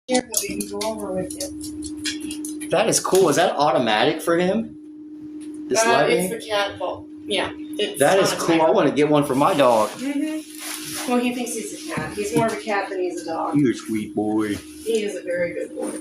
Here, we can go over with you. That is cool. Is that automatic for him? This It's the cat ball. Yeah. That is cool. I want to get one for my dog. Mm-hmm. Well, he thinks he's a cat. He's more of a cat than he's a dog. You're a sweet boy. He is a very good boy.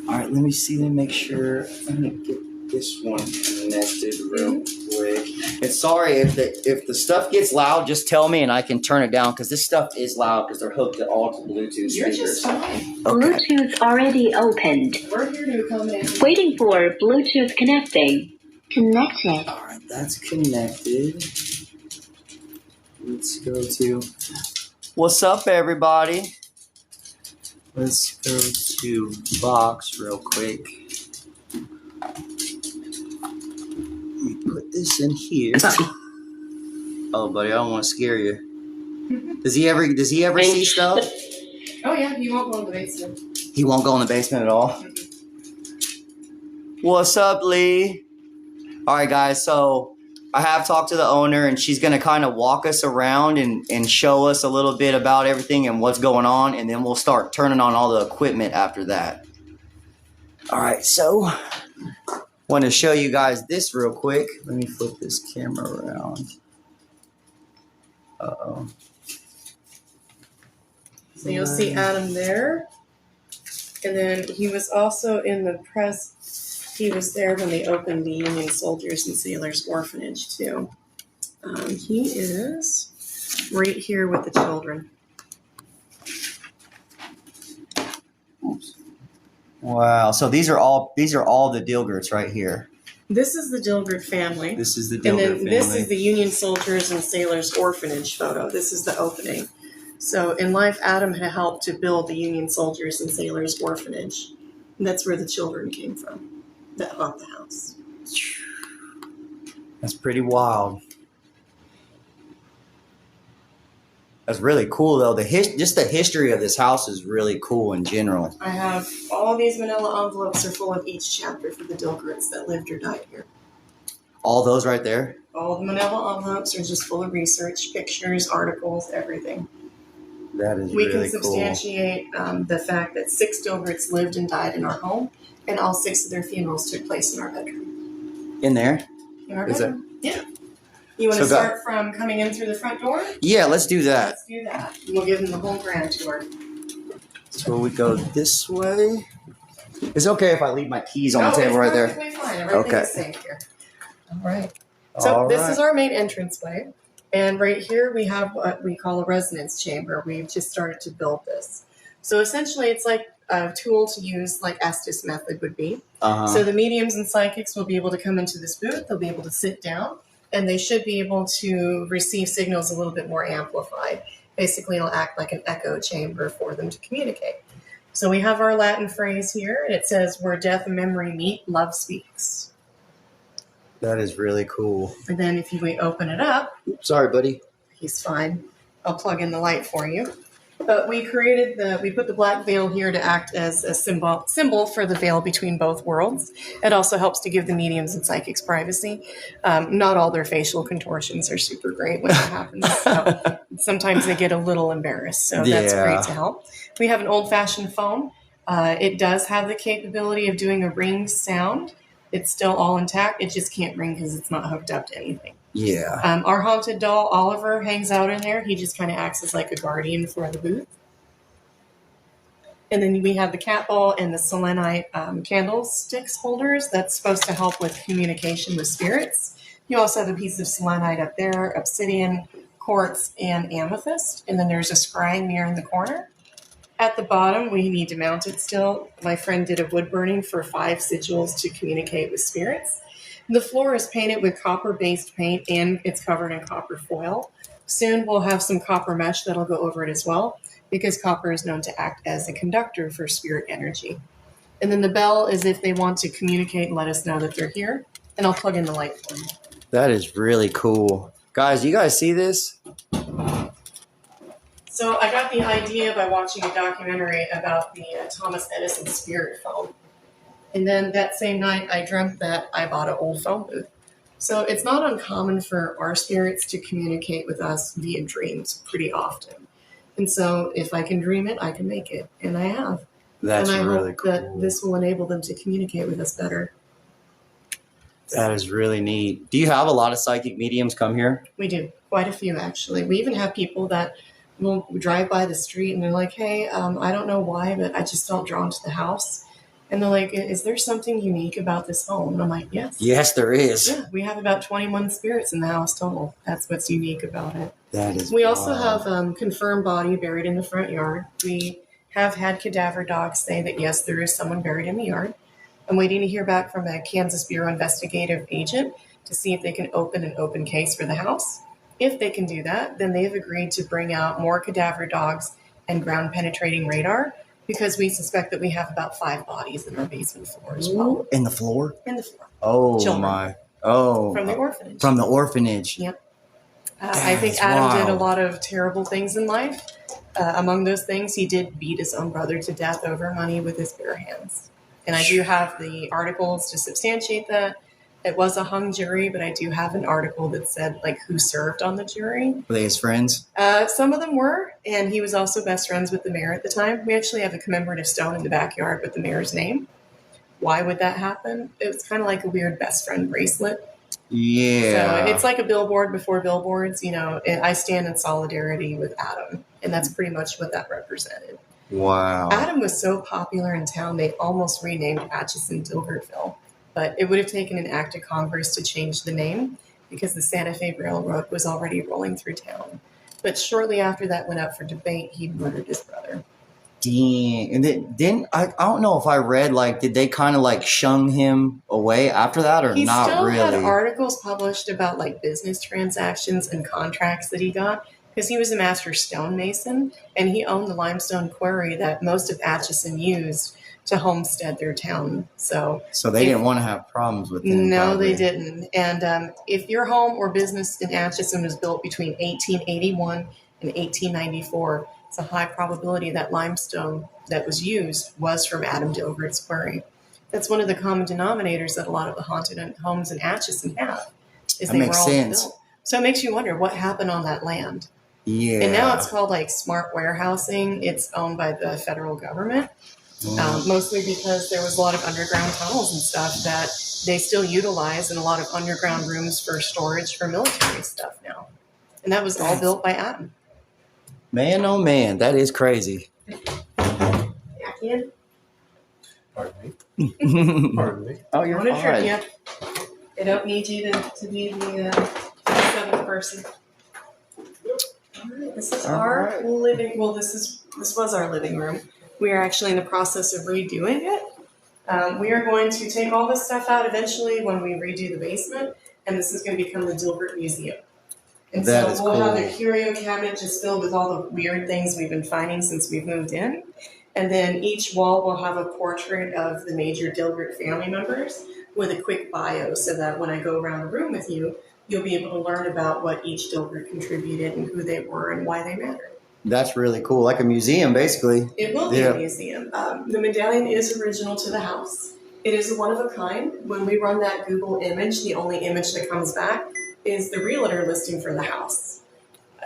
All right, let me see. Let me make sure. Let me get this one connected real quick. And sorry if the stuff gets loud, just tell me and I can turn it down because this stuff is loud because they're hooked all to Bluetooth speakers. You're just fine. Okay. Bluetooth already opened. We're here to accommodate. Waiting for Bluetooth connecting. Connected. All right, that's connected. Let's go to. What's up, everybody? Let's go to box real quick. Let me put this in here. Oh, buddy, I don't want to scare you. Does he ever see stuff? Oh yeah, he won't go in the basement. He won't go in the basement at all. What's up, Lee? All right, guys. So I have talked to the owner, and she's going to kind of walk us around and show us a little bit about everything and what's going on, and then we'll start turning on all the equipment after that. All right, so I want to show you guys this real quick. Let me flip this camera around. Uh-oh. So you'll see Adam there, and then he was also in the press. He was there when they opened the Union Soldiers and Sailors Orphanage, too. He is right here with the children. Oops. Wow. So these are all the Dilgerts right here. This is the Dilgert family. This is the Dilgert family. And then this is the Union Soldiers and Sailors Orphanage photo. This is the opening. So in life, Adam had helped to build the Union Soldiers and Sailors Orphanage. And that's where the children came from. That bought the house. That's pretty wild. That's really cool, though. Just the history of this house is really cool in general. I have all these manila envelopes are full of each chapter for the Dilgerts that lived or died here. All those right there? All the manila envelopes are just full of research, pictures, articles, everything. That is we really can cool. substantiate the fact that 6 Dilgerts lived and died in our home, and all 6 of their funerals took place in our bedroom. In there? In our bedroom. Yeah. You want to start from coming in through the front door? Yeah, let's do that. Let's do that. We'll give them the whole grand tour. So we go this way. It's okay if I leave my keys on the table right there. Fine. Everything is safe here. All right. So this is our main entranceway. And right here we have what we call a resonance chamber. We've just started to build this. So essentially it's like a tool to use like Estes method would be. So the mediums and psychics will be able to come into this booth. They'll be able to sit down. And they should be able to receive signals a little bit more amplified. Basically, it'll act like an echo chamber for them to communicate. So we have our Latin phrase here, and it says, where death and memory meet, love speaks. That is really cool. And then if we open it up. Oops, sorry, buddy. He's fine. I'll plug in the light for you. But we put the black veil here to act as a symbol for the veil between both worlds. It also helps to give the mediums and psychics privacy. Not all their facial contortions are super great when that happens. So sometimes they get a little embarrassed. So that's great to help. We have an old-fashioned phone. It does have the capability of doing a ring sound. It's still all intact. It just can't ring because it's not hooked up to anything. Yeah. Our haunted doll, Oliver, hangs out in there. He just kind of acts as like a guardian for the booth. And then we have the cat ball and the selenite candlesticks holders. That's supposed to help with communication with spirits. You also have a piece of selenite up there, obsidian, quartz, and amethyst. And then there's a scrying mirror in the corner. At the bottom, we need to mount it still. My friend did a wood burning for 5 sigils to communicate with spirits. The floor is painted with copper-based paint, and it's covered in copper foil. Soon we'll have some copper mesh that'll go over it as well, because copper is known to act as a conductor for spirit energy. And then the bell is if they want to communicate and let us know that they're here. And I'll plug in the light for you. That is really cool. Guys, you guys see this? So I got the idea by watching a documentary about the Thomas Edison spirit phone. And then that same night, I dreamt that I bought an old phone booth. So it's not uncommon for our spirits to communicate with us via dreams pretty often. And so if I can dream it, I can make it. And I have. That's and I really hope cool. that this will enable them to communicate with us better. That is really neat. Do you have a lot of psychic mediums come here? We do. Quite a few, actually. We even have people that will drive by the street and they're like, hey, I don't know why, but I just felt drawn to the house. And they're like, is there something unique about this home? And I'm like, yes. Yes, there is. Yeah, we have about 21 spirits in the house total. That's what's unique about it. That is We also have confirmed body buried in the front yard. We have had cadaver dogs say that, yes, there is someone buried in the yard. I'm waiting to hear back from a Kansas Bureau investigative agent to see if they can open an open case for the house. If they can do that, then they've agreed to bring out more cadaver dogs and ground penetrating radar because we suspect that we have about 5 bodies in our basement floor as well. In the floor? In the floor. Oh, Children. my. Oh. From the orphanage. From the orphanage. Yep. I think Adam did a lot of terrible things in life. Among those things, he did beat his own brother to death over money with his bare hands. And I do have the articles to substantiate that. It was a hung jury, but I do have an article that said, like, who served on the jury. Were they his friends? Some of them were, and he was also best friends with the mayor at the time. We actually have a commemorative stone in the backyard with the mayor's name. Why would that happen? It was kind of like a weird best friend bracelet. Yeah. So it's like a billboard before billboards. I stand in solidarity with Adam, and that's pretty much what that represented. Wow. Adam was so popular in town, they almost renamed Atchison Dilgertville. But it would have taken an act of Congress to change the name because the Santa Fe Railroad was already rolling through town. But shortly after that went up for debate, he murdered his brother. Dang. And then I don't know if I read, like, did they kind of like shun him away after that or He not still really? had articles published about like business transactions and contracts that he got because he was a master stonemason and he owned the limestone quarry that most of Atchison used to homestead their town. So they didn't want to have problems with him. No, probably. they didn't. And if your home or business in Atchison was built between 1881 and 1894, it's a high probability that limestone that was used was from Adam Dilgert's quarry. That's one of the common denominators that a lot of the haunted homes in Atchison have. Is That they makes were all sense. built. So it makes you wonder what happened on that land. Yeah. And now it's called like smart warehousing. It's owned by the federal government, mostly because there was a lot of underground tunnels and stuff that they still utilize and a lot of underground rooms for storage for military stuff now. And that was all built by Adam. Man, oh man, that is crazy. Yeah, kid. Pardon me. Pardon me. Oh, you're I want to trip fine. you. They don't need you to be the seventh person. All right, this is All our right. living. Well, this was our living room. We are actually in the process of redoing it. We are going to take all this stuff out eventually when we redo the basement, and this is going to become the Dilgert Museum. And That so is we'll have cool. a curio cabinet just filled with all the weird things we've been finding since we've moved in. And then each wall will have a portrait of the major Dilgert family members with a quick bio so that when I go around the room with you, you'll be able to learn about what each Dilgert contributed and who they were and why they mattered. That's really cool. Like a museum, basically. It will be Yeah. a museum. The medallion is original to the house. It is one of a kind. When we run that Google image, the only image that comes back is the realtor listing for the house.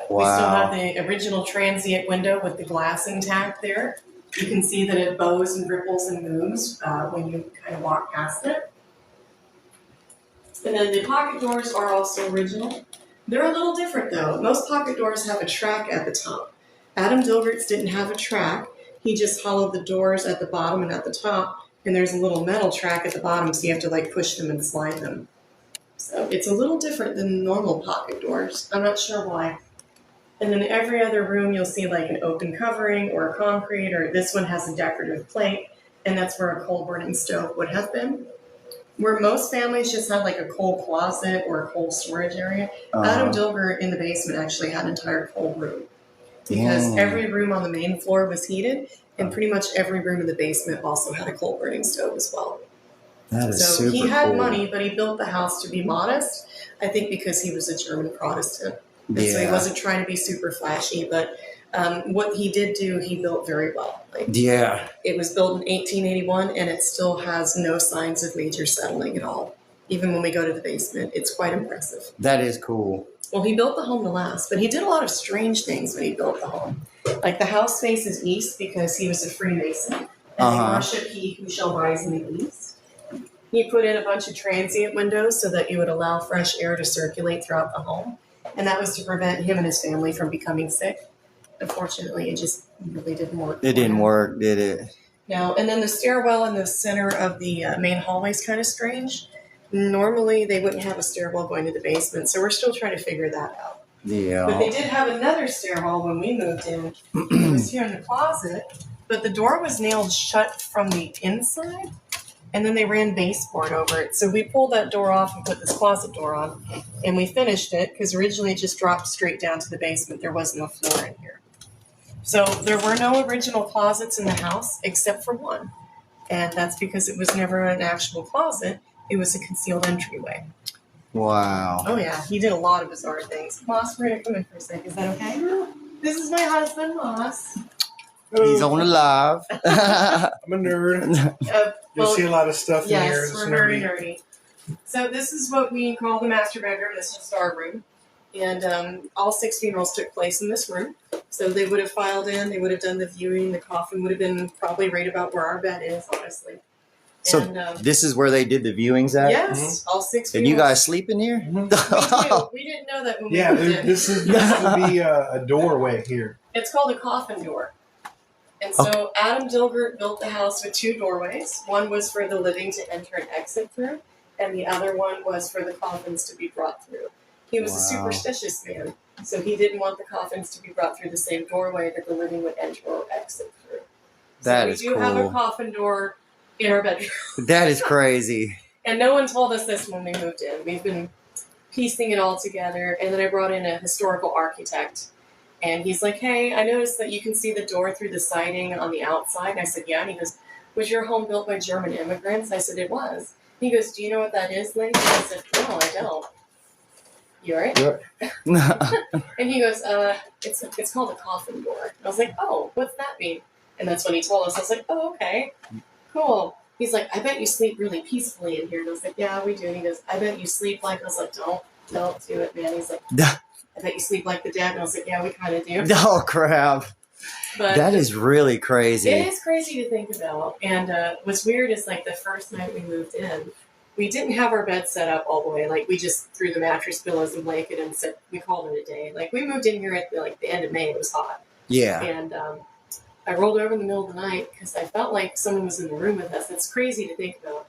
We still have the original transient window with the glass intact there. You can see that it bows and ripples and moves when you kind of walk past it. And then the pocket doors are also original. They're a little different though. Most pocket doors have a track at the top. Adam Dilgert's didn't have a track. He just hollowed the doors at the bottom and at the top, and there's a little metal track at the bottom, so you have to like push them and slide them. So it's a little different than normal pocket doors. I'm not sure why. And then every other room you'll see like an open covering or a concrete, or this one has a decorative plate, and that's where a coal burning stove would have been. Where most families just had like a coal closet or a coal storage area, Adam Dilgert in the basement actually had an entire coal room. Because every room on the main floor was heated, and pretty much every room in the basement also had a coal burning stove as well. That is So super he had cool. money, but he built the house to be modest. I think because he was a German Protestant. And so he Yeah. wasn't trying to be super flashy, but what he did do, he built very well. Like, Yeah. it was built in 1881, and it still has no signs of major settling at all. Even when we go to the basement, it's quite impressive. That is cool. Well, he built the home to last, but he did a lot of strange things when he built the home. Like the house faces east because he was a Freemason, and they worship he who shall rise in the east. He put in a bunch of transient windows so that it would allow fresh air to circulate throughout the home, and that was to prevent him and his family from becoming sick. Unfortunately, it just really didn't work. It didn't work, did it? No, and then the stairwell in the center of the main hallway is kind of strange. Normally, they wouldn't have a stairwell going to the basement, so we're still trying to figure that out. Yeah. But they did have another stairwell when we moved in. It was here in the closet, but the door was nailed shut from the inside, and then they ran baseboard over it. So we pulled that door off and put this closet door on, and we finished it because originally it just dropped straight down to the basement. There wasn't a floor in here. So there were no original closets in the house except for one, and that's because it was never an actual closet. It was a concealed entryway. Wow. Oh, yeah. He did a lot of bizarre things. Moss, we're going to come in for a second. Is that okay? This is my husband, Moss. He's on the live. I'm a nerd. You'll see a lot of stuff in here. Yes, It's we're very nerdy. So this is what we call the master bedroom. This is our room. And all 6 funerals took place in this room. So they would have filed in. They would have done the viewing. The coffin would have been probably right about where our bed is, honestly. So And, this is where they did the viewings at? yes, all 6 And funerals. you guys sleep in here? We do. We didn't know that when we Yeah, moved in. this would be a doorway here. It's called a coffin door. And so Adam Dilgert built the house with 2 doorways. One was for the living to enter and exit through, and the other one was for the coffins to be brought through. He was a superstitious man, so he didn't want the coffins to be brought through the same doorway that the living would enter or exit through. That is we do have a coffin door in our bedroom. That is crazy. And no one told us this when we moved in. We've been piecing it all together, and then I brought in a historical architect. And he's like, hey, I noticed that you can see the door through the siding on the outside. And I said, yeah. And he goes, was your home built by German immigrants? I said, it was. He goes, do you know what that is, lady? I said, no, I don't. You all right? Yep. And he goes, it's called a coffin door. And I was like, oh, what's that mean? And that's when he told us. I was like, oh, okay, cool. He's like, I bet you sleep really peacefully in here. And I was like, yeah, we do. And he goes, I bet you sleep like, I was like, don't do it, man. He's like, I bet you sleep like the dead. And I was like, yeah, we kind of do. Oh, crap. But that is really crazy. it is crazy to think about. And what's weird is like the first night we moved in, we didn't have our bed set up all the way. Like we just threw the mattress, pillows, and blanket and said we called it a day. Like we moved in here at the end of May. It was hot. Yeah. And I rolled over in the middle of the night because I felt like someone was in the room with us. It's crazy to think about.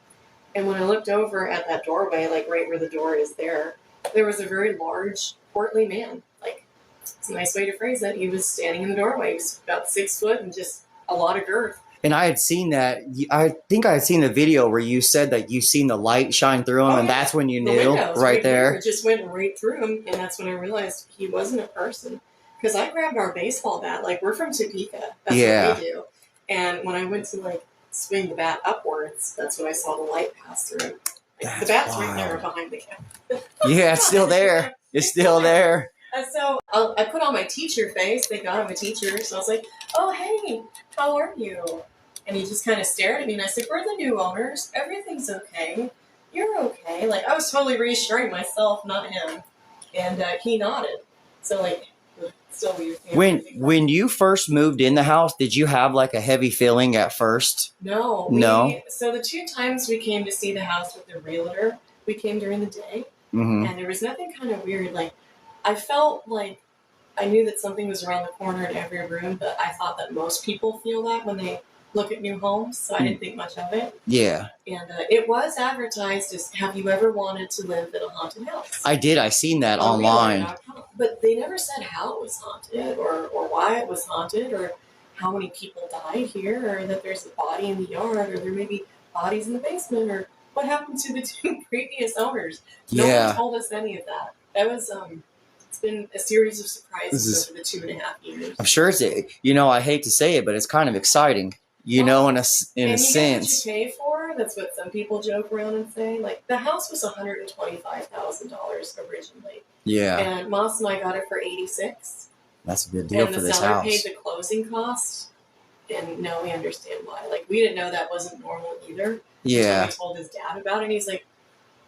And when I looked over at that doorway, like right where the door is there was a very large, portly man. Like, it's a nice way to phrase it. He was standing in the doorway. He was about 6 foot and just a lot of girth. And I had seen that. I think I had seen a video where you said that you seen the light shine through him, and that's when you The knew windows right there. It just went right through him, and that's when I realized he wasn't a person. Because I grabbed our baseball bat. Like, we're from Topeka. That's what we do. And when I went to, like, swing the bat upwards, that's when I saw the light pass through. Like, the bat's right there behind the camera. Yeah, it's still there. It's still there. And so I put on my teacher face. Thank God I'm a teacher. So I was like, oh, hey, how are you? And he just kind of stared at me, and I said, we're the new owners. Everything's okay. You're okay. Like, I was totally reassuring myself, not him. And he nodded. So, like, still weird. When you first moved in the house, did you have, like, a heavy feeling at first? No. No? So the 2 times we came to see the house with the realtor, we came during the day. Mm-hmm. And there was nothing kind of weird. Like, I felt like I knew that something was around the corner in every room, but I thought that most people feel that when they look at new homes, so I didn't think much of it. Yeah. And it was advertised as, have you ever wanted to live in a haunted house? I did. I seen that online. Realtor.com. But they never said how it was haunted or why it was haunted or how many people died here or that there's a body in the yard or there may be bodies in the basement or what happened to the 2 previous owners. No one told us any of that. That was, it's been a series of surprises over the 2.5 years. I'm sure it's, I hate to say it, but it's kind of exciting, in a sense. And you get what you pay for. That's what some people joke around and say. Like, the house was $125,000 originally. Yeah. And Moss and I got it for $86,000. That's a good deal for this house. And the seller paid the closing cost. And now we understand why. Like, we didn't know that wasn't normal either. Yeah. So we told his dad about it, and he's like,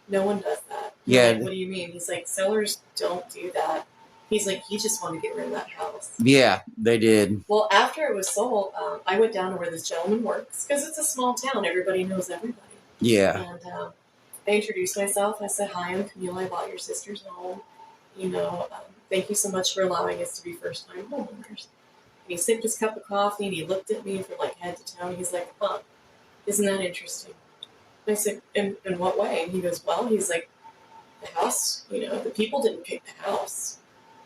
no one does that. Yeah. Like, what do you mean? He's like, sellers don't do that. He's like, he just wanted to get rid of that house. Yeah, they did. Well, after it was sold, I went down to where this gentleman works because it's a small town. Everybody knows everybody. Yeah. And I introduced myself. I said, hi, I'm Camille. I bought your sister's home. Thank you so much for allowing us to be first-time homeowners. And he sipped his cup of coffee and he looked at me from like head to toe. And he's like, huh, isn't that interesting? And I said, in what way? And he goes, well, he's like, the house, the people didn't pick the house.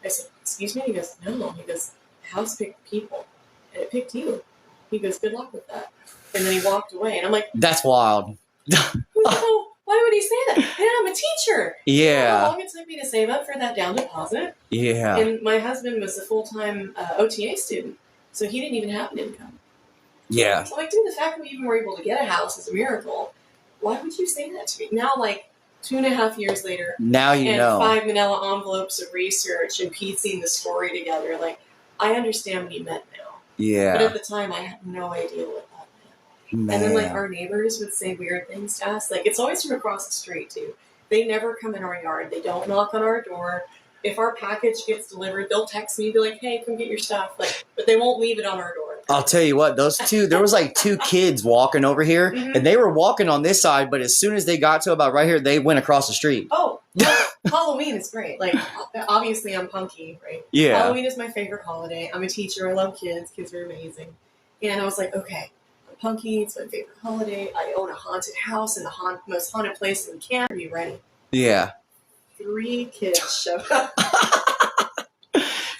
I said, excuse me? He goes, no. He goes, the house picked people, and it picked you. He goes, good luck with that. And then he walked away, and I'm like, that's wild. Why would he say that? And I'm a teacher. Yeah. How long it took me to save up for that down deposit? Yeah. And my husband was a full-time OTA student, so he didn't even have an income. Yeah. So, like, dude, the fact that we even were able to get a house is a miracle. Why would you say that to me? Now, like, 2.5 years later, now you know. 5 manila envelopes of research and piecing the story together, like, I understand what he meant now. Yeah. But at the time, I had no idea what that meant. Man. And then, like, our neighbors would say weird things to us. Like, it's always from across the street, too. They never come in our yard. They don't knock on our door. If our package gets delivered, they'll text me, be like, hey, come get your stuff. Like, but they won't leave it on our door. I'll tell you what, there was like 2 kids walking over here, Mhm. and they were walking on this side, but as soon as they got to about right here, they went across the street. Oh, Halloween is great. Like, obviously, I'm punky, right? Yeah. Halloween is my favorite holiday. I'm a teacher. I love kids. Kids are amazing. And I was like, okay, I'm punky. It's my favorite holiday. I own a haunted house in the most haunted place in Canada. Are you ready? Yeah. 3 kids showed up.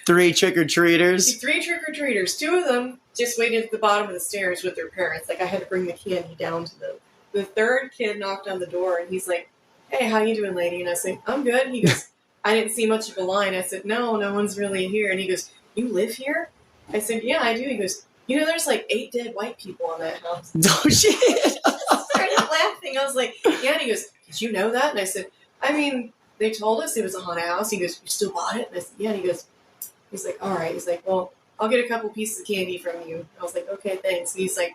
3 trick-or-treaters. 3 trick-or-treaters. 2 of them just waited at the bottom of the stairs with their parents. Like, I had to bring the candy down to them. The 3rd kid knocked on the door, and he's like, hey, how you doing, lady? And I said, I'm good. He goes, I didn't see much of a line. I said, no one's really here. And he goes, you live here? I said, yeah, I do. He goes, there's like 8 dead white people in that house. Oh, shit. I started laughing. I was like, yeah. And he goes, did you know that? And I said, I mean, they told us it was a haunted house. He goes, you still bought it? And I said, yeah. And he's like, all right. He's like, well, I'll get a couple pieces of candy from you. I was like, okay, thanks. And he's like,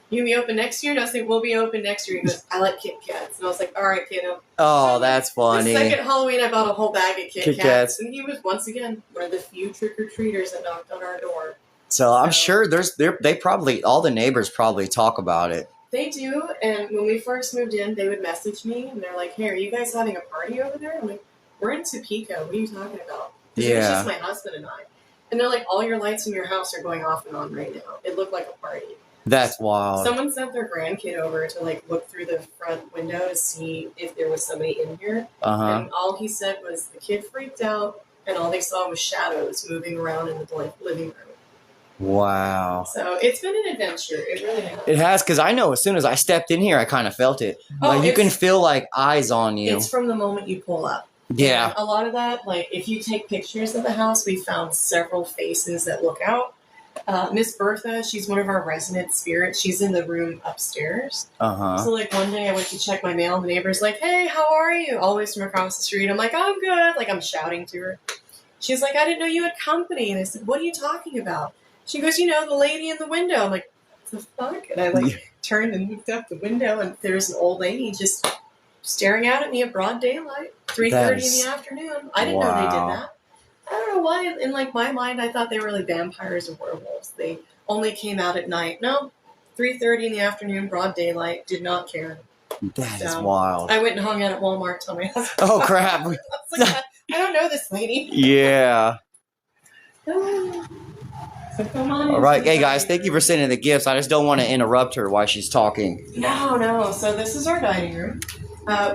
you be open next year? And I said, we'll be open next year. He goes, I like Kit Kats. And I was like, all right, kiddo. Oh, that's funny. The second Halloween, I bought a whole bag of Kit Kit Kats. Kats. And he was, once again, one of the few trick-or-treaters that knocked on our door. So I'm sure they probably, all the neighbors probably talk about it. They do. And when we first moved in, they would message me. And they're like, hey, are you guys having a party over there? I'm like, we're in Topeka. What are you talking about? It was just my husband and I. And they're like, all your lights in your house are going off and on right now. It looked like a party. That's wild. Someone sent their grandkid over to like look through the front window to see if there was somebody in here. Uh-huh. And all he said was the kid freaked out and all they saw was shadows moving around in the living room. Wow. So it's been an adventure. It really has. It has, because I know as soon as I stepped in here, I kind of felt it. Like you can feel like eyes on you. It's from the moment you pull up. Yeah. And a lot of that, like if you take pictures of the house, we found several faces that look out. Miss Bertha, she's one of our resident spirits. She's in the room upstairs. Uh-huh. So like one day I went to check my mail and the neighbor's like, hey, how are you? Always from across the street. I'm like, I'm good. Like I'm shouting to her. She's like, I didn't know you had company. And I said, what are you talking about? She goes, the lady in the window. I'm like, what the fuck? And I turned and looked up the window and there's an old lady just staring out at me at broad daylight, 3:30 in the afternoon. I didn't know they did that. I don't know why. In like my mind, I thought they were like vampires or werewolves. They only came out at night. No, 3:30 in the afternoon, broad daylight. Did not care. That is wild. I went and hung out at Walmart. Told my husband. Oh crap! I was like, I don't know this lady. Yeah. So come on. All right, hey guys, thank you for sending the gifts. I just don't want to interrupt her while she's talking. No. So this is our dining room.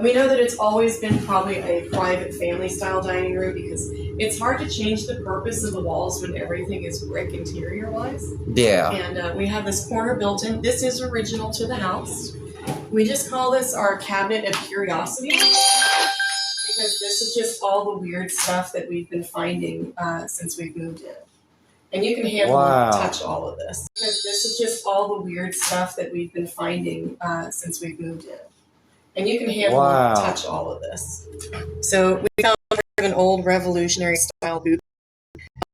We know that it's always been probably a private family-style dining room because it's hard to change the purpose of the walls when everything is brick interior-wise. Yeah. And we have this corner built in. This is original to the house. We just call this our cabinet of curiosity because this is just all the weird stuff that we've been finding since we've moved in. And you can handle and touch all of this because this is just all the weird stuff that we've been finding since we've moved in. And you can handle and touch all of this. So we found an old revolutionary style booth.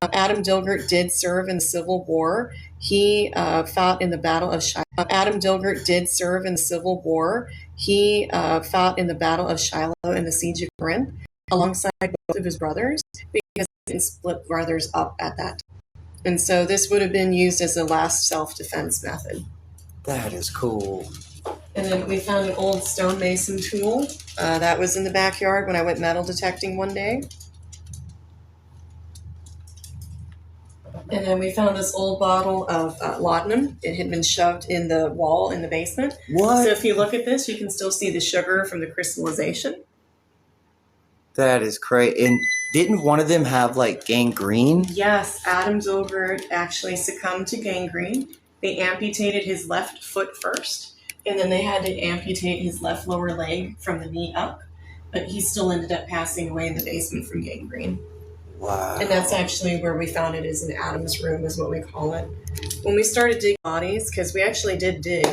And Adam Dilgert did serve in the Civil War. He fought in the Battle of Shiloh. Adam Dilgert did serve in the Civil War. He fought in the Battle of Shiloh and the Siege of Corinth alongside both of his brothers because they didn't split brothers up at that time. And so this would have been used as a last self-defense method. That is cool. And then we found an old stonemason tool. That was in the backyard when I went metal detecting one day. And then we found this old bottle of laudanum. It had been shoved in the wall in the basement. What? So if you look at this, you can still see the sugar from the crystallization. That is crazy. And didn't one of them have like gangrene? Yes, Adam Dilgert actually succumbed to gangrene. They amputated his left foot first, and then they had to amputate his left lower leg from the knee up. But he still ended up passing away in the basement from gangrene. Wow. And that's actually where we found it, is in Adam's room, is what we call it. When we started digging bodies, because we actually did dig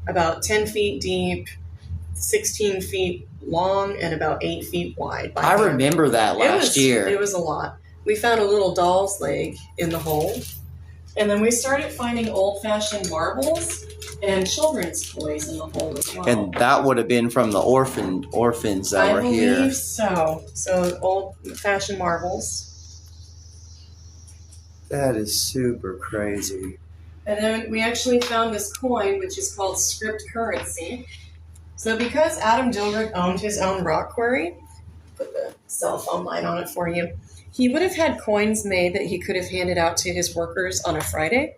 about 10 feet deep, 16 feet long, and about 8 feet wide. I remember that last year. It was a lot. We found a little doll's leg in the hole. And then we started finding old-fashioned marbles and children's toys in the hole as well. And that would have been from the orphans that were here. I believe so. So old-fashioned marbles. That is super crazy. And then we actually found this coin, which is called script currency. So because Adam Dilgert owned his own rock quarry, put the cell phone line on it for you, he would have had coins made that he could have handed out to his workers on a Friday.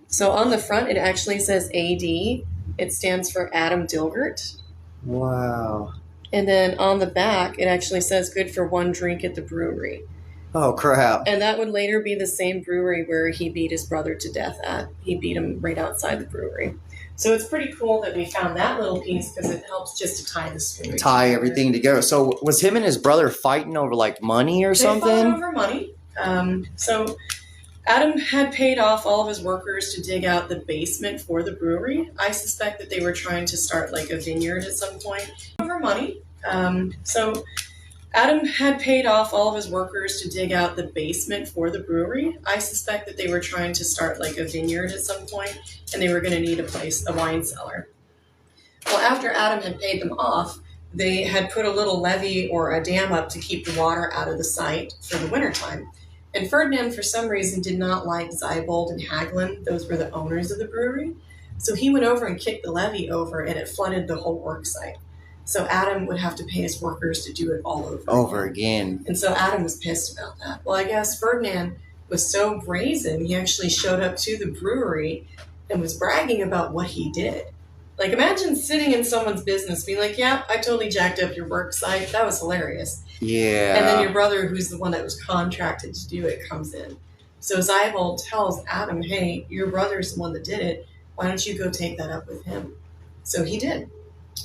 So on the front, it actually says AD. It stands for Adam Dilgert. Wow. And then on the back, it actually says good for one drink at the brewery. Oh, crap. And that would later be the same brewery where he beat his brother to death at. He beat him right outside the brewery. So it's pretty cool that we found that little piece because it helps just to tie the story. Tie everything together. So was him and his brother fighting over like money or something? They fought over money. So Adam had paid off all of his workers to dig out the basement for the brewery. I suspect that they were trying to start like a vineyard at some point. Over money. So Adam had paid off all of his workers to dig out the basement for the brewery. I suspect that they were trying to start like a vineyard at some point, and they were going to need a wine cellar. Well, after Adam had paid them off, they had put a little levee or a dam up to keep the water out of the site for the wintertime. And Ferdinand, for some reason, did not like Seibold and Hagelin. Those were the owners of the brewery. So he went over and kicked the levee over, and it flooded the whole work site. So Adam would have to pay his workers to do it all over again. And so Adam was pissed about that. Well, I guess Ferdinand was so brazen, he actually showed up to the brewery and was bragging about what he did. Like, imagine sitting in someone's business being like, yeah, I totally jacked up your work site. That was hilarious. Yeah. And then your brother, who's the one that was contracted to do it, comes in. So Seibold tells Adam, hey, your brother's the one that did it. Why don't you go take that up with him? So he did.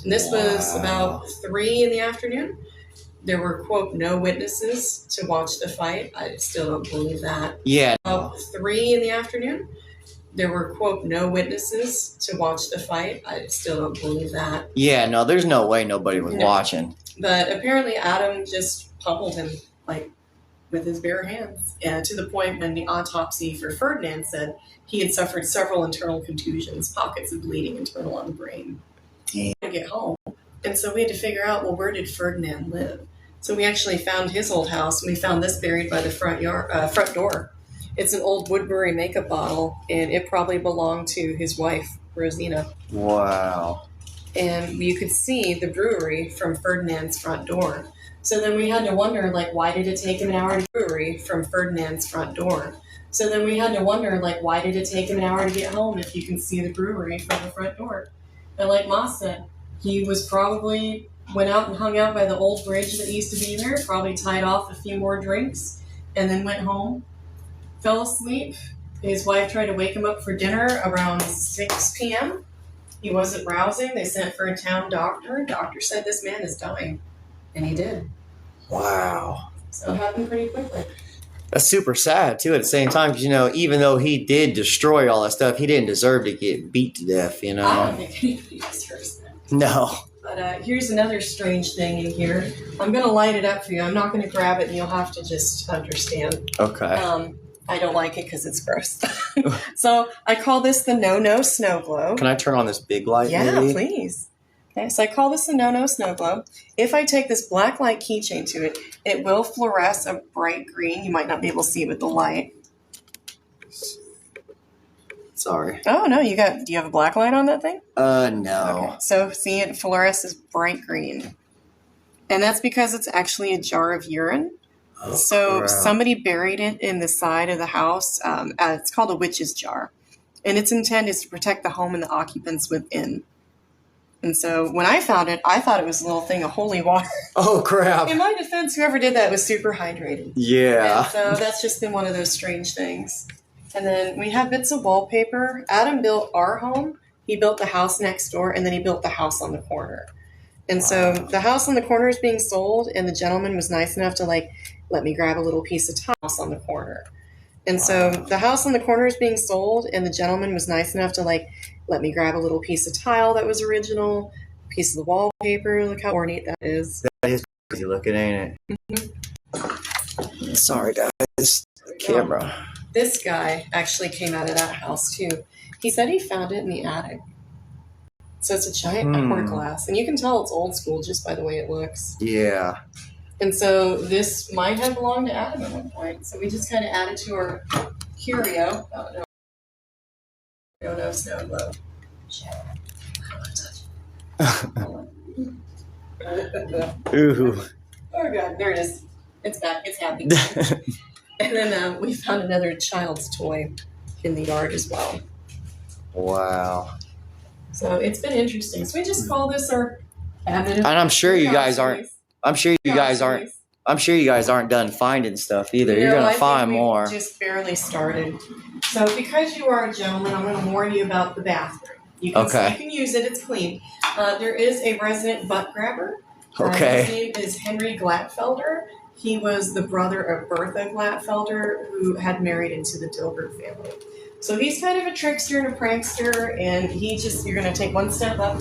And this was about 3 in the afternoon. There were, quote, no witnesses to watch the fight. I still don't believe that. Yeah. About 3 in the afternoon. There were, quote, no witnesses to watch the fight. I still don't believe that. Yeah, no, there's no way nobody was watching. But apparently Adam just pummeled him, like, with his bare hands. To the point when the autopsy for Ferdinand said he had suffered several internal contusions, pockets of bleeding internal on the brain. To get home. And so we had to figure out, well, where did Ferdinand live? So we actually found his old house, and we found this buried by the front door. It's an old Woodbury makeup bottle, and it probably belonged to his wife, Rosina. Wow. And you could see the brewery from Ferdinand's front door. So then we had to wonder, like, why did it take him an hour to brewery from Ferdinand's front door? So then we had to wonder, like, why did it take him an hour to get home if you can see the brewery from the front door? And like Ma said, he was probably went out and hung out by the old bridge that used to be there, probably tied off a few more drinks, and then went home, fell asleep. His wife tried to wake him up for dinner around 6 p.m. He wasn't rousing. They sent for a town doctor. Doctor said this man is dying, and he did. Wow. So it happened pretty quickly. That's super sad, too, at the same time, because, you know, even though he did destroy all that stuff, he didn't deserve to get beat to death, you know? I don't think anybody deserves that. No. But here's another strange thing in here. I'm going to light it up for you. I'm not going to grab it, and you'll have to just understand. Okay. I don't like it because it's gross. So I call this the no-no snow globe. Can I turn on this big light? Yeah, maybe? please. Okay, so I call this the no-no snow globe. If I take this black light keychain to it, it will fluoresce a bright green. You might not be able to see with the light. Sorry. Oh, no, do you have a black light on that thing? No. Okay, so see, it fluoresces bright green. And that's because it's actually a jar of urine. Oh, so crap. somebody buried it in the side of the house. It's called a witch's jar. And its intent is to protect the home and the occupants within. And so when I found it, I thought it was a little thing of holy water. Oh, crap. In my defense, whoever did that was super hydrated. Yeah. And so that's just been one of those strange things. And then we have bits of wallpaper. Adam built our home. He built the house next door, and then he built the house on the corner. And so the house on the corner is being sold, and the gentleman was nice enough to let me grab a little piece of house on the corner. And so the house on the corner is being sold, and the gentleman was nice enough to let me grab a little piece of tile that was original, a piece of the wallpaper. Look how ornate that is. That is crazy looking, ain't it? Mm-hmm. Sorry, guys. Camera. This guy actually came out of that house too. He said he found it in the attic. So it's a giant hourglass, and you can tell it's old school just by the way it looks. Yeah. And so this might have belonged to Adam at one point. So we just kind of added to our curio. Oh, no snow globe. Ooh. Oh god, there it is. It's back. It's happy. And then we found another child's toy in the yard as well. Wow. So it's been interesting. So we just call this our cabinet. And I'm sure you guys aren't. Toys. I'm sure you guys aren't. I'm sure you guys aren't done finding stuff either. You're gonna find more. Just barely started. So because you are a gentleman, I'm going to warn you about the bathroom. You can use it. It's clean. There is a resident butt grabber. Okay. His name is Henry Glatfelder. He was the brother of Bertha Glatfelder, who had married into the Dilgert family. So he's kind of a trickster and a prankster, and you're going to take one step up.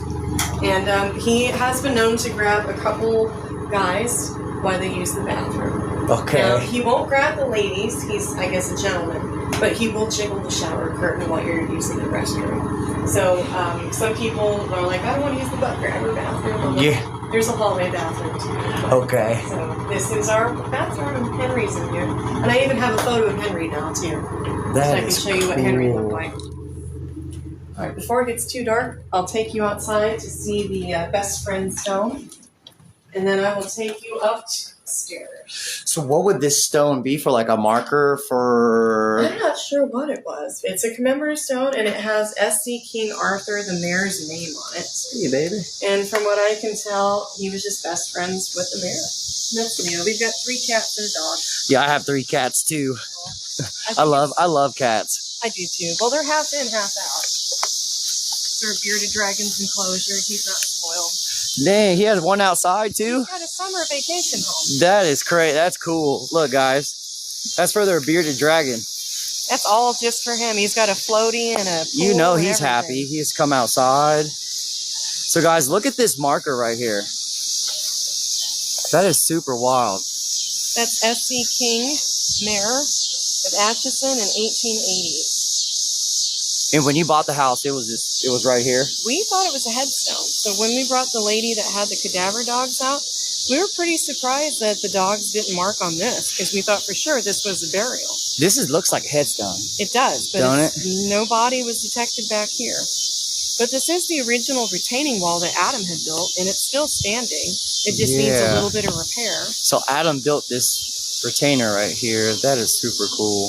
And he has been known to grab a couple guys while they use the bathroom. Okay. Now, he won't grab the ladies. He's, I guess, a gentleman. But he will jiggle the shower curtain while you're using the restroom. So some people are like, I don't want to use the butt grabber bathroom. Yeah. There's a hallway bathroom too. Okay. So this is our bathroom, and Henry's in here. And I even have a photo of Henry now too. So I can show you what Henry looked like. All right, before it gets too dark, I'll take you outside to see the best friend stone. And then I will take you upstairs. So what would this stone be for, like a marker for? I'm not sure what it was. It's a commemorative stone, and it has S.C. King Arthur, the mayor's name on it. Hey, baby. And from what I can tell, he was just best friends with the mayor. And that's Leo. We've got 3 cats and a dog. Yeah, I have 3 cats too. I love cats. I do too. Well, they're half in, half out. They're bearded dragon's enclosure. He's not spoiled. Dang, he has one outside too? He's got a summer vacation home. That is great. That's cool. Look, guys. That's for their bearded dragon. That's all just for him. He's got a floaty and a pool. You know and he's everything. happy. He's come outside. So, guys, look at this marker right here. That is super wild. That's S.C. King, mayor of Atchison in 1880. And when you bought the house, it was right here. We thought it was a headstone. So when we brought the lady that had the cadaver dogs out, we were pretty surprised that the dogs didn't mark on this, because we thought for sure this was a burial. Looks like headstone. It does, but Don't it? No body was detected back here. But this is the original retaining wall that Adam had built, and it's still standing. It just needs a little bit of repair. So Adam built this retainer right here. That is super cool.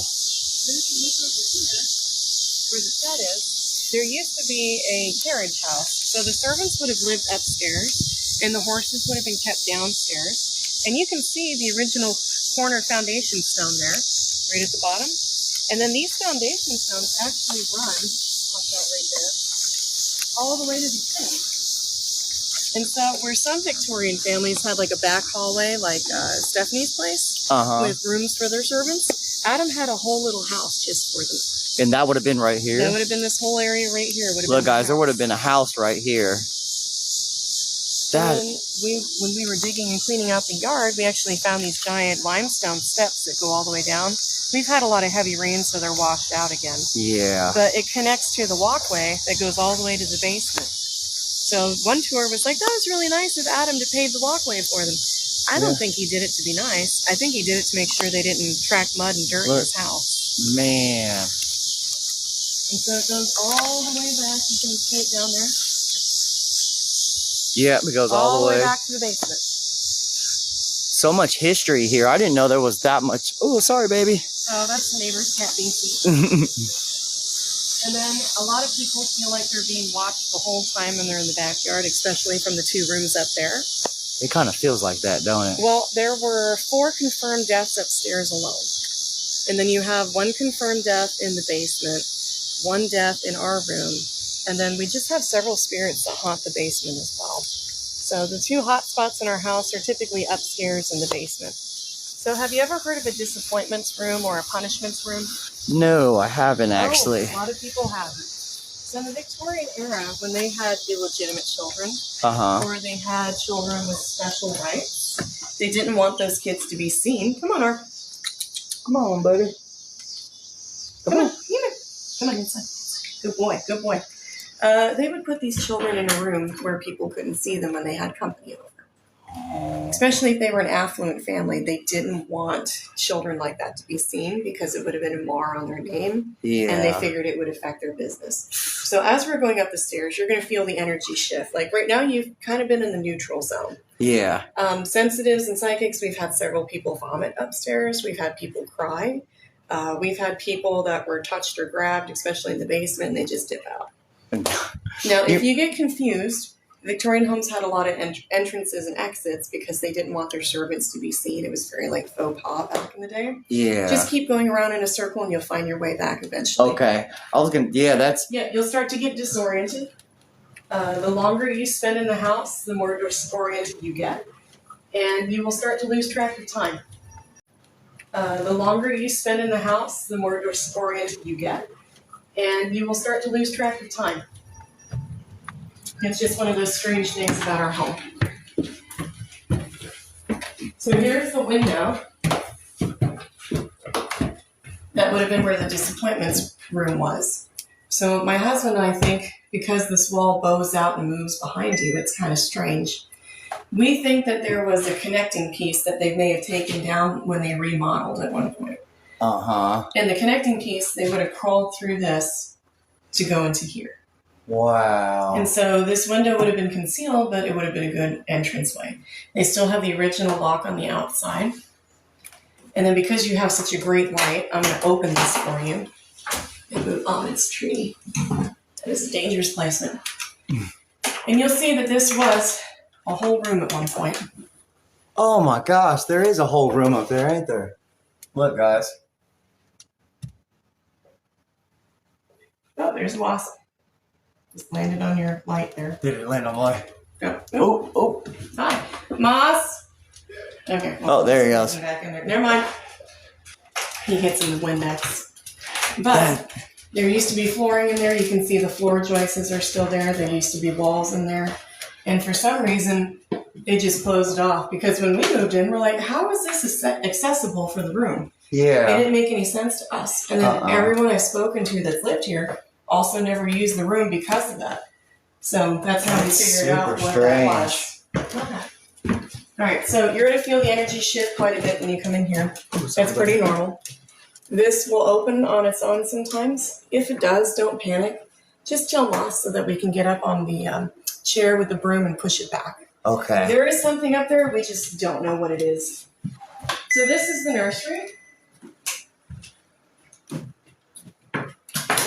Where the shed is, there used to be a carriage house. So the servants would have lived upstairs, and the horses would have been kept downstairs. And you can see the original corner foundation stone there, right at the bottom. And then these foundation stones actually run, watch out right there, all the way to the tomb. And so where some Victorian families had like a back hallway, like Stephanie's place, with rooms for their servants, Adam had a whole little house just for them. And that would have been right here? That would have been this whole area right here. Look, guys, there would have been a house right here. And then when we were digging and cleaning out the yard, we actually found these giant limestone steps that go all the way down. We've had a lot of heavy rain, so they're washed out again. Yeah. But it connects to the walkway that goes all the way to the basement. So one tour was like, that was really nice of Adam to pave the walkway for them. I don't think he did it to be nice. I think he did it to make sure they didn't track mud and dirt in his house. Man. And so it goes all the way back. You can see it down there. Yeah, it goes all the way back to the basement. So much history here. I didn't know there was that much. Oh, sorry, baby. Oh, that's the neighbor's cat being sweet. And then a lot of people feel like they're being watched the whole time when they're in the backyard, especially from the 2 rooms up there. It kind of feels like that, don't it? Well, there were 4 confirmed deaths upstairs alone. And then you have 1 confirmed death in the basement, 1 death in our room, and then we just have several spirits that haunt the basement as well. So the 2 hot spots in our house are typically upstairs in the basement. So have you ever heard of a disappointments room or a punishments room? No, I haven't actually. Oh, a lot of people haven't. So in the Victorian era, when they had illegitimate children, or they had children with special rights, they didn't want those kids to be seen. Come on, Ark. Come on, buddy. Come on. Come on inside. Good boy. Good boy. They would put these children in a room where people couldn't see them when they had company over. Especially if they were an affluent family, they didn't want children like that to be seen because it would have been a mar on their name. Yeah. And they figured it would affect their business. So as we're going up the stairs, you're going to feel the energy shift. Like right now, you've kind of been in the neutral zone. Yeah. Sensitives and psychics, we've had several people vomit upstairs. We've had people cry. We've had people that were touched or grabbed, especially in the basement, and they just dip out. Now, if you get confused, Victorian homes had a lot of entrances and exits because they didn't want their servants to be seen. It was very like faux pas back in the day. Yeah. Just keep going around in a circle and you'll find your way back eventually. Okay. I was gonna. Yeah, that's. Yeah, you'll start to get disoriented. The longer you spend in the house, the more disoriented you get, and you will start to lose track of time. The longer you spend in the house, the more disoriented you get, and you will start to lose track of time. It's just one of those strange things about our home. So here's the window. That would have been where the disappointments room was. So my husband and I think because this wall bows out and moves behind you, it's kind of strange. We think that there was a connecting piece that they may have taken down when they remodeled at one point. And the connecting piece, they would have crawled through this to go into here. Wow. And so this window would have been concealed, but it would have been a good entranceway. They still have the original lock on the outside. And then because you have such a great light, I'm going to open this for you and move on its tree. That is a dangerous placement. And you'll see that this was a whole room at one point. Oh my gosh, there is a whole room up there, ain't there? Look, guys. Oh, there's a wasp. Just landed on your light there. Did it land on my? Oh. Hi. Moss. Okay. Well, there he goes. Back in there. Never mind. He hits in the Windex. But there used to be flooring in there. You can see the floor joists are still there. There used to be walls in there. And for some reason, they just closed it off. Because when we moved in, we're like, how is this accessible for the room? Yeah. It didn't make any sense to us. And then everyone I've spoken to that's lived here also never used the room because of that. So that's how we figured out what that was. Okay. All right, so you're going to feel the energy shift quite a bit when you come in here. That's pretty normal. This will open on its own sometimes. If it does, don't panic. Just tell Moss so that we can get up on the chair with the broom and push it back. Okay. There is something up there. We just don't know what it is. So this is the nursery.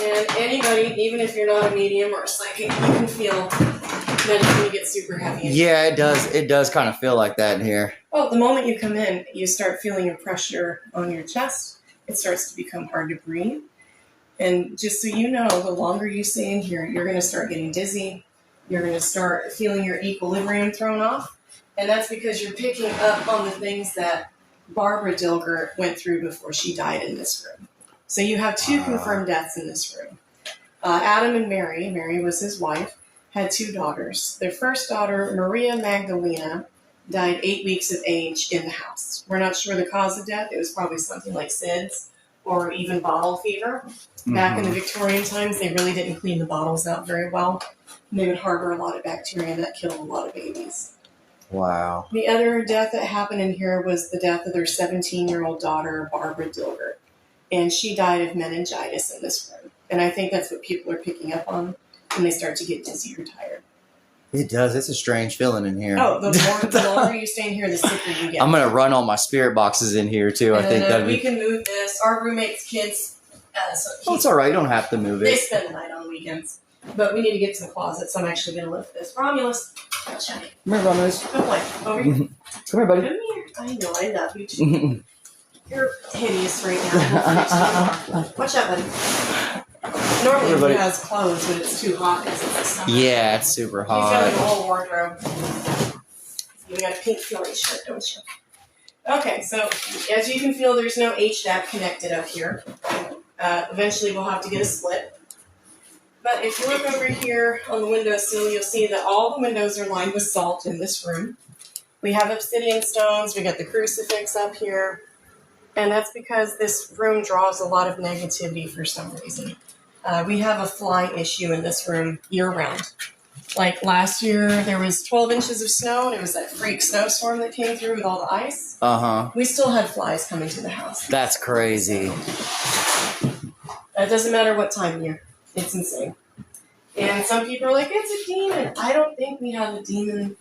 And anybody, even if you're not a medium or a psychic, you can feel that it's going to get super heavy. Yeah, it does. It does kind of feel like that in here. Oh, the moment you come in, you start feeling a pressure on your chest. It starts to become hard to breathe. And just so you know, the longer you stay in here, you're going to start getting dizzy. You're going to start feeling your equilibrium thrown off. And that's because you're picking up on the things that Barbara Dilgert went through before she died in this room. So you have 2 confirmed deaths in this room. Adam and Mary was his wife, had 2 daughters. Their first daughter, Maria Magdalena, died 8 weeks of age in the house. We're not sure the cause of death. It was probably something like SIDS or even bottle fever. Back in the Victorian times, they really didn't clean the bottles out very well. And they would harbor a lot of bacteria that killed a lot of babies. Wow. The other death that happened in here was the death of their 17-year-old daughter, Barbara Dilgert. And she died of meningitis in this room. And I think that's what people are picking up on when they start to get dizzy or tired. It does. It's a strange feeling in here. Oh, the longer you stay in here, the sicker you get. I'm going to run all my spirit boxes in here, too. And I think that'd we be... can move this. Our roommate's kids, Oh, it's all right. You don't have to move they it. spend the night on weekends. But we need to get to the closet, so I'm actually going to lift this. Romulus, check it. Come here, Romulus. Go play. Over here. Come here, buddy. Come here. I know, I love you too. You're hideous right now. Watch out, buddy. Normally Everybody. he has clothes, but it's too hot because it's the summer. Yeah, it's super He's got like a hot. whole wardrobe. You got a pink Philly shirt, don't you? Okay, so as you can feel, there's no HVAC connected up here. Eventually we'll have to get a split. But if you look over here on the windowsill, you'll see that all the windows are lined with salt in this room. We have obsidian stones, we got the crucifix up here, and that's because this room draws a lot of negativity for some reason. We have a fly issue in this room year-round. Like last year, there was 12 inches of snow, and it was that freak snowstorm that came through with all the ice. Uh-huh. We still had flies coming to the house. That's crazy. It doesn't matter what time of year. It's insane. And some people are like, it's a demon. I don't think we have a demon.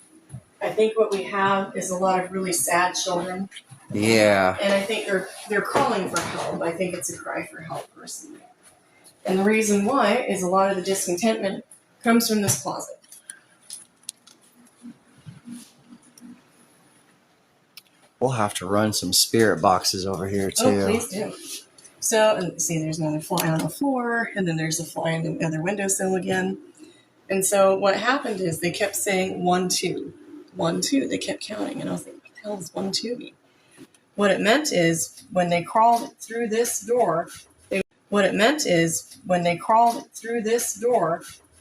I think what we have is a lot of really sad children. Yeah. And I think they're calling for help. I think it's a cry for help, personally. And the reason why is a lot of the discontentment comes from this closet. We'll have to run some spirit boxes over here, too. Oh, please do. So, and see, there's another fly on the floor, and then there's a fly on the other windowsill again. And so what happened is they kept saying 1, 2, 1, 2. They kept counting, and I was like, what the hell does 1, 2 mean? What it meant is when they crawled through this door,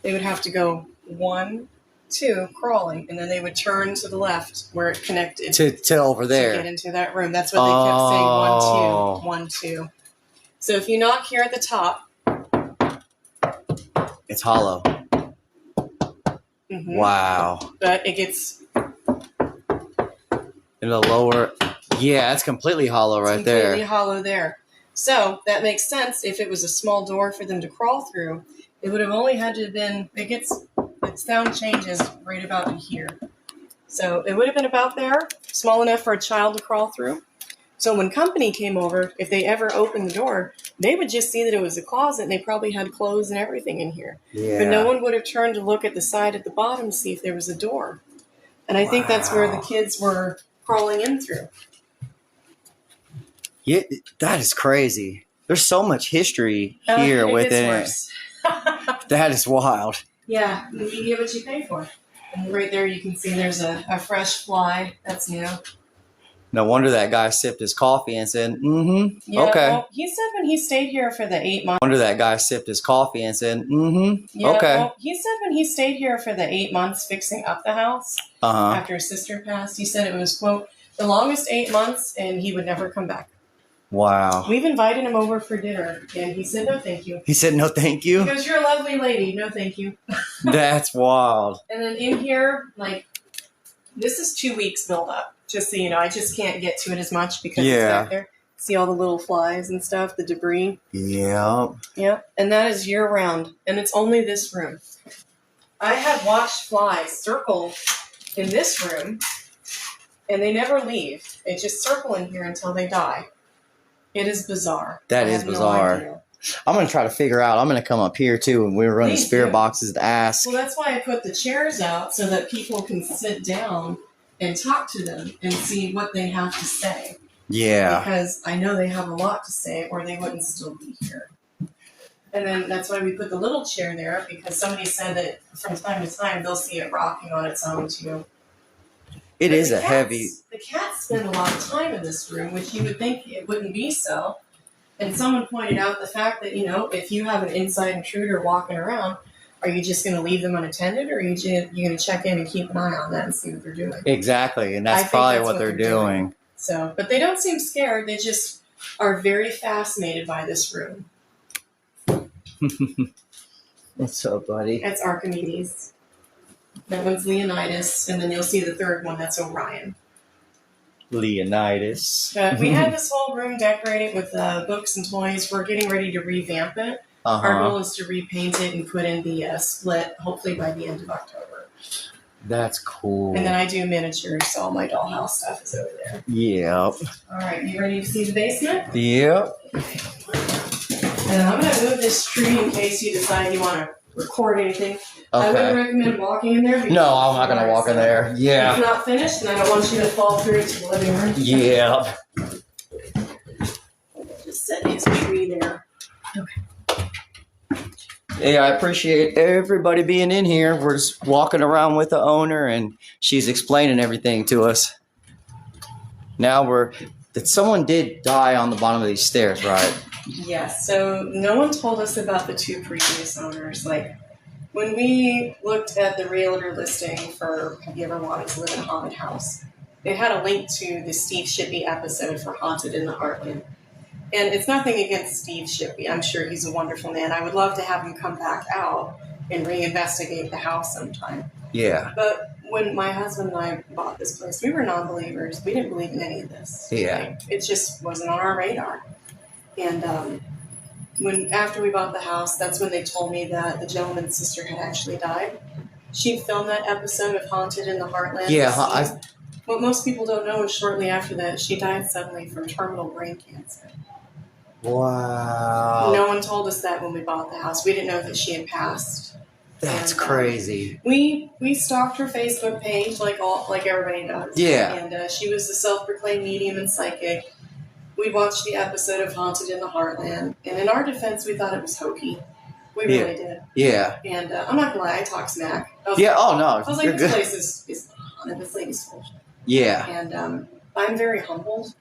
they would have to go 1, 2, crawling, and then they would turn to the left where it connected To over to there. get into that room. That's what they kept saying, 1, 2, 1, 2. So if you knock here at the top, It's hollow. Wow. but it gets In the lower... Yeah, it's completely hollow right completely there. hollow there. So that makes sense. If it was a small door for them to crawl through, it would have only had to have been, the sound changes right about in here. So it would have been about there, small enough for a child to crawl through. So when company came over, if they ever opened the door, they would just see that it was a closet and they probably had clothes and everything in here. Yeah. But no one would have turned to look at the side at the bottom to see if there was a door. And I think that's where the kids were crawling in through. Yeah, that is crazy. There's so much history here It within gets it. worse. That is wild. Yeah, you get what you pay for. And right there you can see there's a fresh fly. That's new. No wonder that guy sipped his coffee and said, Yeah, okay. well, he said when he stayed here for the 8 months. Wonder that guy sipped his coffee and said, Yeah, okay. well, he said when he stayed here for the 8 months fixing up the house Uh-huh. after his sister passed, he said it was, quote, the longest 8 months and he would never come back. Wow. We've invited him over for dinner and he said, no, thank you. He said, no, thank He you. goes, you're a lovely lady. No, thank you. That's wild. And then in here, like, this is 2 weeks build up. Just so you know, I just can't get to it as much because it's Yeah. back there. See all the little flies and stuff, the debris. Yep. Yep. And that is year round. And it's only this room. I have watched flies circle in this room and they never leave. They just circle in here until they die. It is bizarre. That I is have no bizarre. idea. I'm going to try to figure out. I'm going to come up here, too, and we're running Please spirit do. boxes to ask. Well, that's why I put the chairs out so that people can sit down and talk to them and see what they have to say. Yeah. Because I know they have a lot to say or they wouldn't still be here. And then that's why we put the little chair there because somebody said that from time to time they'll see it rocking on its own too. It But is the a cats- heavy... The cats spend a lot of time in this room, which you would think it wouldn't be so. And someone pointed out the fact that, you know, if you have an inside intruder walking around, are you just going to leave them unattended or are you going to check in and keep an eye on that and see what they're doing? Exactly, and I that's think probably that's what what they're they're doing. doing. So, but they don't seem scared. They just are very fascinated by this room. What's up, buddy? That's Archimedes. That one's Leonidas, and then you'll see the third one, that's Orion. Leonidas. But we had this whole room decorated with books and toys. We're getting ready to revamp it. Our goal is to repaint it and put in the split, hopefully by the end of October. That's cool. And then I do miniatures, so all my dollhouse stuff is over there. Yep. All right, you ready to see the basement? Yep. And I'm going to move this tree in case you decide you want to record anything. I wouldn't recommend walking in there. No, I'm not going to walk in there. Yeah. It's not finished, and I don't want you to fall through to the living room. Yeah. Just set his tree there. Okay. Yeah, I appreciate everybody being in here. We're just walking around with the owner, and she's explaining everything to us. Now someone did die on the bottom of these stairs, right? Yes, so no one told us about the two previous owners. Like, when we looked at the realtor listing for Have You Ever Wanted to Live in a Haunted House, it had a link to the Steve Shippey episode for Haunted in the Heartland. And it's nothing against Steve Shippey. I'm sure he's a wonderful man. I would love to have him come back out and reinvestigate the house sometime. Yeah. But when my husband and I bought this place, we were non-believers. We didn't believe in any of this. Yeah. Like, it just wasn't on our radar. And after we bought the house, that's when they told me that the gentleman's sister had actually died. She filmed that episode of Haunted in the Heartland. Yeah. What most people don't know is shortly after that, she died suddenly from terminal brain cancer. Wow. No one told us that when we bought the house. We didn't know that she had passed. That's crazy. We stalked her Facebook page like everybody does. Yeah. And she was a self-proclaimed medium and psychic. We watched the episode of Haunted in the Heartland, and in our defense, we thought it was hokey. We really did. Yeah. And I'm not gonna lie, I talk smack. No. I was like, this place is haunted. This lady's full. Yeah. And I'm very humbled.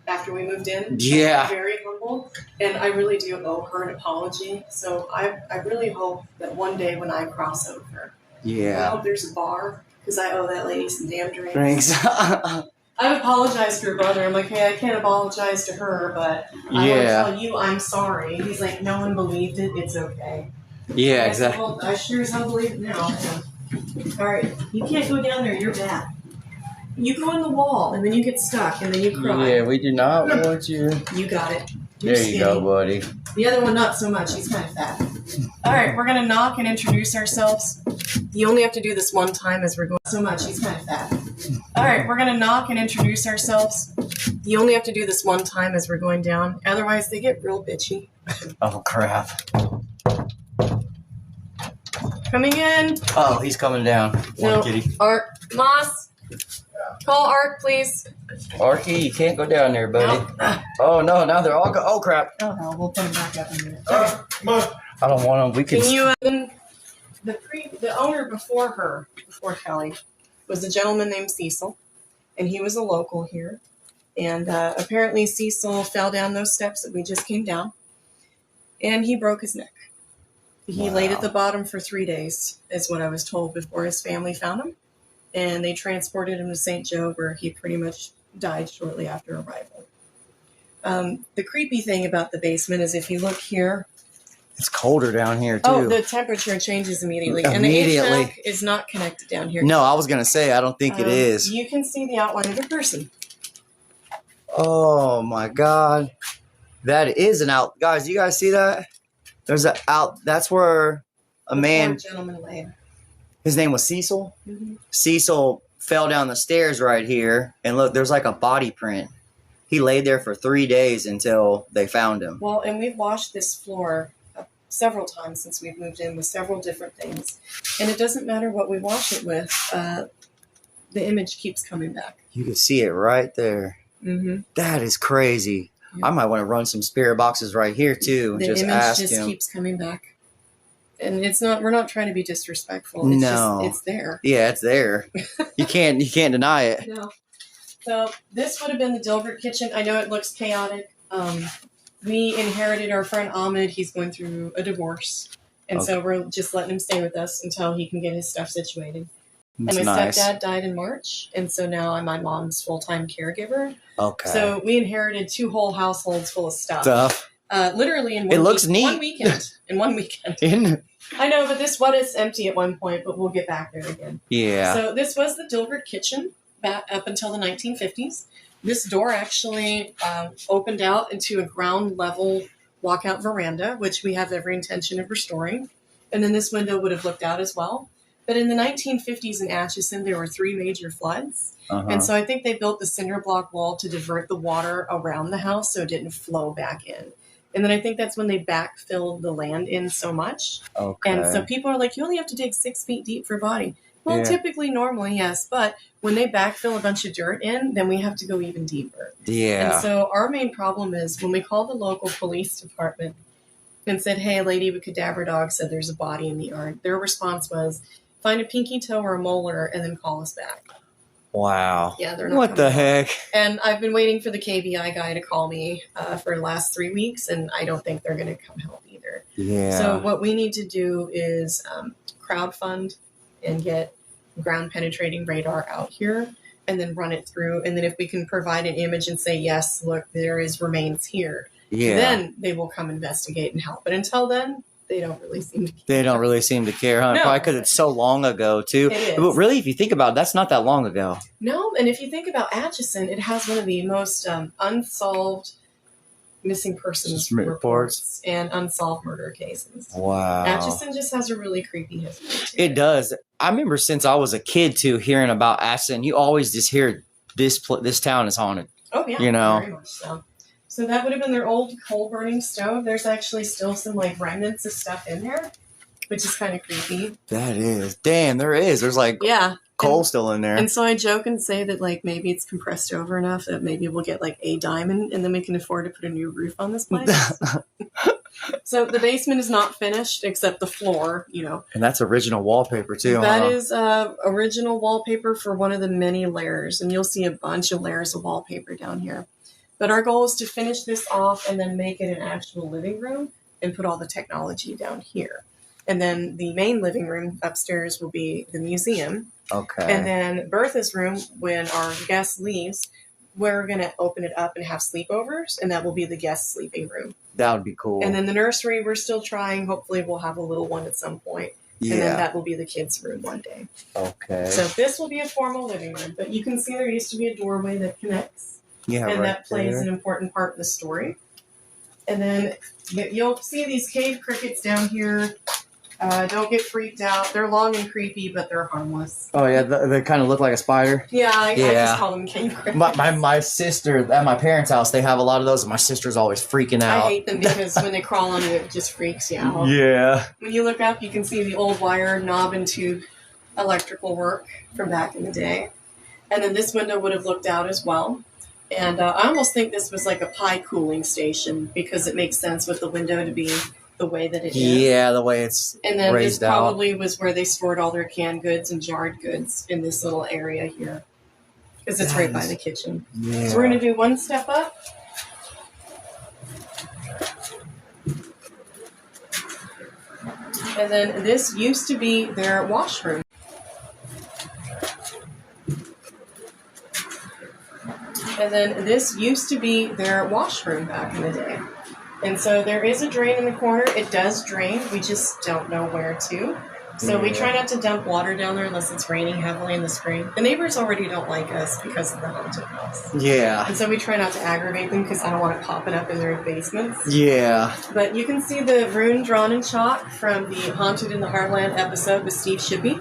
After we moved in, yeah, very humble, and I really do owe her an apology. So I really hope that one day when I cross over, I hope there's a bar because I owe that lady some damn drinks. I've apologized to her brother. I'm like, hey, I can't apologize to her, but I want to tell you I'm sorry. He's like, no one believed it. It's okay. Yeah, exactly. Well, I sure as hell believe it now. All right, you can't go down there. You're bad. You go in the wall, and then you get stuck, and then you cry. Yeah, we do not want you. You got it. There you go, buddy. The other one, not so much. He's kind of fat. All right, we're going to knock and introduce ourselves. You only have to do this one time as we're going. So much. He's kind of fat. All right, we're going to knock and introduce ourselves. You only have to do this one time as we're going down. Otherwise, they get real bitchy. Oh, crap. Coming in. Oh, he's coming down. No, Kitty. Art. Moss. Call Art, please. Arky, you can't go down there, buddy. Nope. Oh, no, now they're all oh, crap. Oh, no, we'll put him back up in a minute. Come on. I don't want them. We Can you, the owner before Kelly, was a gentleman named Cecil, and he was a local here. And apparently Cecil fell down those steps that we just came down, and he broke his neck. He laid at the bottom for 3 days, is what I was told before his family found him. And they transported him to St. Joe, where he pretty much died shortly after arrival. The creepy thing about the basement is if you look here. It's colder down here, too. Oh, the temperature changes immediately. And the HVAC is not connected down here. No, I was going to say, I don't think it is. You can see the outline of a person. Oh, my God. That is an out. Guys, you guys see that? There's an out. That's where a man. Gentleman laid. His name was Cecil. Mm-hmm. Cecil fell down the stairs right here. And look, there's like a body print. He laid there for 3 days until they found him. Well, and we've washed this floor several times since we've moved in with several different things. And it doesn't matter what we wash it with. The image keeps coming back. You can see it right there. Mm-hmm. That is crazy. Yeah. I might want to run some spirit boxes right here too. The just image ask just him. Keeps coming back. And we're not trying to be disrespectful. It's just, it's there. Yeah, it's there. You can't deny it. No. So this would have been the Dilgert kitchen. I know it looks chaotic. We inherited our friend Ahmed. He's going through a divorce. And so we're just letting him stay with us until he can get his stuff situated. That's and my nice. stepdad died in March, and so now I'm my mom's full-time caregiver. Okay. So we inherited 2 whole households full of stuff. Literally in It looks neat. one weekend. In one weekend. I know, but this was empty at one point, but we'll get back there again. Yeah. So this was the Dilgert kitchen back up until the 1950s. This door actually opened out into a ground level walkout veranda, which we have every intention of restoring. And then this window would have looked out as well. But in the 1950s in Atchison, there were 3 major floods. And so I think they built the cinder block wall to divert the water around the house so it didn't flow back in. And then I think that's when they backfilled the land in so much. Okay. And so people are like, you only have to dig 6 feet deep for a body. Well, Yeah. typically, normally, yes. But when they backfill a bunch of dirt in, then we have to go even deeper. Yeah. And so our main problem is when we call the local police department and said, hey, a lady with cadaver dog said there's a body in the yard. Their response was, find a pinky toe or a molar and then call us back. Wow. Yeah, they're not What the coming out. heck? And I've been waiting for the KBI guy to call me for the last 3 weeks, and I don't think they're going to come help either. Yeah. So what we need to do is crowdfund and get ground penetrating radar out here and then run it through. And then if we can provide an image and say, yes, look, there is remains here, Yeah. then they will come investigate and help. But until then, they don't really seem to care. They don't really seem to care, huh? No. Probably because it's so long ago, too. It is. But really, if you think about it, that's not that long ago. No, and if you think about Atchison, it has one of the most unsolved missing persons reports and unsolved murder cases. Wow. Atchison just has a really creepy history. to It does. I remember since I was a kid, too, hearing about Atchison. You always just hear this town is haunted. Oh, yeah. You know. Very much so. So that would have been their old coal-burning stove. There's actually still some, like, remnants of stuff in there, which is kind of creepy. That is. Damn, there is. There's, like, Yeah. coal still in there. And so I joke and say that, like, maybe it's compressed over enough that maybe we'll get, like, a diamond, and then we can afford to put a new roof on this place. So the basement is not finished, except the floor, you know. And that's original wallpaper, too, That huh? is original wallpaper for one of the many layers, and you'll see a bunch of layers of wallpaper down here. But our goal is to finish this off and then make it an actual living room and put all the technology down here. And then the main living room upstairs will be the museum. Okay. And then Bertha's room, when our guest leaves, we're going to open it up and have sleepovers, and that will be the guest sleeping room. That would be cool. And then the nursery, we're still trying. Hopefully we'll have a little one at some point. Yeah. And then that will be the kids' room one day. Okay. So this will be a formal living room, but you can see there used to be a doorway that connects. Yeah, And right that plays there. an important part of the story. And then you'll see these cave crickets down here. Don't get freaked out. They're long and creepy, but they're harmless. Oh, yeah, they kind of look like a spider. Yeah, I Yeah. just call them cave crickets. My sister, at my parents' house, they have a lot of those, and my sister's always freaking I out. hate them because when they crawl on you, it just freaks you out. Yeah. When you look up, you can see the old wire, knob, and tube electrical work from back in the day. And then this window would have looked out as well. And I almost think this was like a pie cooling station because it makes sense with the window to be the way that it is. Yeah, the way it's And then this raised out. probably was where they stored all their canned goods and jarred goods in this little area here. Because it's right by the kitchen. Yeah. So we're going to do one step up. And then this used to be their washroom. And then this used to be their washroom back in the day. And so there is a drain in the corner. It does drain. We just don't know where to. So we try not to dump water down there unless it's raining heavily in the spring. The neighbors already don't like us because of the haunted house. Yeah. And so we try not to aggravate them because I don't want it popping up in their basements. Yeah. But you can see the rune drawn in chalk from the Haunted in the Heartland episode with Steve Shippey.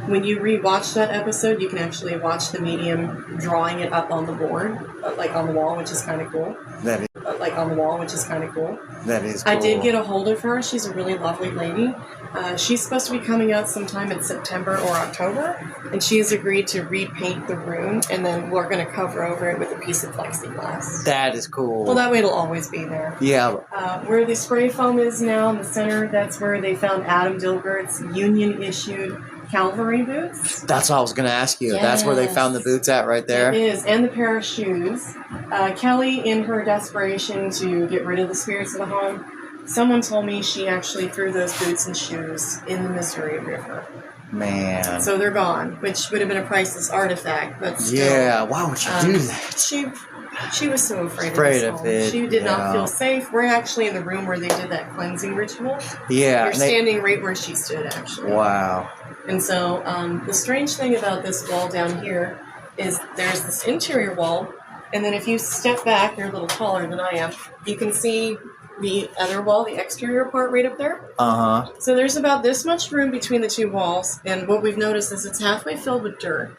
When you rewatch that episode, you can actually watch the medium drawing it up on the board, like on the wall, which is kind of cool. That is, Like on the wall, which is kind of cool. that is cool. I did get a hold of her. She's a really lovely lady. She's supposed to be coming out sometime in September or October, and she has agreed to repaint the room, and then we're going to cover over it with a piece of plexiglass. That is cool. Well, that way it'll always be there. Yeah. Where the spray foam is now in the center, that's where they found Adam Dilgert's union-issued Calvary boots. That's what I was going to ask you. That's where they found the boots at right there? It is, and the pair of shoes. Kelly, in her desperation to get rid of the spirits of the home, Someone told me she actually threw those boots and shoes in the Missouri River. Man. So they're gone, which would have been a priceless artifact, but still. Yeah, why would you do that? She was so afraid of home. it. She did not feel safe. We're actually in the room where they did that cleansing ritual. Yeah. You're standing right where she stood, actually. Wow. And so the strange thing about this wall down here is there's this interior wall, and then if you step back, you're a little taller than I am, you can see the other wall, the exterior part right up there. Uh-huh. So there's about this much room between the two walls, and what we've noticed is it's halfway filled with dirt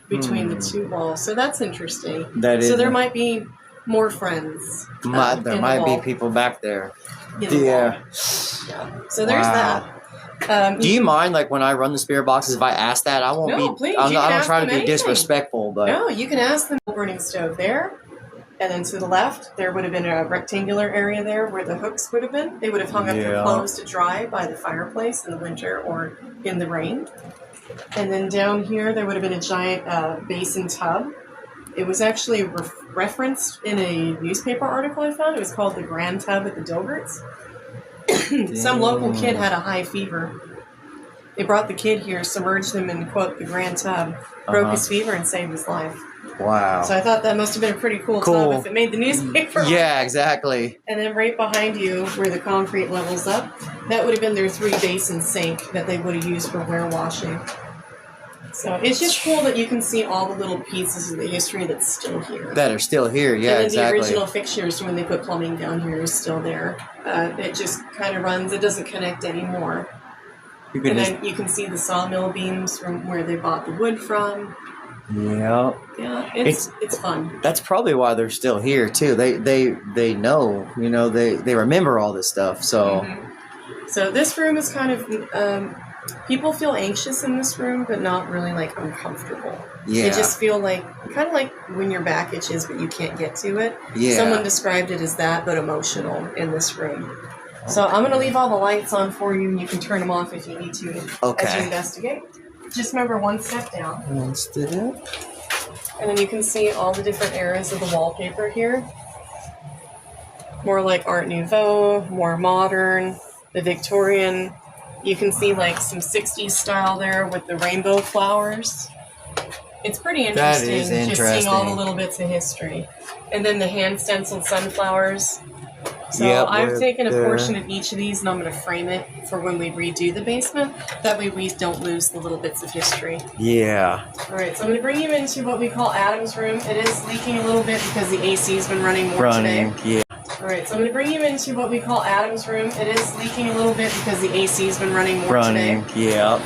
between the two walls. So that's interesting. So there might be more friends. There might be people back there. Yeah. So there's that. Do you mind, like, when I run the spirit boxes, if I ask that? I won't No, be. please, I don't try to be anything. disrespectful, but No, you can ask them. Burning stove there, and then to the left, there would have been a rectangular area there where the hooks would have been. They would have hung up their clothes to dry by the fireplace in the winter or in the rain. And then down here, there would have been a giant basin tub. It was actually referenced in a newspaper article I found. It was called the Grand Tub at the Dilgerts. Some local kid had a high fever. They brought the kid here, submerged him in, quote, the Grand Tub, broke his fever, and saved his life. Wow. So I thought that must have been a pretty cool tub if it made the newspaper. Yeah, exactly. And then right behind you, where the concrete levels up, that would have been their 3-basin sink that they would have used for ware washing. So it's just cool that you can see all the little pieces of the history that's still here. That are still here, yeah, and then exactly. the original fixtures when they put plumbing down here is still there. It just kind of runs. It doesn't connect anymore. Then you can see the sawmill beams from where they bought the wood from. Yeah. Yeah, it's fun. That's probably why they're still here too. They know, they remember all this stuff. So So this room is kind of people feel anxious in this room, but not really like uncomfortable. Yeah. They just feel like kind of like when your back itches, but you can't get to it. Yeah. Someone described it as that, but emotional in this room. So I'm going to leave all the lights on for you, and you can turn them off if you need to as you investigate. Just remember one step down. One step. And then you can see all the different eras of the wallpaper here. More like Art Nouveau, more modern, the Victorian. You can see like some 60s style there with the rainbow flowers. It's pretty interesting, That is interesting. Just seeing all the little bits of history. And then the hand stenciled sunflowers. So I've taken a portion of each of these and I'm going to frame it for when we redo the basement. That way we don't lose the little bits of history. Yeah. All right, so I'm going to bring you into what we call Adam's room. It is leaking a little bit because the AC's been running more today. Yeah. All right, so I'm going to bring you into what we call Adam's room. It is leaking a little bit because the AC's been running more today. Yeah.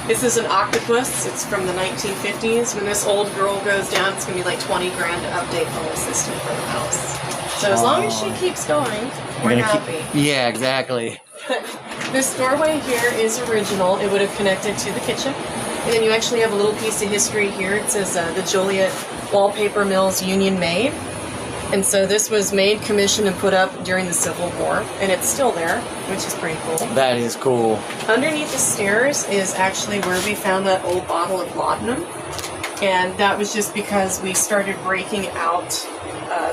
This is an octopus. It's from the 1950s. When this old girl goes down, it's going to be like 20 grand to update the whole system for the house. So as long as she keeps going, we're happy. Yeah, exactly. This doorway here is original. It would have connected to the kitchen. And then you actually have a little piece of history here. It says the Joliet Wallpaper Mills Union Made. And so this was made, commissioned, and put up during the Civil War. And it's still there, which is pretty cool. That is cool. Underneath the stairs is actually where we found that old bottle of laudanum. And that was just because we started breaking out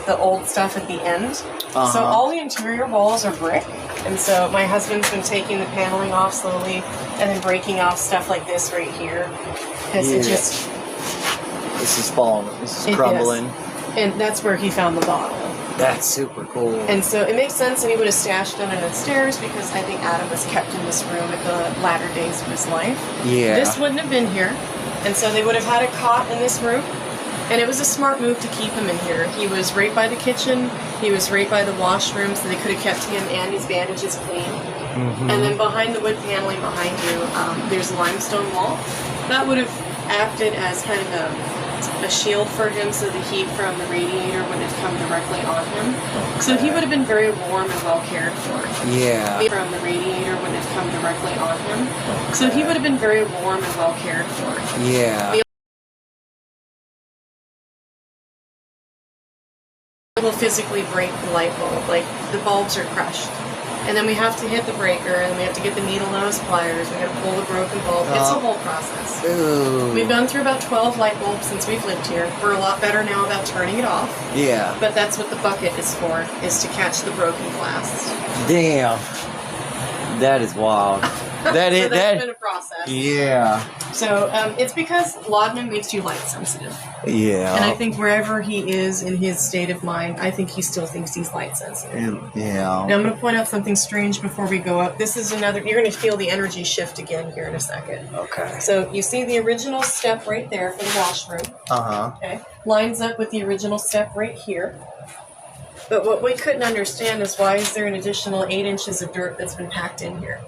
the old stuff at the end. So all the interior walls are brick. And so my husband's been taking the paneling off slowly and then breaking off stuff like this right here. Because it just... This is falling. This is crumbling. And that's where he found the bottle. That's super cool. And so it makes sense that he would have stashed it under the stairs because I think Adam was kept in this room at the latter days of his life. Yeah. This wouldn't have been here. And so they would have had a cot in this room. And it was a smart move to keep him in here. He was right by the kitchen. He was right by the washroom, so they could have kept him and his bandages clean. And then behind the wood paneling behind you, there's a limestone wall. That would have acted as kind of a shield for him so the heat from the radiator wouldn't have come directly on him. So he would have been very warm and well cared for. Yeah. From the radiator wouldn't have come directly on him. So he would have been very warm and well cared for. Yeah. Will physically break the light bulb. Like, the bulbs are crushed. And then we have to hit the breaker, and then we have to get the needle nose pliers. We got to pull the broken bulb. It's a whole process. Ooh. We've gone through about 12 light bulbs since we've lived here. We're a lot better now about turning it off. Yeah. But that's what the bucket is for, is to catch the broken glass. Damn. That is wild. That is so that's been a process. Yeah. So it's because laudanum makes you light sensitive. Yeah. And I think wherever he is in his state of mind, I think he still thinks he's light sensitive. Yeah. Now I'm going to point out something strange before we go up. This is another, you're going to feel the energy shift again here in a second. Okay. So you see the original step right there for the washroom. Uh-huh. Okay. Lines up with the original step right here. But what we couldn't understand is why is there an additional 8 inches of dirt that's been packed in here?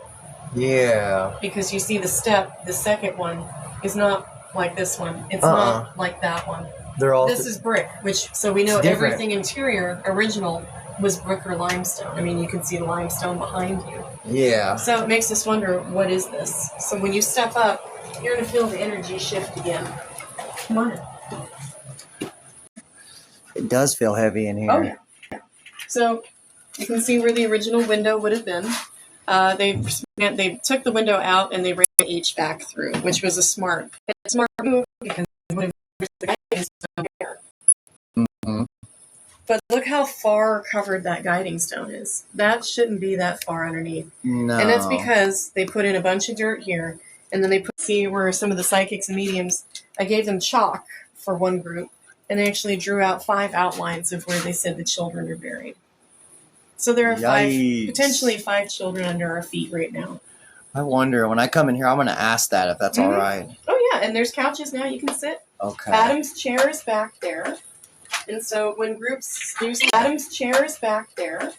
Yeah. Because you see the step, the second one, is not like this one. It's not like that one. They're all... This is brick, which, so we know everything interior, original, was brick or limestone. I mean, you can see the limestone behind you. Yeah. So it makes us wonder, what is this? So when you step up, you're going to feel the energy shift again. Come on in. It does feel heavy in here. Oh, yeah. So you can see where the original window would have been. They took the window out and they ran the HVAC through, which was a smart move because it would have the guiding stone there. Mm-hmm. But look how far covered that guiding stone is. That shouldn't be that far underneath. No. And that's because they put in a bunch of dirt here, and then see where some of the psychics and mediums, I gave them chalk for one group, and they actually drew out 5 outlines of where they said the children are buried. So there are potentially 5 children under our feet right now. I wonder, when I come in here, I'm going to ask that if that's all right. Oh, yeah, and there's couches now you can sit. Okay. Adam's chair is back there. And so when groups do Adam's chair is back there.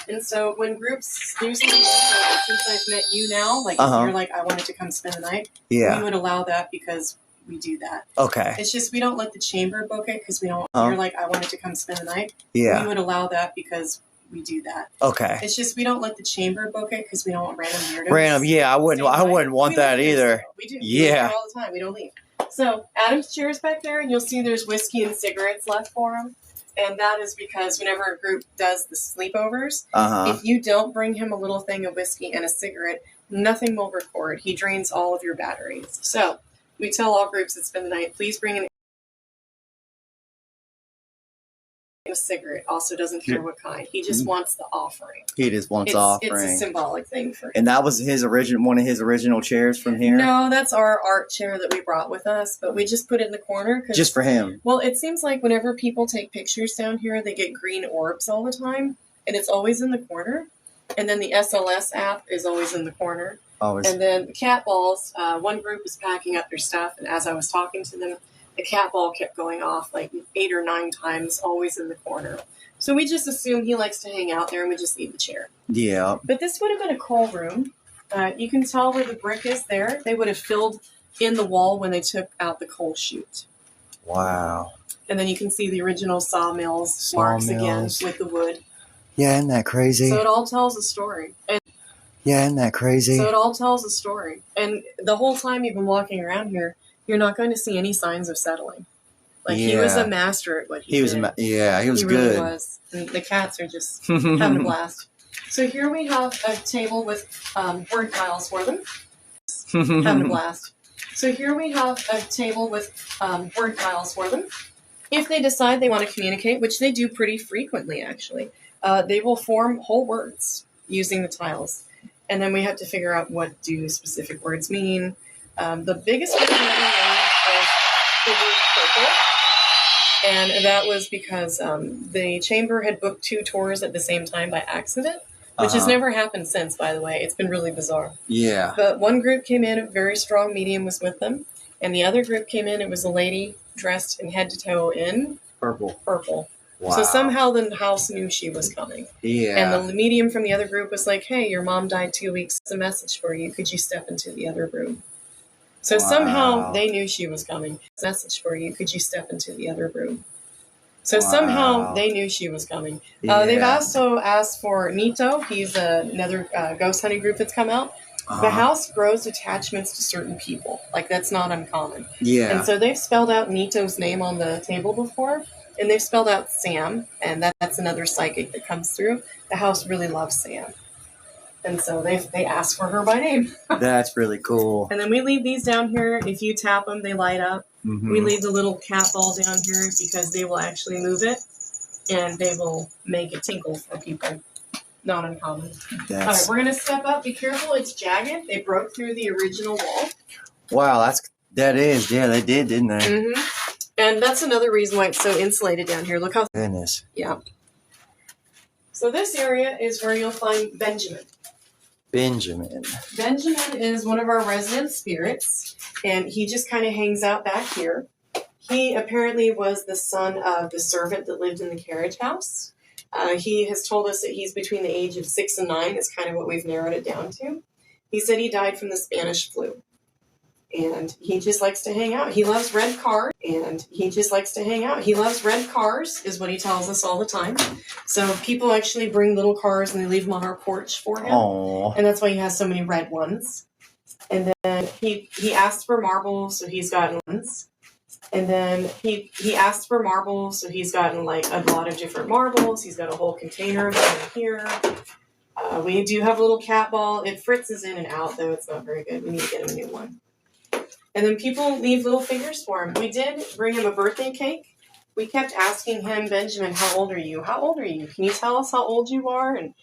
And so when groups do something, like, since I've met you now, like if you're like, I wanted to come spend the night, we would allow that because we do that. Okay. It's just we don't let the chamber book it because we don't, you're like, I wanted to come spend the night. Yeah. We would allow that because we do that. Okay. It's just we don't let the chamber book it because we don't want random weirdos. Random, yeah, I wouldn't want that either. We do. Yeah. We do all the time. We don't leave. So Adam's chair is back there, and you'll see there's whiskey and cigarettes left for him. And that is because whenever a group does the sleepovers, if you don't bring him a little thing of whiskey and a cigarette, nothing will record. He drains all of your batteries. So we tell all groups that spend the night, please bring in a cigarette. Also doesn't care what kind. He just wants the offering. He just wants offering. It's a symbolic thing for him. And that was one of his original chairs from here? No, that's our art chair that we brought with us, but we just put it in the corner. Just for him? Well, it seems like whenever people take pictures down here, they get green orbs all the time, and it's always in the corner. And then the SLS app is always in the corner. Always. And then the cat balls, one group is packing up their stuff, and as I was talking to them, the cat ball kept going off like 8 or 9 times, always in the corner. So we just assume he likes to hang out there, and we just leave the chair. Yeah. But this would have been a coal room. You can tell where the brick is there. They would have filled in the wall when they took out the coal chute. Wow. And then you can see the original sawmills marks again with the wood. Yeah, isn't that crazy? So it all tells a story. Yeah, isn't that crazy? So it all tells a story. And the whole time you've been walking around here, you're not going to see any signs of settling. Like, he was a master at what he did. He was he good. Really was. And the cats are just having a blast. So here we have a table with word tiles for them. Having a blast. So here we have a table with word tiles for them. If they decide they want to communicate, which they do pretty frequently, actually, they will form whole words using the tiles. And then we have to figure out what do specific words mean. The biggest word we ever learned was the word purple. And that was because the chamber had booked 2 tours at the same time by accident, which has never happened since, by the way. It's been really bizarre. Yeah. But one group came in, a very strong medium was with them. And the other group came in, it was a lady dressed in head to toe in purple. Wow. So somehow the house knew she was coming. Yeah. And the medium from the other group was like, hey, your mom died 2 weeks. It's a message for you. Could you step into the other room? So somehow they knew she was coming. It's a message for you. Could you step into the other room? So somehow they knew she was coming. They've also asked for Nito. He's another ghost hunting group that's come out. The house grows attachments to certain people. Like, that's not uncommon. Yeah. And so they've spelled out Nito's name on the table before. And they've spelled out Sam. And that's another psychic that comes through. The house really loves Sam. And so they ask for her by name. That's really cool. And then we leave these down here. If you tap them, they light up. Mm-hmm. We leave the little cat ball down here because they will actually move it, and they will make it tinkle for people. Not uncommon. All right, we're going to step up. Be careful. It's jagged. They broke through the original wall. Wow, that is. Yeah, they did, didn't they? Mm-hmm. And that's another reason why it's so insulated down here. Look how... Goodness. Yeah. So this area is where you'll find Benjamin. Benjamin is one of our resident spirits, and he just kind of hangs out back here. He apparently was the son of the servant that lived in the carriage house. He has told us that he's between the age of 6 and 9 is kind of what we've narrowed it down to. He said he died from the Spanish flu. And he just likes to hang out. He loves red cars. He loves red cars, is what he tells us all the time. So people actually bring little cars and they leave them on our porch for him. Aww. And that's why he has so many red ones. And then he asked for marbles, so he's gotten ones. And then he asked for marbles, so he's gotten like a lot of different marbles. He's got a whole container of them here. We do have a little cat ball. It fritzes in and out, though it's not very good. We need to get him a new one. And then people leave little figures for him. We did bring him a birthday cake. We kept asking him, Benjamin, how old are you? How old are you? Can you tell us how old you are? And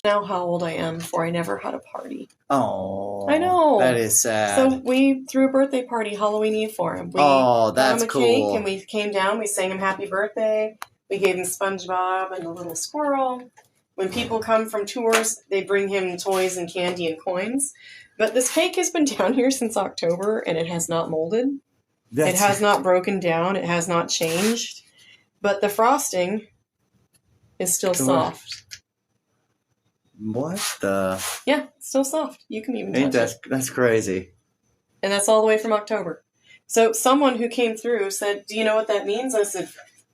now how old I am, for I never had a party. Oh, I know. That is sad. So we threw a birthday party Halloween Eve for him. We that's got him a cool. cake, and we came down. We sang him happy birthday. We gave him SpongeBob and a little squirrel. When people come from tours, they bring him toys and candy and coins. But this cake has been down here since October, and it has not molded. It has not broken down. It has not changed. But the frosting is still soft. What the? Yeah, it's still soft. You can even touch it. That's crazy. And that's all the way from October. So someone who came through said, do you know what that means? I said,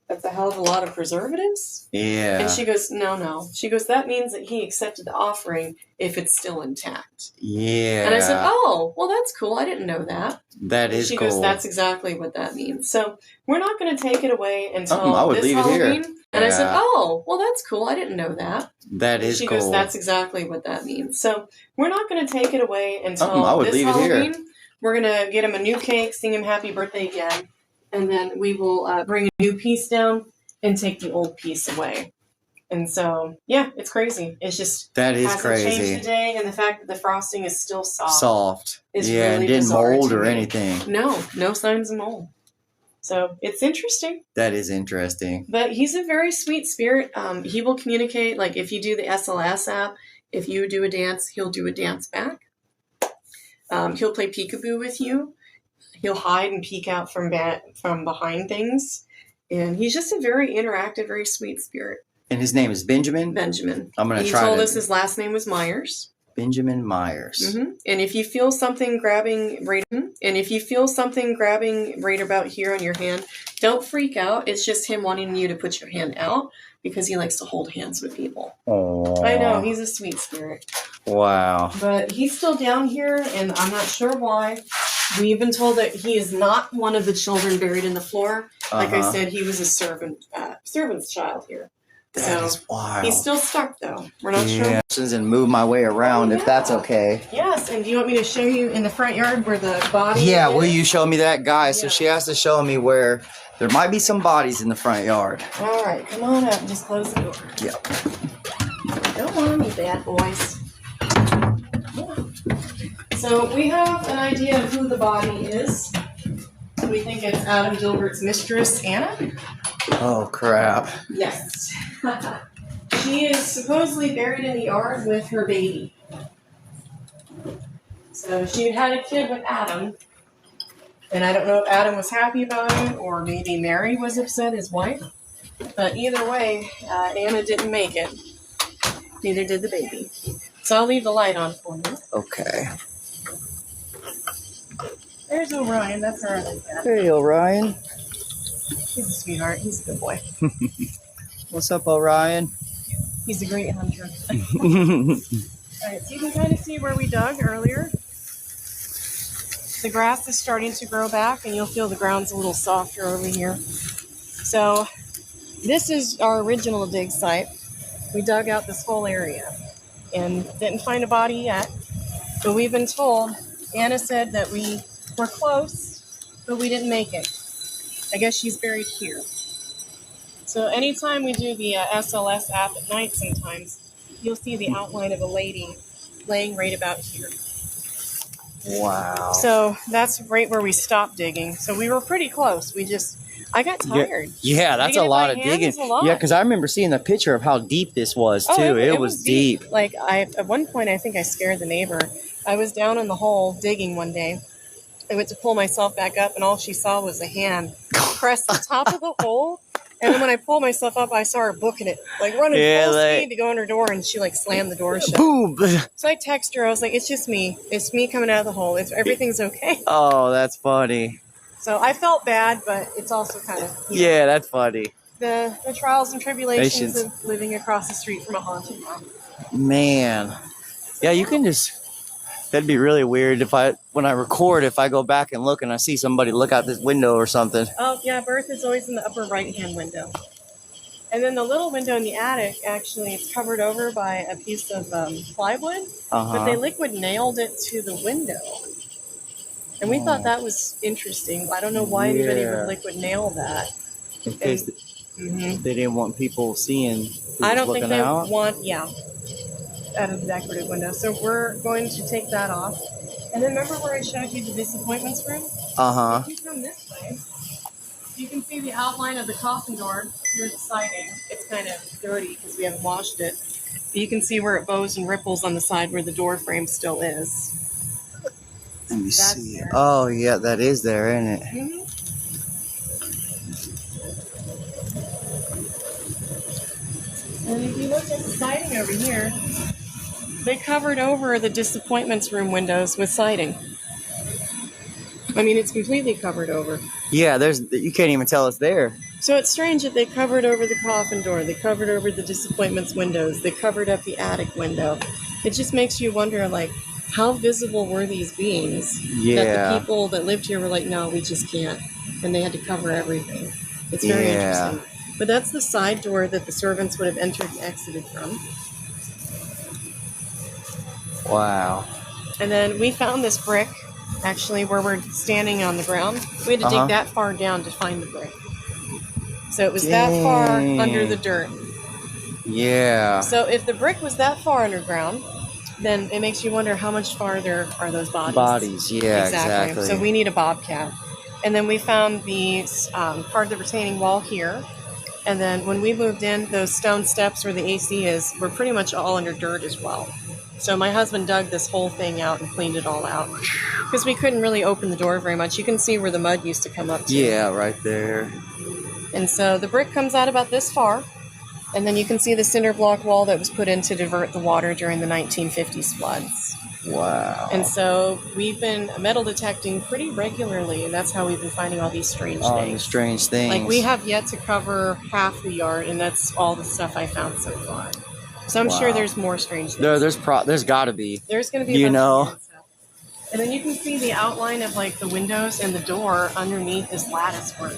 that's a hell of a lot of preservatives. Yeah. And she goes, no. She goes, that means that he accepted the offering if it's still intact. Yeah. And I said, oh, well, that's cool. I didn't know that. That is cool. She goes, that's exactly what that means. So we're not going to take it away until I would this leave Halloween. it here. And I said, oh, well, that's cool. I didn't know that. That is cool. She goes, that's exactly what that means. So we're not going to take it away until I would this leave Halloween. It here. We're going to get him a new cake, sing him happy birthday again. And then we will bring a new piece down and take the old piece away. And so, yeah, it's crazy. It's just that is hasn't crazy. Changed today, and the fact that the frosting is still soft. Is yeah, really it didn't mold or me. anything. No signs of mold. So it's interesting. That is interesting. But he's a very sweet spirit. He will communicate. Like if you do the SLS app, if you do a dance, he'll do a dance back. He'll play peekaboo with you. He'll hide and peek out from behind things. And he's just a very interactive, very sweet spirit. And his name is Benjamin? Benjamin. I'm going to try. He told us his last name was Myers. Benjamin Myers. Mm-hmm. And if you feel something grabbing right about here on your hand, don't freak out. It's just him wanting you to put your hand out because he likes to hold hands with people. Oh, I know, he's a sweet spirit. Wow. But he's still down here, and I'm not sure why. We've been told that he is not one of the children buried in the floor. Like I said, he was a servant's child here. That is wild. He's still stuck, though. We're not sure. And move my way around if that's okay. Yes, and do you want me to show you in the front yard where the body is? Will you show me that, guys? So she has to show me where there might be some bodies in the front yard. All right, come on up and just close the door. Yep. Come on, you bad boys. So we have an idea of who the body is. We think it's Adam Dilgert's mistress, Anna. Oh, crap. Yes. She is supposedly buried in the yard with her baby. So she had a kid with Adam. And I don't know if Adam was happy about it or maybe Mary was upset, his wife. But either way, Anna didn't make it. Neither did the baby. So I'll leave the light on for you. Okay. There's Orion. That's our other cat. Hey, Orion. He's a sweetheart. He's a good boy. What's up, Orion? He's a great hunter. All right, so you can kind of see where we dug earlier. The grass is starting to grow back, and you'll feel the ground's a little softer over here. So this is our original dig site. We dug out this whole area. and didn't find a body yet. But we've been told, Anna said that we were close, but we didn't make it. I guess she's buried here. So anytime we do the SLS app at night sometimes, you'll see the outline of a lady laying right about here. Wow. So that's right where we stopped digging. So we were pretty close. I got tired. Yeah, that's a lot of digging. Yeah, because I remember seeing the picture of how deep this was, too. Oh, it was deep. Like, at one point, I think I scared the neighbor. I was down in the hole digging one day. I went to pull myself back up, and all she saw was a hand press the top of the hole. And then when I pulled myself up, I saw her booking it, like running full speed to go in her door, and she like slammed the door shut. Boom! So I texted her. I was like, "It's just me. It's me coming out of the hole. Everything's okay." Oh, that's funny. So I felt bad, but it's also kind of that's funny. The trials and tribulations of living across the street from a haunted house. Man, yeah, you can just. That'd be really weird when I record, if I go back and look and I see somebody look out this window or something. Oh, yeah, Berth is always in the upper right-hand window. And then the little window in the attic, actually, it's covered over by a piece of plywood, but they liquid nailed it to the window. And we thought that was interesting. I don't know why anybody would liquid nail that. In case they didn't want people seeing. I don't think they want, out of the decorative window. So we're going to take that off. And then remember where I showed you the disappointments room? If you come this way, you can see the outline of the coffin door through the siding. It's kind of dirty because we haven't washed it. But you can see where it bows and ripples on the side where the door frame still is. Let me see. There. Oh, yeah, that is there, isn't it? Mm-hmm. And if you look at the siding over here, they covered over the disappointments room windows with siding. I mean, it's completely covered over. Yeah, you can't even tell it's there. So it's strange that they covered over the coffin door. They covered over the disappointments windows. They covered up the attic window. It just makes you wonder, like, how visible were these beings? Yeah. That the people that lived here were like, no, we just can't. And they had to cover everything. It's very interesting. But that's the side door that the servants would have entered and exited from. Wow. And then we found this brick, actually, where we're standing on the ground. We had to dig that far down to find the brick. So it was that far under the dirt. Yeah. So if the brick was that far underground, then it makes you wonder how much farther are those bodies. Exactly. So we need a bobcat. And then we found the part of the retaining wall here. And then when we moved in, those stone steps where the AC is were pretty much all under dirt as well. So my husband dug this whole thing out and cleaned it all out. Because we couldn't really open the door very much. You can see where the mud used to come up to. Yeah, right there. And so the brick comes out about this far. And then you can see the cinder block wall that was put in to divert the water during the 1950s floods. Wow. And so we've been metal detecting pretty regularly, and that's how we've been finding all these strange things. The strange things. Like, we have yet to cover half the yard, and that's all the stuff I found so far. So I'm sure there's more strange things. There's got to be. There's going to be a bunch of weird stuff. And then you can see the outline of, like, the windows and the door underneath this lattice work.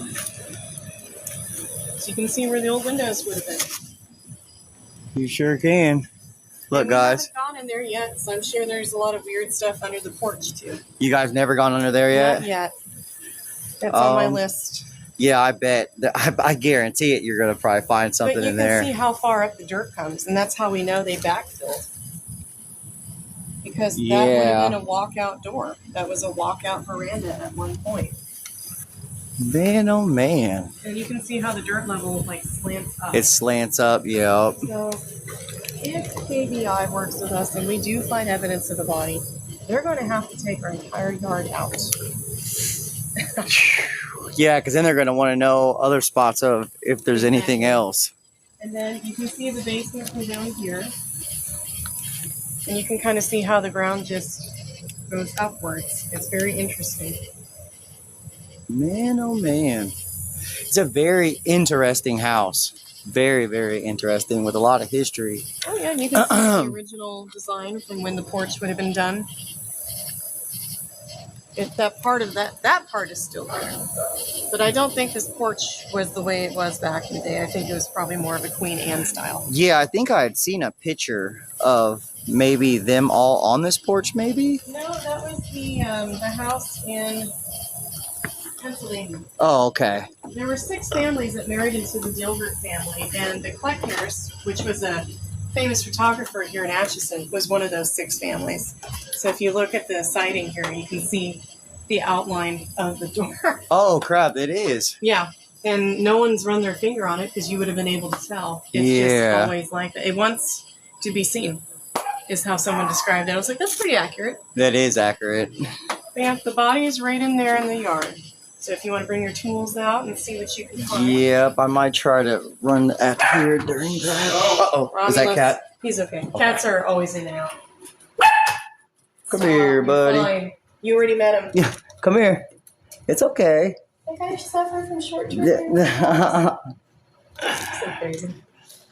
So you can see where the old windows would have been. You sure can. Look, guys. We haven't gone in there yet, so I'm sure there's a lot of weird stuff under the porch, too. You guys never gone under there yet? Not yet. That's on my list. Yeah, I bet. I guarantee it. You're going to probably find something in there. But you can see how far up the dirt comes, and that's how we know they backfilled. Because that would have been a walkout door. That was a walkout veranda at one point. Man, oh man. And you can see how the dirt level, like, slants up. It slants up, yeah. So if KBI works with us and we do find evidence of a body, they're going to have to take our entire yard out. Yeah, because then they're going to want to know other spots of if there's anything else. And then you can see the basement from down here. And you can kind of see how the ground just goes upwards. It's very interesting. Man, oh man. It's a very interesting house. Very, very interesting with a lot of history. Oh, yeah, and you can see the original design from when the porch would have been done. If that part is still there. But I don't think this porch was the way it was back in the day. I think it was probably more of a Queen Anne style. Yeah, I think I had seen a picture of maybe them all on this porch, maybe? No, that was the house in Pennsylvania. Oh, okay. There were 6 families that married into the Dilgert family, and the Kleckners, which was a famous photographer here in Atchison, was one of those 6 families. So if you look at the siding here, you can see the outline of the door. Oh, crap, it is. Yeah, and no one's run their finger on it because you would have been able to tell. It's Yeah. just always like that. It wants to be seen, is how someone described it. I was like, that's pretty accurate. That is accurate. But yeah, the body is right in there in the yard. So if you want to bring your tools out and see what you can find. Yep, I might try to run up here during that. Uh-oh, is that cat? He's okay. Cats are always in and out. Come here, you're buddy. fine. You already met him. Yeah, come here. It's okay. I think I suffer from short-term Yeah. So crazy.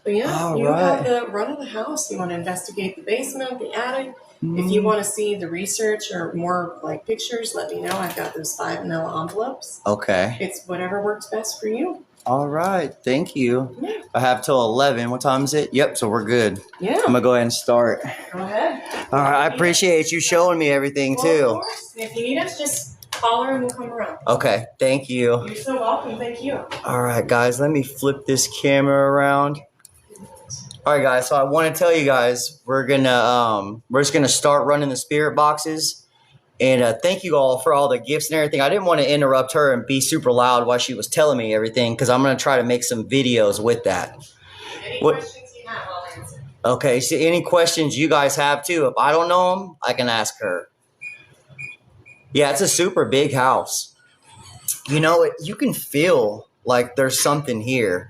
But yeah, All you right. have the run of the house. You want to investigate the basement, the attic. If you want to see the research or more like pictures, let me know. I've got those 5 manila envelopes. Okay. It's whatever works best for you. All right. Thank you. Yeah. I have till 11. What time is it? Yep. So we're good. Yeah. I'm going to go ahead and start. Go ahead. All right. I appreciate you showing me everything Well, of too. course. If you need us, just holler and we'll come around. Okay. Thank you. You're so welcome. Thank you. All right, guys. Let me flip this camera around. All right, guys. So I want to tell you guys, we're just gonna start running the spirit boxes, and thank you all for all the gifts and everything. I didn't want to interrupt her and be super loud while she was telling me everything because I'm gonna try to make some videos with that. Any What- questions you have, I'll answer. Okay. So any questions you guys have too? If I don't know them, I can ask her. Yeah, it's a super big house. You know, you can feel like there's something here.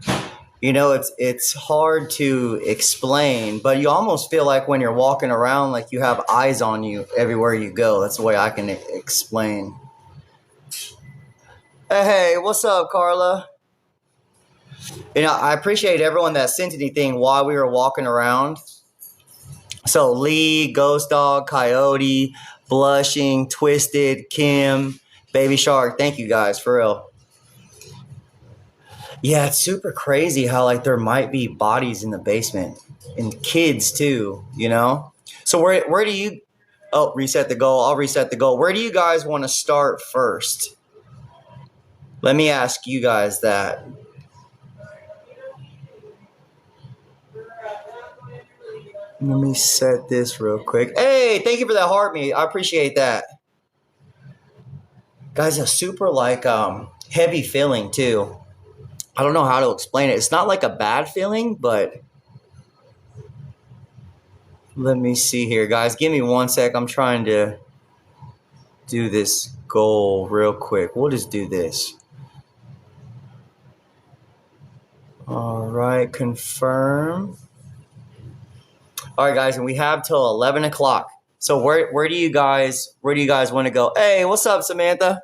You know, it's hard to explain, but you almost feel like when you're walking around, like you have eyes on you everywhere you go. That's the way I can explain. Hey, what's up, Carla? You know, I appreciate everyone that sent anything while we were walking around. So Lee, Ghost Dog, Coyote, Blushing, Twisted, Kim, Baby Shark. Thank you guys, for real. Yeah, it's super crazy how like there might be bodies in the basement and kids too, you know? So where do you reset the goal. I'll reset the goal. Where do you guys want to start first? Let me ask you guys that. Let me set this real quick. Hey, thank you for that heart me. I appreciate that. Guys, a super like heavy feeling too. I don't know how to explain it. It's not like a bad feeling, but let me see here, guys. Give me 1 sec. I'm trying to do this goal real quick. We'll just do this. All right, confirm. All right, guys, and we have till 11 o'clock. So where do you guys want to go? Hey, what's up, Samantha?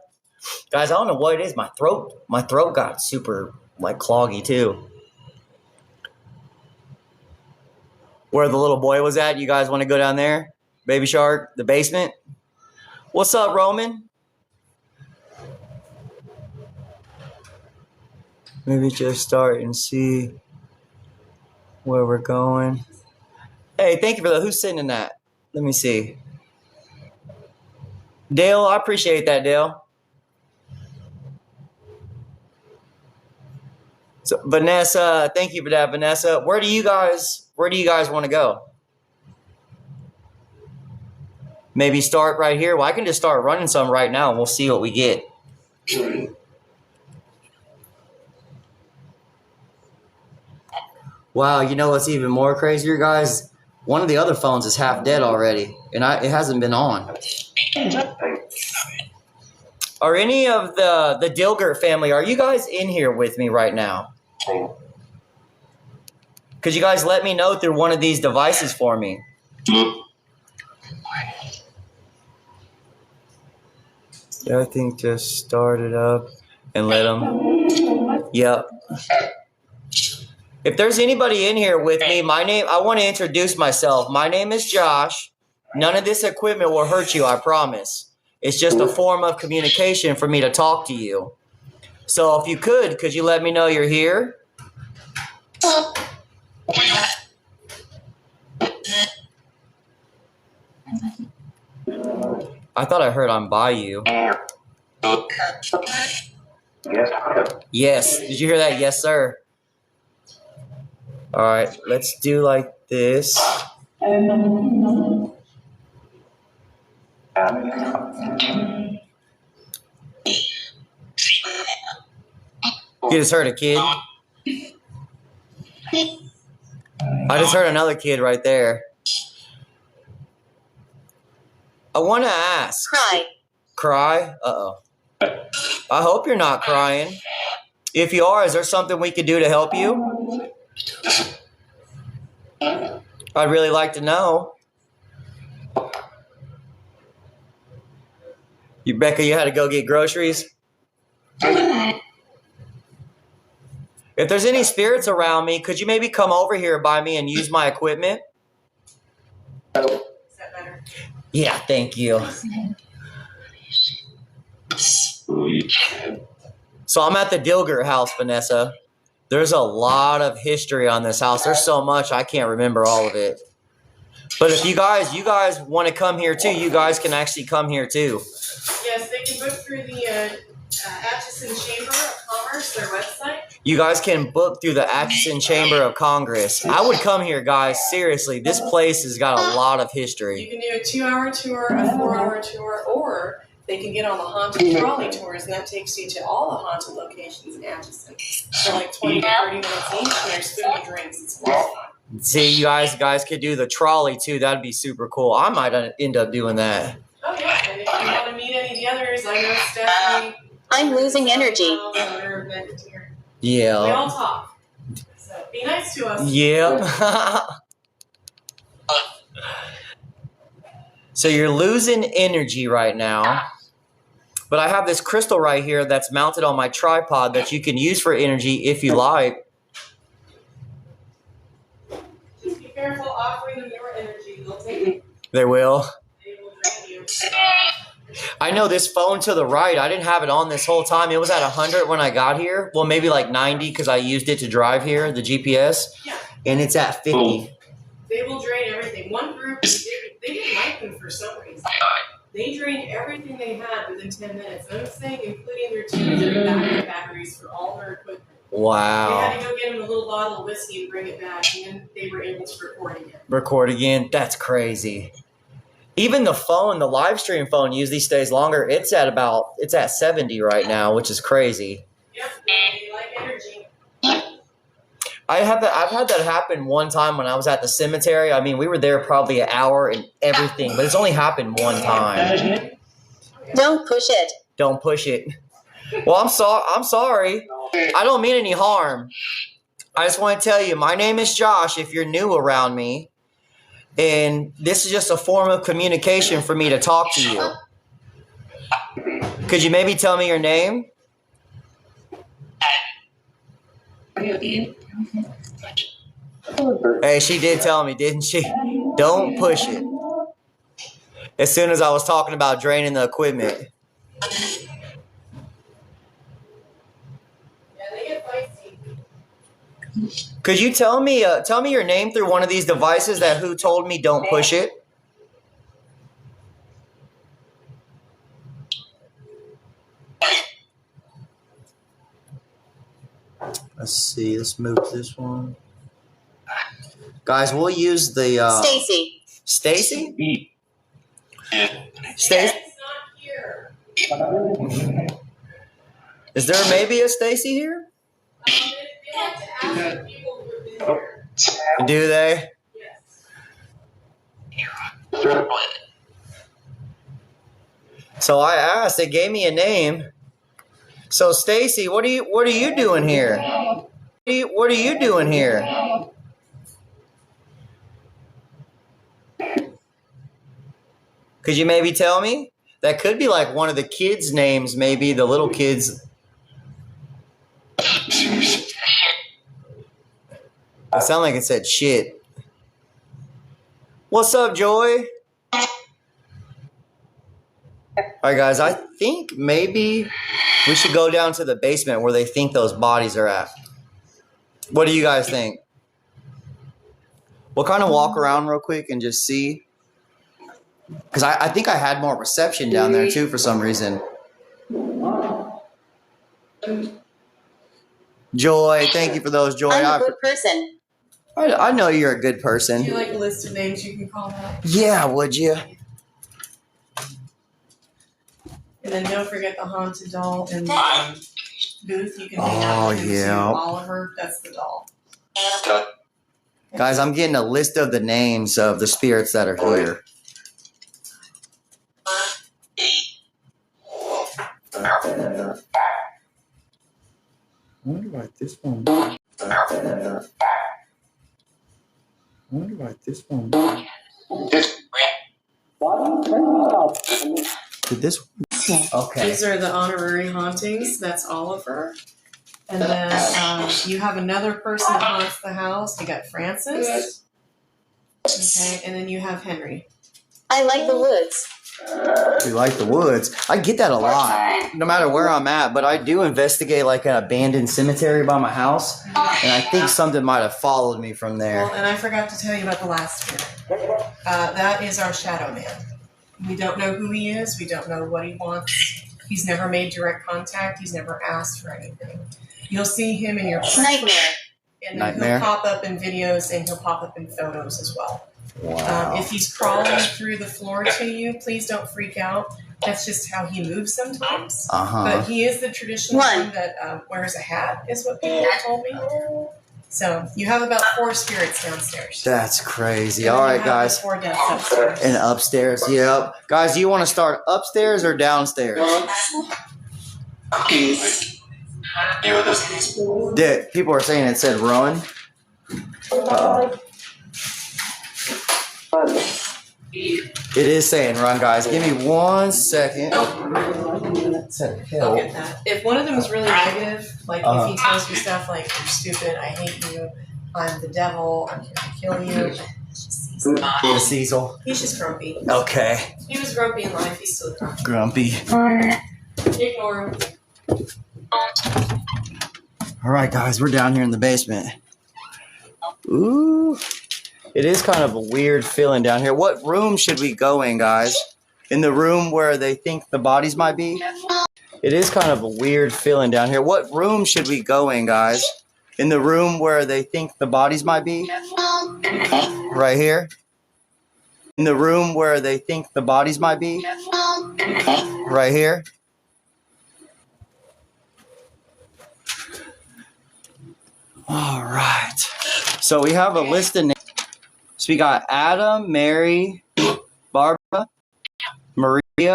Guys, I don't know what it is. My throat got super like cloggy too. Where the little boy was at, you guys want to go down there? Baby Shark, the basement. What's up, Roman? Maybe just start and see where we're going. Hey, thank you for that. Who's sitting in that? Let me see. Dale, I appreciate that, Dale. So Vanessa, thank you for that, Vanessa. Where do you guys want to go? Maybe start right here. Well, I can just start running some right now and we'll see what we get. Wow, you know what's even more crazier, guys? One of the other phones is half dead already, and it hasn't been on. Are any of the Dilgert family, are you guys in here with me right now? Could you guys let me know through one of these devices for me? Yeah, I think just start it up and let them. Yep. If there's anybody in here with me, I want to introduce myself. My name is Josh. None of this equipment will hurt you, I promise. It's just a form of communication for me to talk to you. So if you could you let me know you're here? I thought I heard I'm by you. Yes. Did you hear that? Yes, sir. All right. Let's do like this. You just heard a kid. I just heard another kid right there. I want to ask. Cry? Uh-oh. I hope you're not crying. If you are, is there something we could do to help you? I'd really like to know. Becca, you had to go get groceries? If there's any spirits around me, could you maybe come over here by me and use my equipment? Is that better? Yeah, thank you. So I'm at the Dilgert house, Vanessa. There's a lot of history on this house. There's so much I can't remember all of it. But if you guys want to come here too, you guys can actually come here too. Yes, they can book through the Atchison Chamber of Commerce, their website. You guys can book through the Atchison Chamber of Congress. I would come here, guys. Seriously, this place has got a lot of history. You can do a 2-hour tour, a 4-hour tour, or they can get on the haunted trolley tours, and that takes you to all the haunted locations in Atchison. So like 20 to 30 minutes each, and there's food and drinks. It's a lot of fun. See, you guys could do the trolley too. That'd be super cool. I might end up doing that. Oh yeah, and if you want to meet any of the others, I know Stephanie. I'm losing energy. Yeah. We all talk. So be nice to us. Yep. So you're losing energy right now. But I have this crystal right here that's mounted on my tripod that you can use for energy if you like. Just be careful offering them your energy. They'll take it. They will. They will drain you. I know this phone to the right, I didn't have it on this whole time. It was at 100 when I got here. Well, maybe like 90 because I used it to drive here, the GPS. Yeah. And it's at 50. They will drain everything. One group, they didn't like them for some reason. They drained everything they had within 10 minutes. I'm saying including their TVs and their backup batteries for all their equipment. They Wow. had to go get them a little bottle of whiskey and bring it back, and then they were able to record again. Record again. That's crazy. Even the phone, the live stream phone usually stays longer. It's at 70 right now, which is crazy. Yep, they like energy. I've had that happen one time when I was at the cemetery. I mean, we were there probably an hour and everything, but it's only happened one time. Don't push it. Don't push it. Well, I'm sorry. I don't mean any harm. I just want to tell you, my name is Josh if you're new around me. And this is just a form of communication for me to talk to you. Could you maybe tell me your name? Hey, she did tell me, didn't she? Don't push it. As soon as I was talking about draining the equipment. Yeah, they get feisty. Could you tell me your name through one of these devices that who told me don't push it? Let's see. Let's move this one. Guys, we'll use the Stacy. Stacy? Stacy? It's not here. Is there maybe a Stacy here? They like to ask the people who have been here. Do they? Yes. So I asked, they gave me a name. So Stacy, what are you doing here? What are you doing here? Could you maybe tell me? That could be like one of the kids' names, maybe the little kids. It sounded like it said shit. What's up, Joy? All right, guys, I think maybe we should go down to the basement where they think those bodies are at. What do you guys think? We'll kind of walk around real quick and just see. Because I think I had more reception down there too for some reason. Joy, thank you for those, Joy. I'm a good person. I know you're a good person. Do you like a list of names you can call out? Yeah, would you? And then don't forget the haunted doll in the booth. You can hang out with him too. Oliver, that's the doll. Guys, I'm getting a list of the names of the spirits that are here. I wonder why this one. I wonder why this one. Did this one? Okay. These are the honorary hauntings. That's Oliver. And then you have another person that haunts the house. You got Francis. Okay, and then you have Henry. I like the woods. You like the woods. I get that a lot, no matter where I'm at, but I do investigate like an abandoned cemetery by my house, and I think something might have followed me from there. Well, and I forgot to tell you about the last spirit. That is our shadow man. We don't know who he is. We don't know what he wants. He's never made direct contact. He's never asked for anything. You'll see him in your Nightmare. And then he'll pop up in videos and he'll pop up in photos as well. Wow. If he's crawling through the floor to you, please don't freak out. That's just how he moves sometimes. But he is the traditional one that wears a hat, is what people told me. So you have about 4 spirits downstairs. That's crazy. All right, guys. 4 deaths upstairs. And upstairs, yep. Guys, do you want to start upstairs or downstairs? People are saying it said run. It is saying run, guys. Give me 1 second. I'll get that. If one of them is really negative, like if he tells you stuff like, you're stupid, I hate you, I'm the devil, I'm here to kill you. Cecil. He's just grumpy. Okay. He was grumpy in life, he's still grumpy. Grumpy. Ignore him. All right, guys, we're down here in the basement. Ooh. It is kind of a weird feeling down here. What room should we go in, guys? In the room where they think the bodies might be? It is kind of a weird feeling down here. What room should we go in, guys? In the room where they think the bodies might be? Right here? In the room where they think the bodies might be? Right here? All right. So we have a list of names. So we got Adam, Mary, Barbara, Maria.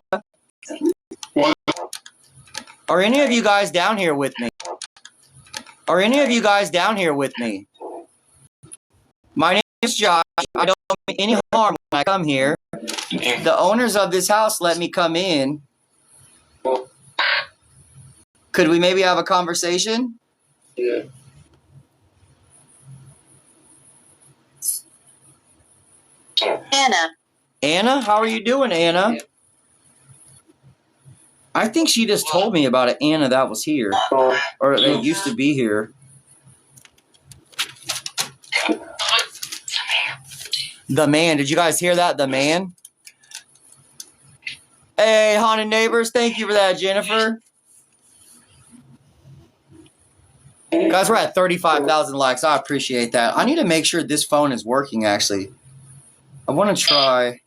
Are any of you guys down here with me? Are any of you guys down here with me? My name is Josh. I don't mean any harm when I come here. The owners of this house let me come in. Could we maybe have a conversation? Yeah. Anna. Anna? How are you doing, Anna? I think she just told me about it, Anna that was here. Or that used to be here. The man. Did you guys hear that? The man? Hey, haunted neighbors. Thank you for that, Jennifer. Guys, we're at 35,000 likes. I appreciate that. I need to make sure this phone is working, actually. I want to try.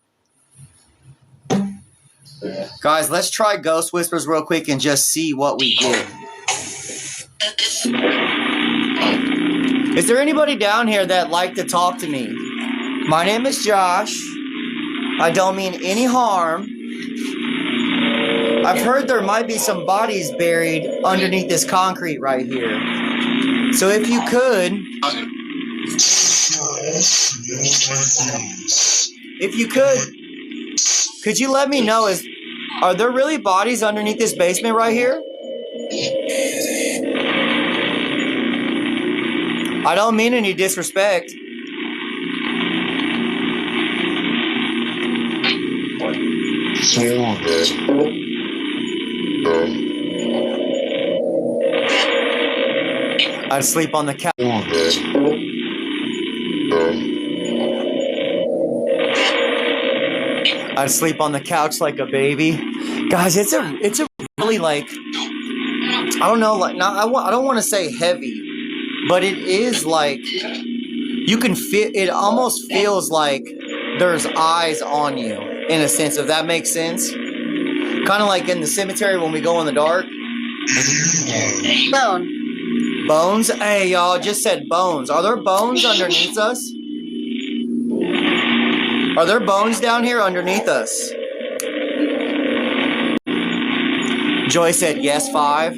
Guys, let's try Ghost Whispers real quick and just see what we get. Is there anybody down here that'd like to talk to me? My name is Josh. I don't mean any harm. I've heard there might be some bodies buried underneath this concrete right here. So if you could... If you could you let me know, are there really bodies underneath this basement right here? I don't mean any disrespect. I'd sleep on the couch. I'd sleep on the couch like a baby. Guys, it's a really like, I don't know, like not I don't want to say heavy, but it is like you can feel it. Almost feels like there's eyes on you in a sense, if that makes sense. Kind of like in the cemetery when we go in the dark. Bone. Bones? Hey, y'all just said bones. Are there bones underneath us? Are there bones down here underneath us? Joy said yes, 5.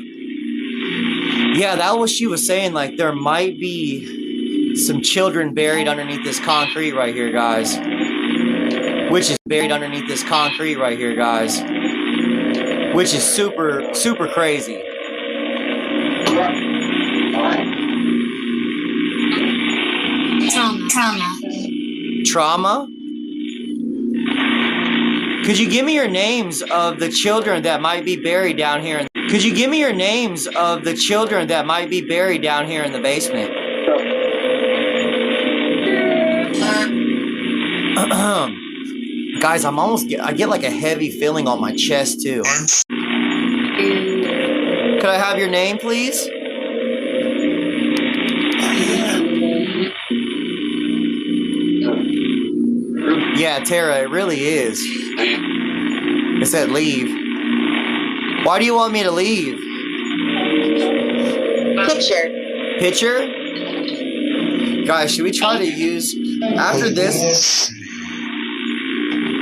Yeah, that was she was saying. Like there might be some children buried underneath this concrete right here, guys. Which is buried underneath this concrete right here, guys. Which is super, super crazy. Trauma? Could you give me your names of the children that might be buried down here? Could you give me your names of the children that might be buried down here in the basement? Guys, I get like a heavy feeling on my chest too. Could I have your name, please? Yeah, Tara, it really is. It said leave. Why do you want me to leave? Picture? Guys, should we try to use... After this...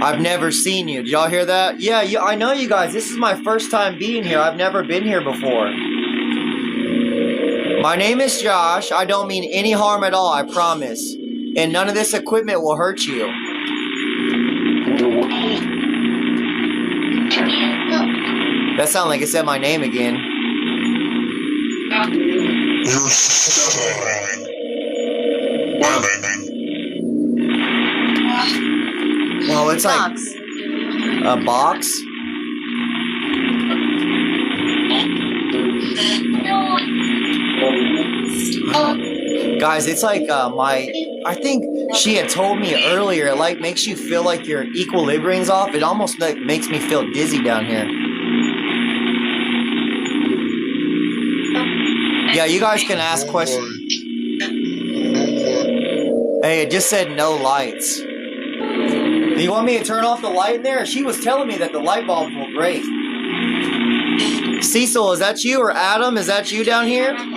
I've never seen you. Did y'all hear that? Yeah, I know you guys. This is my first time being here. I've never been here before. My name is Josh. I don't mean any harm at all, I promise. And none of this equipment will hurt you. That sounded like it said my name again. Well, it's like a box. Guys, it's like I think she had told me earlier, it like makes you feel like your equilibrium's off. It almost like makes me feel dizzy down here. Yeah, you guys can ask questions. Hey, it just said no lights. Do you want me to turn off the light in there? She was telling me that the light bulbs were great. Cecil, is that you? Or Adam, is that you down here? Let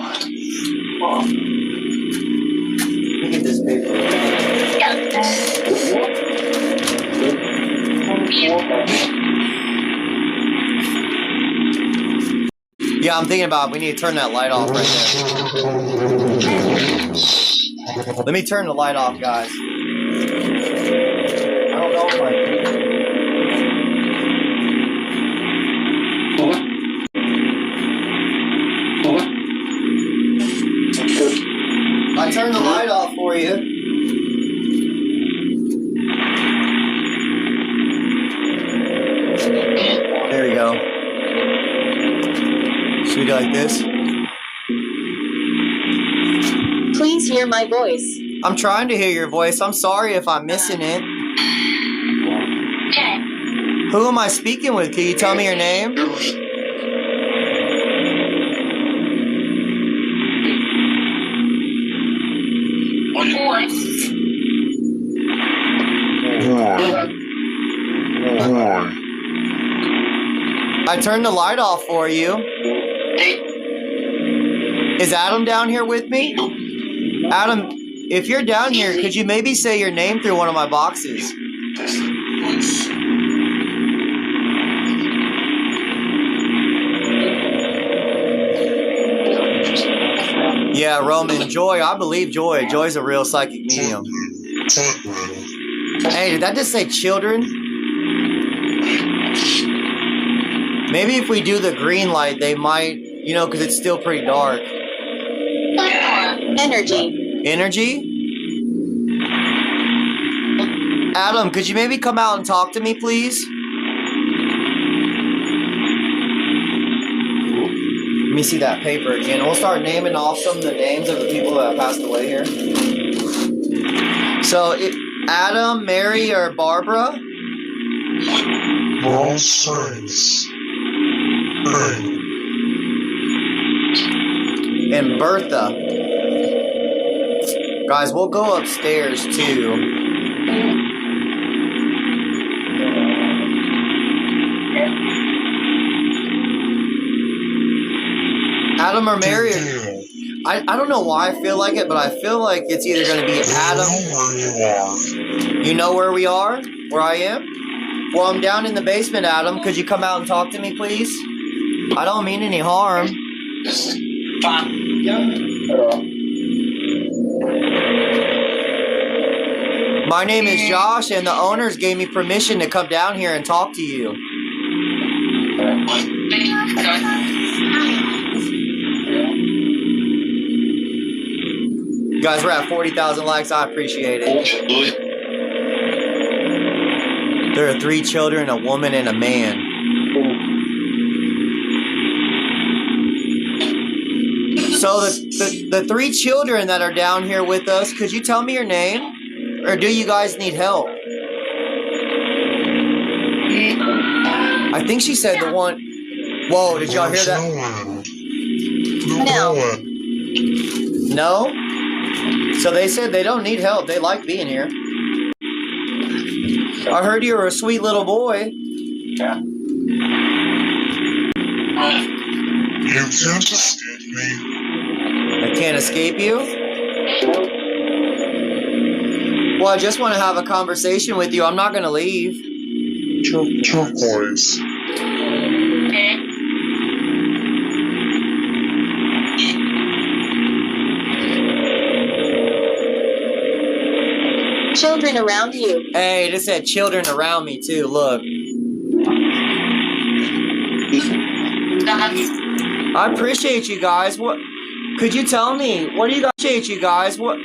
me get this paper. Yeah, I'm thinking about it. We need to turn that light off right there. Let me turn the light off, guys. I don't know if I turned the light off for you. There we go. Should we go like this? Please hear my voice. I'm trying to hear your voice. I'm sorry if I'm missing it. Who am I speaking with? Can you tell me your name? I turned the light off for you. Is Adam down here with me? Adam, if you're down here, could you maybe say your name through one of my boxes? Yeah, Roman, Joy, I believe Joy. Joy's a real psychic medium. Hey, did that just say children? Maybe if we do the green light, they might, you know, because it's still pretty dark. Energy. Energy? Adam, could you maybe come out and talk to me, please? Let me see that paper again. We'll start naming off some of the names of the people that have passed away here. So, Adam, Mary, or Barbara? nonsense. Hey, And Bertha. Guys, we'll go upstairs too. Adam or Mary? I don't know why I feel like it, but I feel like it's either going to be Adam. You know where we are? Where I am? Well, I'm down in the basement, Adam. Could you come out and talk to me, please? I don't mean any harm. My name is Josh, and the owners gave me permission to come down here and talk to you. Guys, we're at 40,000 likes. I appreciate it. There are 3 children, a woman, and a man. So the 3 children that are down here with us, could you tell me your name? Or do you guys need help? I think she said the one... Whoa, did y'all hear that? No? So they said they don't need help. They like being here. I heard you were a sweet little boy. Yeah. You can't escape me. I can't escape you? Well, I just want to have a conversation with you. I'm not going to leave. Turquoise. Children around you. Hey, this said children around me too. Look. I appreciate you guys. What? Could you tell me? What do you guys appreciate you guys? What?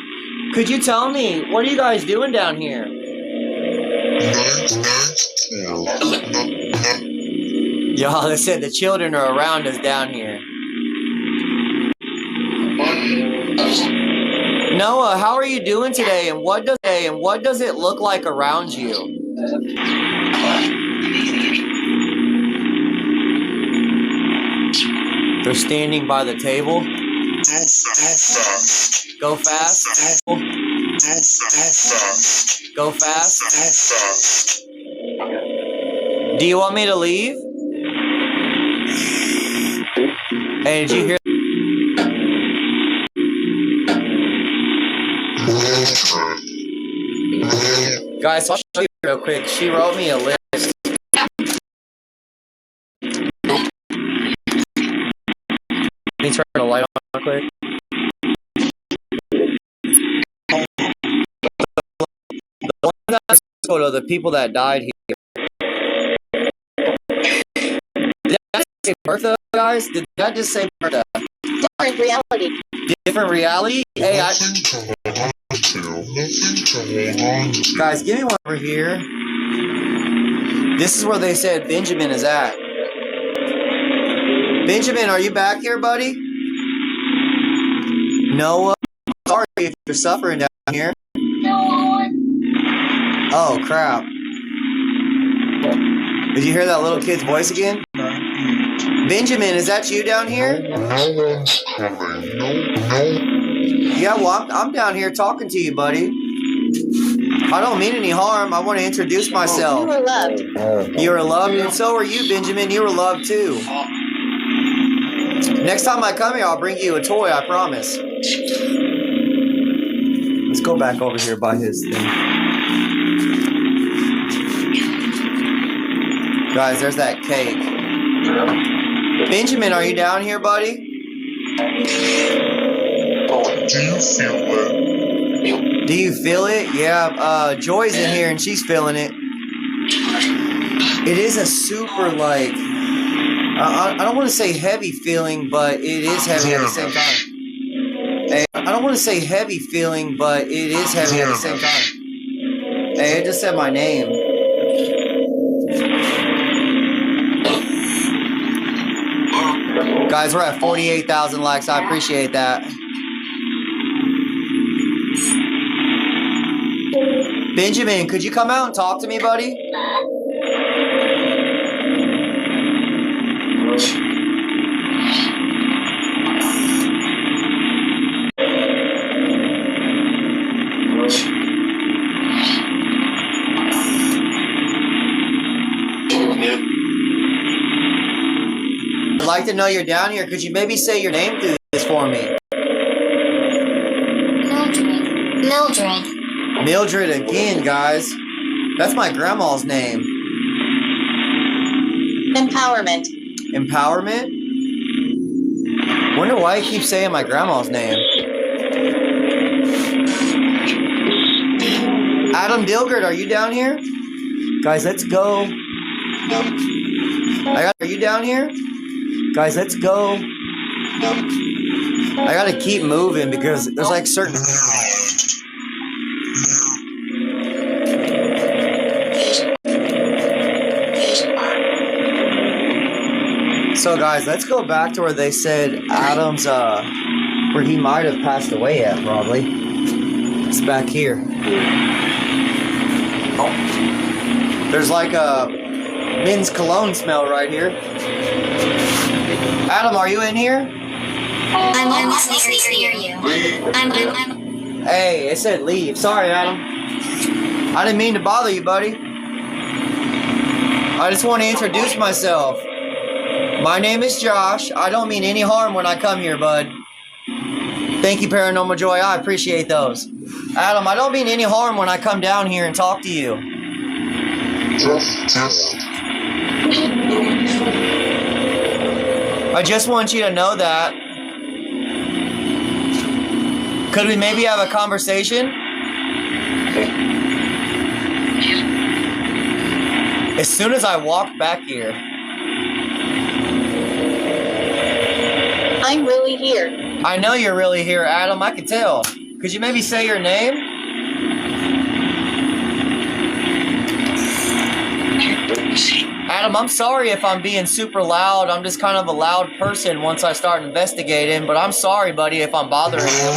Could you tell me? What are you guys doing down here? Y'all, they said the children are around us down here. Noah, how are you doing today? And what does it look like around you? They're standing by the table. Go fast. Go fast. Do you want me to leave? Hey, did you hear? Guys, I'll show you real quick. She wrote me a list. Let me turn the light on quick. The one that's photo, the people that died here. Did that say Bertha, guys? Did that just say Bertha? Different reality. Different reality? Hey, guys, give me one over here. This is where they said Benjamin is at. Benjamin, are you back here, buddy? Noah, sorry if you're suffering down here. Oh, crap. Did you hear that little kid's voice again? Benjamin, is that you down here? No one's coming. No. Yeah, well, I'm down here talking to you, buddy. I don't mean any harm. I want to introduce myself. You are loved. You were loved, and so are you, Benjamin. You were loved, too. Next time I come here, I'll bring you a toy, I promise. Let's go back over here by his thing. Guys, there's that cake. Benjamin, are you down here, buddy? Do you feel it? Do you feel it? Yeah, Joy's in here and she's feeling it. It is a super, like, I don't want to say heavy feeling, but it is heavy at the same time. Hey, I don't want to say heavy feeling, but it is heavy at the same time. Hey, it just said my name. Guys, we're at 48,000 likes. I appreciate that. Benjamin, could you come out and talk to me, buddy? I'd like to know you're down here. Could you maybe say your name through this for me? Mildred. Mildred again, guys. That's my grandma's name. Empowerment. Empowerment? Wonder why I keep saying my grandma's name. Adam Dilgert, are you down here? Guys, let's go. Are you down here? Guys, let's go. I gotta keep moving because there's like certain... So guys, let's go back to where they said Adam's, where he might have passed away at, probably. It's back here. Oh. There's like a men's cologne smell right here. Adam, are you in here? I'm near you. Hey, it said leave. Sorry, Adam. I didn't mean to bother you, buddy. I just want to introduce myself. My name is Josh. I don't mean any harm when I come here, bud. Thank you, Paranormal Joy. I appreciate those. Adam, I don't mean any harm when I come down here and talk to you. I just want you to know that. Could we maybe have a conversation? As soon as I walk back here. I'm really here. I know you're really here, Adam. I can tell. Could you maybe say your name? Adam, I'm sorry if I'm being super loud. I'm just kind of a loud person once I start investigating, but I'm sorry, buddy, if I'm bothering you.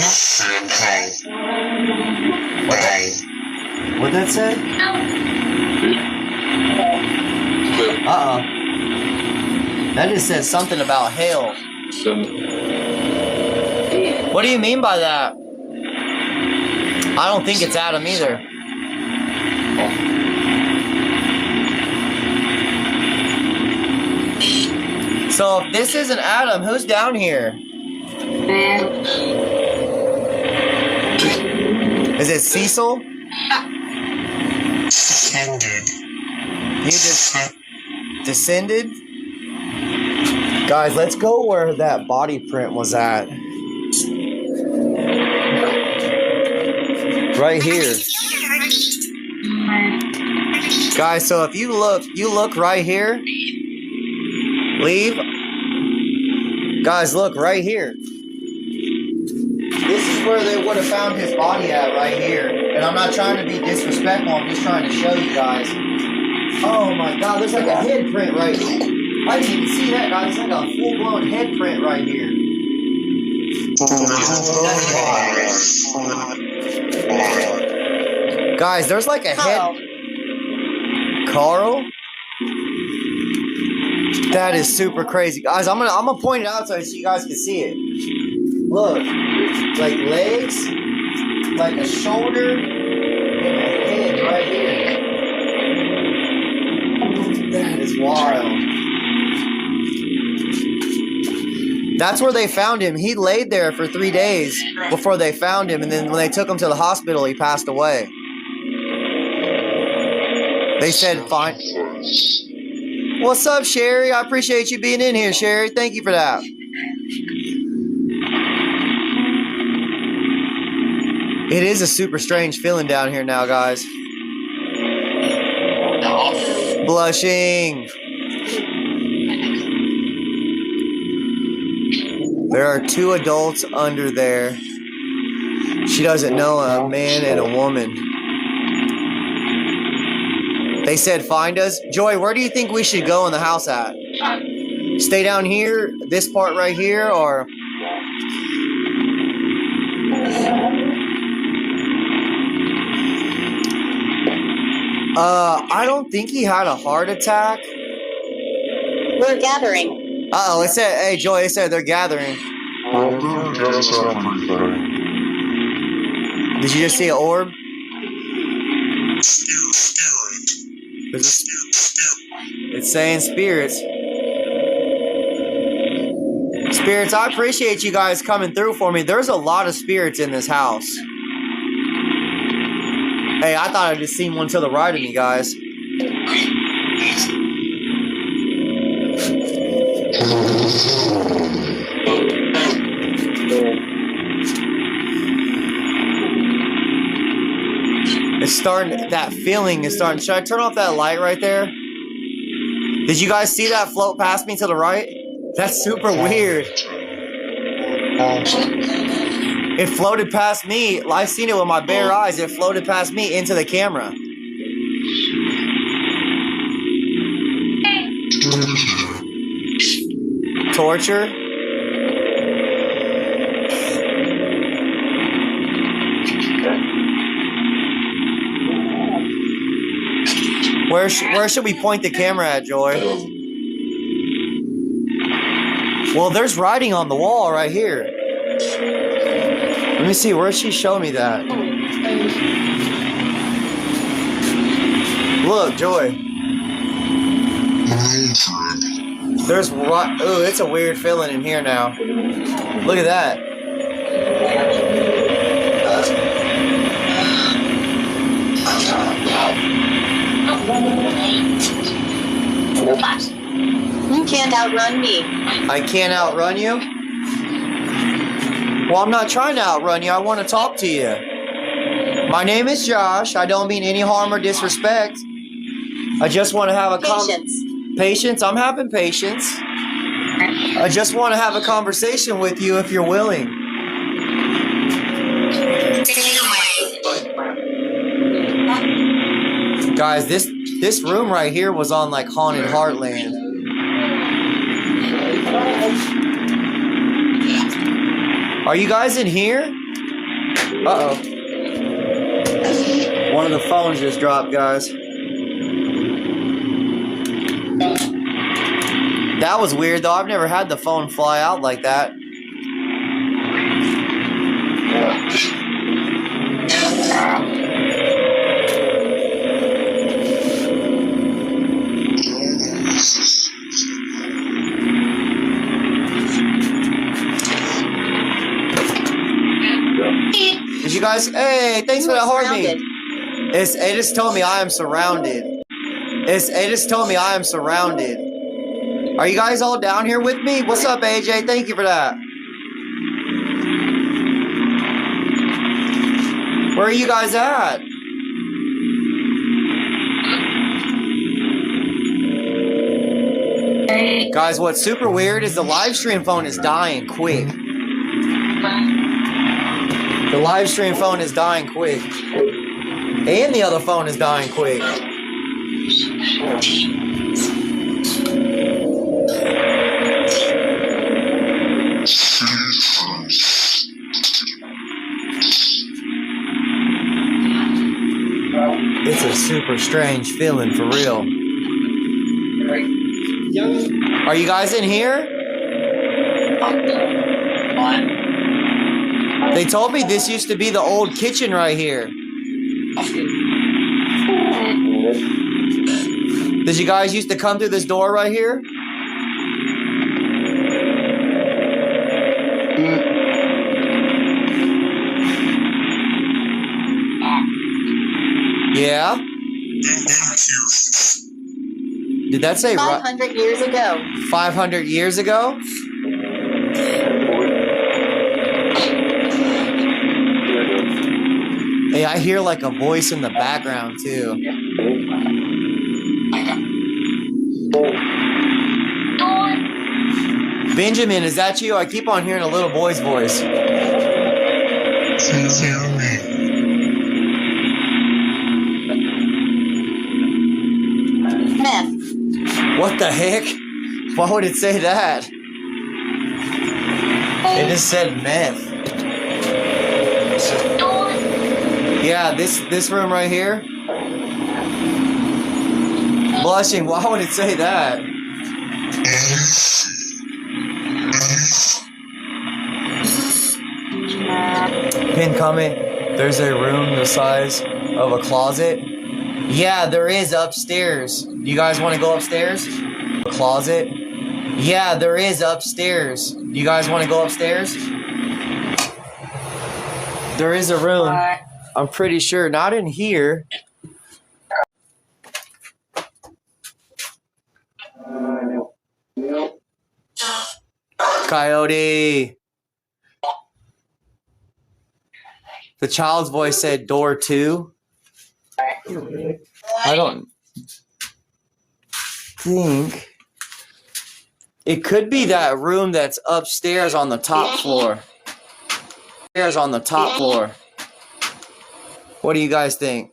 What'd that say? Uh-oh. That just says something about hell. What do you mean by that? I don't think it's Adam either. So if this isn't Adam, who's down here? Is it Cecil? Descended. You just descended? Guys, let's go where that body print was at. Right here. Guys, so if you look right here. Leave. Guys, look right here. This is where they would have found his body at, right here. And I'm not trying to be disrespectful, I'm just trying to show you guys. Oh my god, there's like a head print right here. I didn't even see that, guys. It's like a full-blown head print right here. Guys, there's like a head... Carl? That is super crazy. Guys, I'm gonna point it out so you guys can see it. Look. Like legs, like a shoulder, and a head right here. That is wild. That's where they found him. He laid there for 3 days before they found him, and then when they took him to the hospital, he passed away. They said, fine. What's up, Sherry? I appreciate you being in here, Sherry. Thank you for that. It is a super strange feeling down here now, guys. Blushing. There are 2 adults under there. She doesn't know a man and a woman. They said find us. Joy, where do you think we should go in the house at? Stay down here, this part right here, or... I don't think he had a heart attack. We're gathering. Uh-oh, it said, hey, Joy, it said they're gathering. Well, then guess everything. Did you just see an orb? Spirit. There's it's saying spirits. Spirits, I appreciate you guys coming through for me. There's a lot of spirits in this house. Hey, I thought I just seen one to the right of me, guys. It's starting, that feeling is starting. Should I turn off that light right there? Did you guys see that float past me to the right? That's super weird. It floated past me. I've seen it with my bare eyes. It floated past me into the camera. Torture? Where should we point the camera at, Joy? Well, there's writing on the wall right here. Let me see, where'd she show me that? Look, Joy. There's ooh, it's a weird feeling in here now. Look at that. You can't outrun me. I can't outrun you? Well, I'm not trying to outrun you. I want to talk to you. My name is Josh. I don't mean any harm or disrespect. I just want to have a patience. I'm having patience. I just want to have a conversation with you if you're willing. Guys, this room right here was on like Haunted Heartland. Are you guys in here? Uh-oh. One of the phones just dropped, guys. That was weird, though. I've never had the phone fly out like that. Did you guys? Hey, thanks for that heartbeat. It just told me I am surrounded. It just told me I am surrounded. Are you guys all down here with me? What's up, AJ? Thank you for that. Where are you guys at? Guys, what's super weird is the live stream phone is dying quick. The live stream phone is dying quick. And the other phone is dying quick. It's a super strange feeling, for real. Are you guys in here? They told me this used to be the old kitchen right here. Did you guys used to come through this door right here? Yeah? Did that say 500 years ago. 500 years ago? Hey, I hear like a voice in the background too. Benjamin, is that you? I keep on hearing a little boy's voice. Meth. What the heck? Why would it say that? It just said meth. Yeah, this room right here. Blushing, why would it say that? Pin comment. There's a room the size of a closet. Yeah, there is upstairs. You guys want to go upstairs? Closet. Yeah, there is upstairs. You guys want to go upstairs? There is a room. I'm pretty sure. Not in here. Coyote. The child's voice said door 2. I don't think. It could be that room that's upstairs on the top floor. Upstairs on the top floor. What do you guys think?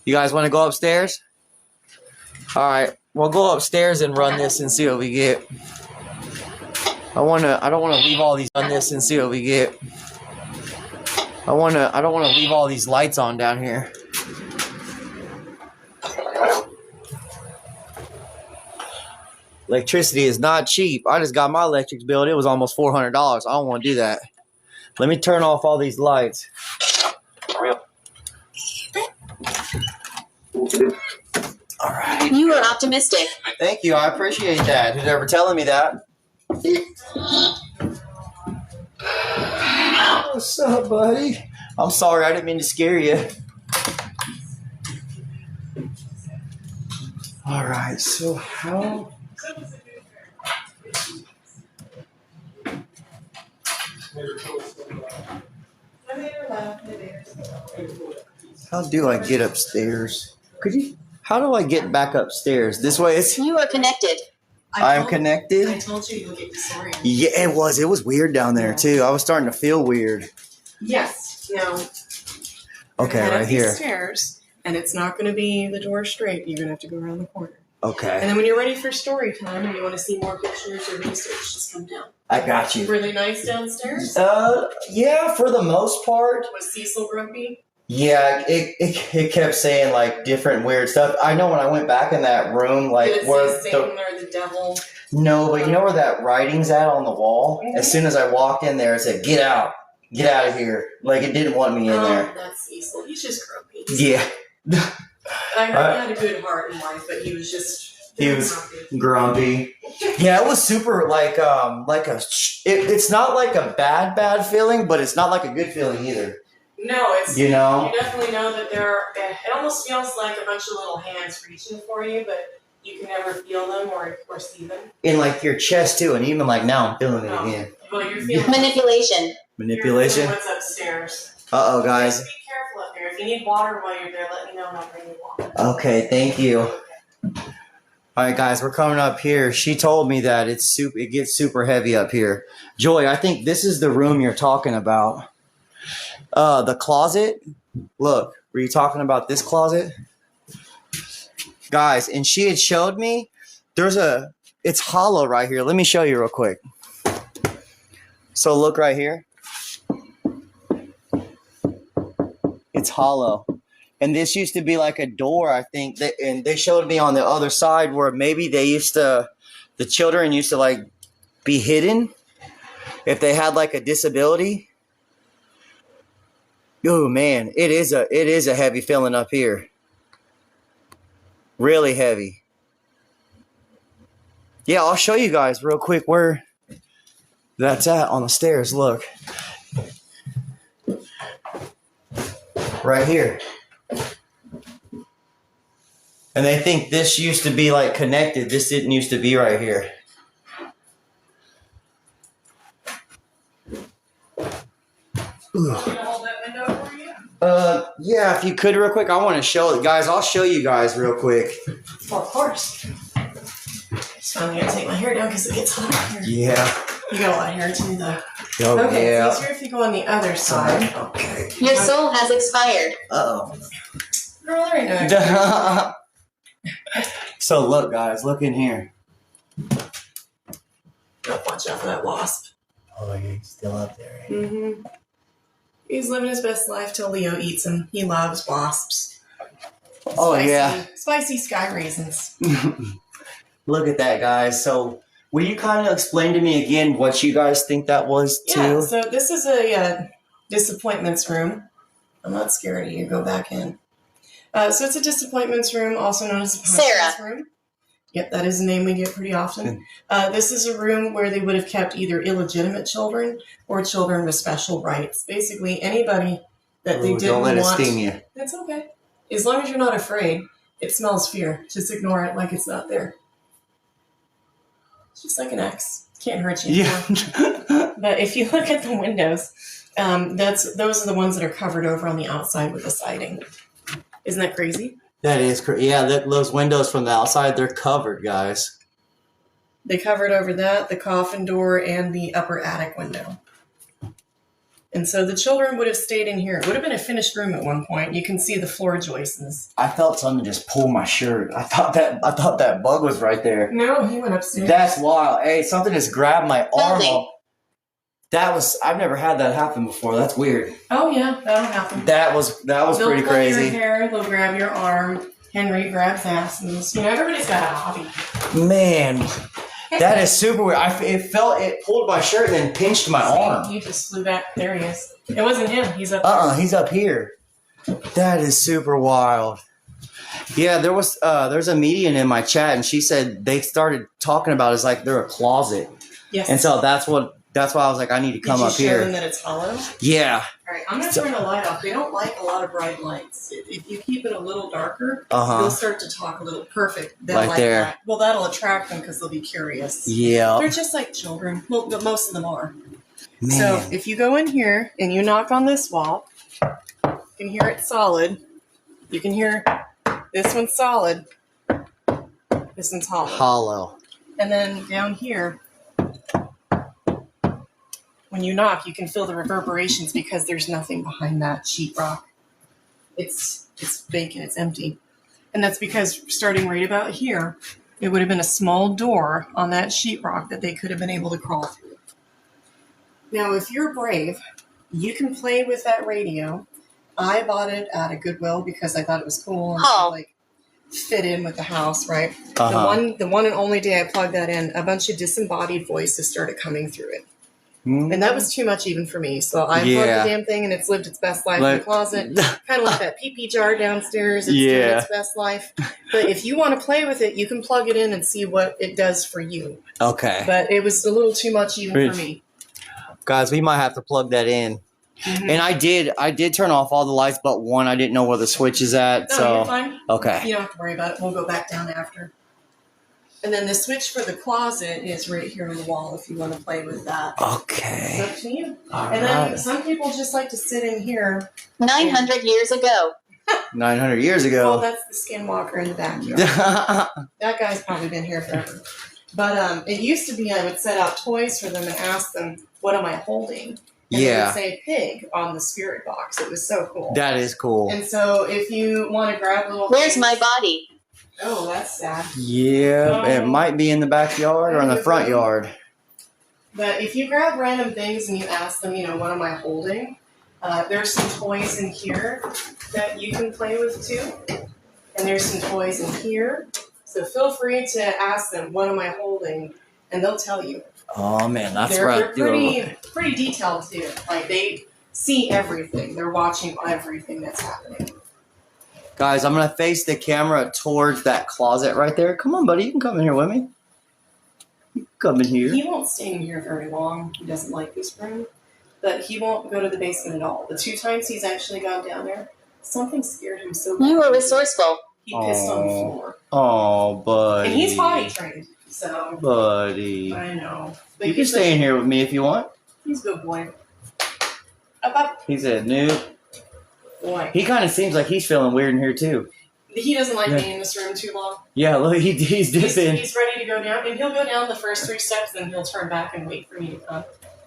You guys want to go upstairs? Alright, we'll go upstairs and run this and see what we get. I don't wanna leave all these on this and see what we get. I don't wanna leave all these lights on down here. Electricity is not cheap. I just got my electric bill. It was almost $400. I don't want to do that. Let me turn off all these lights. All right. You are optimistic. Thank you. I appreciate that. Who's ever telling me that? What's up, buddy? I'm sorry. I didn't mean to scare you. All right. So how... How do I get upstairs? How do I get back upstairs? This way it's... You are connected. I'm connected? I told you you'll get disoriented. Yeah, it was. It was weird down there, too. I was starting to feel weird. Yes. Now, okay, head right up here. these stairs, and it's not going to be the door straight. You're going to have to go around the corner. Okay. And then when you're ready for story time and you want to see more pictures or research, just come down. I got you. Were they nice downstairs? Yeah, for the most part. Was Cecil grumpy? Yeah, it kept saying like different weird stuff. I know when I went back in that room, like Did it where say Satan or the devil? No, but you know where that writing's at on the wall? As soon as I walked in there, it said, "Get out of here." Like it didn't want me in there. That's Cecil. He's just grumpy. Yeah. I heard he had a good heart in life, but he was just grumpy. Yeah, it was super like it's not like a bad feeling, but it's not like a good feeling either. No, it's you definitely know that it almost feels like a bunch of little hands reaching for you, but you can never feel them or see them. In like your chest too, and even like now I'm feeling it again. Well, you're feeling manipulation. Manipulation. You're feeling what's upstairs. Uh-oh, guys. Just be careful up there. If you need water while you're there, let me know and I'll bring you water. Okay, thank you. All right, guys, we're coming up here. She told me that it gets super heavy up here. Joy, I think this is the room you're talking about. The closet. Look, were you talking about this closet? Guys, and she had showed me it's hollow right here. Let me show you real quick. So look right here. It's hollow. And this used to be like a door, I think. And they showed me on the other side where maybe the children used to like be hidden if they had like a disability. Oh man, it is a heavy feeling up here. Really heavy. Yeah, I'll show you guys real quick where that's at on the stairs. Look. Right here. And they think this used to be like connected. This didn't used to be right here. Ooh. Yeah, if you could real quick, I want to show it. Guys, I'll show you guys real quick. Well, of course. So I'm going to take my hair down because it gets hot in here. Yeah. You got a lot of hair too, though. Oh, okay, yeah. it's easier if you go on the other side. Okay. Your soul has expired. Uh-oh. Girl, there ain't no. So look, guys, look in here. Watch out for that wasp. Oh, yeah, he's still up there. Right? Mm-hmm. He's living his best life till Leo eats him. He loves wasps. Oh, yeah. Spicy sky raisins. Look at that, guys. So, will you kind of explain to me again what you guys think that was, too? Yeah, so this is a disappointments room. I'm not scared of you. Go back in. So it's a disappointments room, also known as a punishments room. Yep, that is a name we get pretty often. This is a room where they would have kept either illegitimate children or children with special rights. Basically, anybody that they didn't don't let want. it sting you. That's okay. As long as you're not afraid, it smells fear. Just ignore it like it's not there. It's just like an X. Can't hurt you. Yeah. But if you look at the windows, those are the ones that are covered over on the outside with the siding. Isn't that crazy? That is crazy. Yeah, those windows from the outside, they're covered, guys. They covered over that, the coffin door, and the upper attic window. And so the children would have stayed in here. It would have been a finished room at one point. You can see the floor joists. I felt something just pull my shirt. I thought that bug was right there. No, he went upstairs. That's wild. Hey, something just grabbed my arm. Nothing. I've never had that happen before. That's weird. Oh yeah, that'll happen. That was pretty They'll crazy. pull your hair, they'll grab your arm. Henry grabs asses. You know, everybody's got a hobby. Man, that is super weird. It pulled my shirt and then pinched my arm. He just flew back. There he is. It wasn't him. He's up there. He's up here. That is super wild. Yeah, there's a median in my chat, and she said they started talking about it's like they're a closet, Yes. and so that's why I was like, I need to come Did you up show here. them that it's hollow? Yeah. All right, I'm going to turn the light off. They don't like a lot of bright lights. If you keep it a little darker, they'll start to talk a little perfect. They'll Like there. that. Well, that'll attract them because they'll be curious. Yeah. They're just like children. Well, but most of them are. Man. So if you go in here and you knock on this wall, you can hear it solid. You can hear this one's solid. This one's hollow. Hollow. And then down here, when you knock, you can feel the reverberations because there's nothing behind that sheetrock. It's vacant. It's empty. And that's because starting right about here, it would have been a small door on that sheetrock that they could have been able to crawl through. Now, if you're brave, you can play with that radio. I bought it at a Goodwill because I thought it was cool and like fit in with the house, right? The one and only day I plugged that in, a bunch of disembodied voices started coming through it. And that was too much even for me. So I unplugged the damn thing and it's lived its best life in the closet. Kind of like that pee-pee jar downstairs. It's doing its best life. But if you want to play with it, you can plug it in and see what it does for you. Okay. But it was a little too much even for me. Guys, we might have to plug that in. Mm-hmm. And I did turn off all the lights but one. I didn't know where the switch is at. No, so you're fine. Okay. You don't have to worry about it. We'll go back down after. And then the switch for the closet is right here on the wall if you want to play with that. Okay. It's up to you. And then some people just like to sit in here. 900 years ago. 900 years ago. Well, that's the skinwalker in the backyard. That guy's probably been here forever. But it used to be I would set out toys for them and ask them, what am I holding? And they would say pig on the spirit box. It was so cool. That is cool. And so if you want to grab little Where's things, my body? Oh, that's sad. Yeah, it might be in the backyard or in the front yard. But if you grab random things and you ask them, what am I holding? There's some toys in here that you can play with too. And there's some toys in here. So feel free to ask them, what am I holding? And they'll tell you. Oh, man, that's right. They're pretty detailed too. Like they see everything. They're watching everything that's happening. Guys, I'm going to face the camera towards that closet right there. Come on, buddy. You can come in here with me. You can come in here. He won't stay in here very long. He doesn't like this room. But he won't go to the basement at all. The 2 times he's actually gone down there, something scared him so bad. You were resourceful. He pissed on the floor. Oh, buddy. And he's potty trained, so. Buddy. I know. But You can stay in here with me if you want. He's a good boy. Up. He said, nope. Boy. He kind of seems like he's feeling weird in here, too. He doesn't like being in this room too long. Yeah, look, he's dipping. He's ready to go down, and he'll go down the first 3 steps, then he'll turn back and wait for me to come.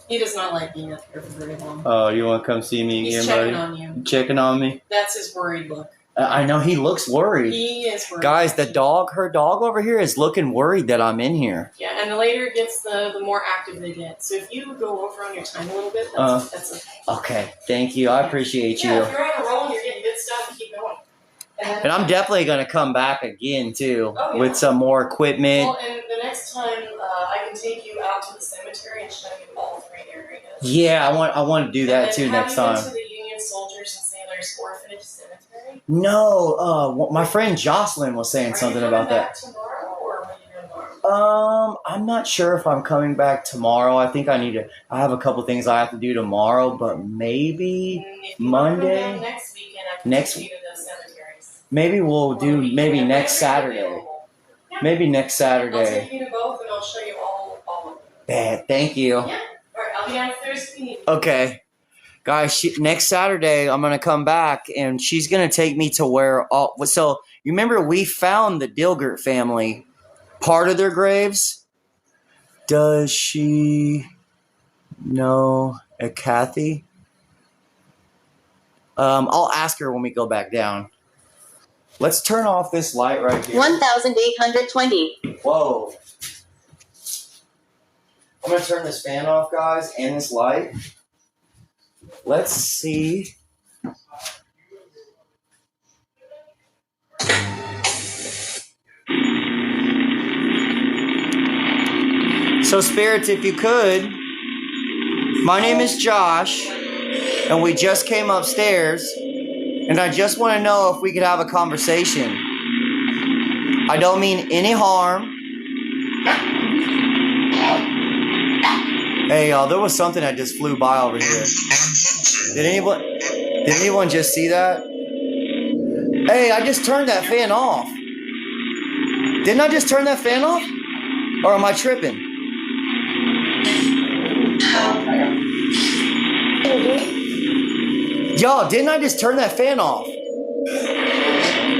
He does not like being up here for very long. Oh, you want to come see me He's again, buddy? checking on you. Checking on me? That's his worried look. I know, he looks worried. He is worried. Guys, her dog over here is looking worried that I'm in here. Yeah, and the later it gets, the more active they get. So if you go over on your time a little bit, that's okay. Okay, thank you. I appreciate you. Yeah, if you're on a roll and you're getting good stuff, keep going. And I'm definitely going to come back again, too, Oh, yeah. with some more equipment. Well, and the next time I can take you out to the cemetery and show you all 3 areas. Yeah, I want to do that, too, next Have you time. been to the Union Soldiers and Sailors Orphanage Cemetery? No, my friend Jocelyn was saying something about that. Are you coming back tomorrow, or when you go tomorrow? I'm not sure if I'm coming back tomorrow. I think I have a couple things I have to do tomorrow, but maybe If you Monday. Want to come down next weekend, I can Next take you to those cemeteries. Maybe we'll do next Saturday. Yeah. Maybe next I'll Saturday. take you to both, and I'll show you all of them. Bad, thank you. Yeah. All right, I'll be downstairs if you need me. Okay. Guys, next Saturday, I'm going to come back, and she's going to take me to where all... So, you remember we found the Dilgert family, part of their graves? Does she know a Kathy? I'll ask her when we go back down. Let's turn off this light right here. 1820. Whoa. I'm going to turn this fan off, guys, and this light. Let's see. So, spirits, if you could, my name is Josh, and we just came upstairs, and I just want to know if we could have a conversation. I don't mean any harm. Hey, y'all, there was something that just flew by over here. Did anyone just see that? Hey, I just turned that fan off. Didn't I just turn that fan off? Or am I tripping? Y'all, didn't I just turn that fan off?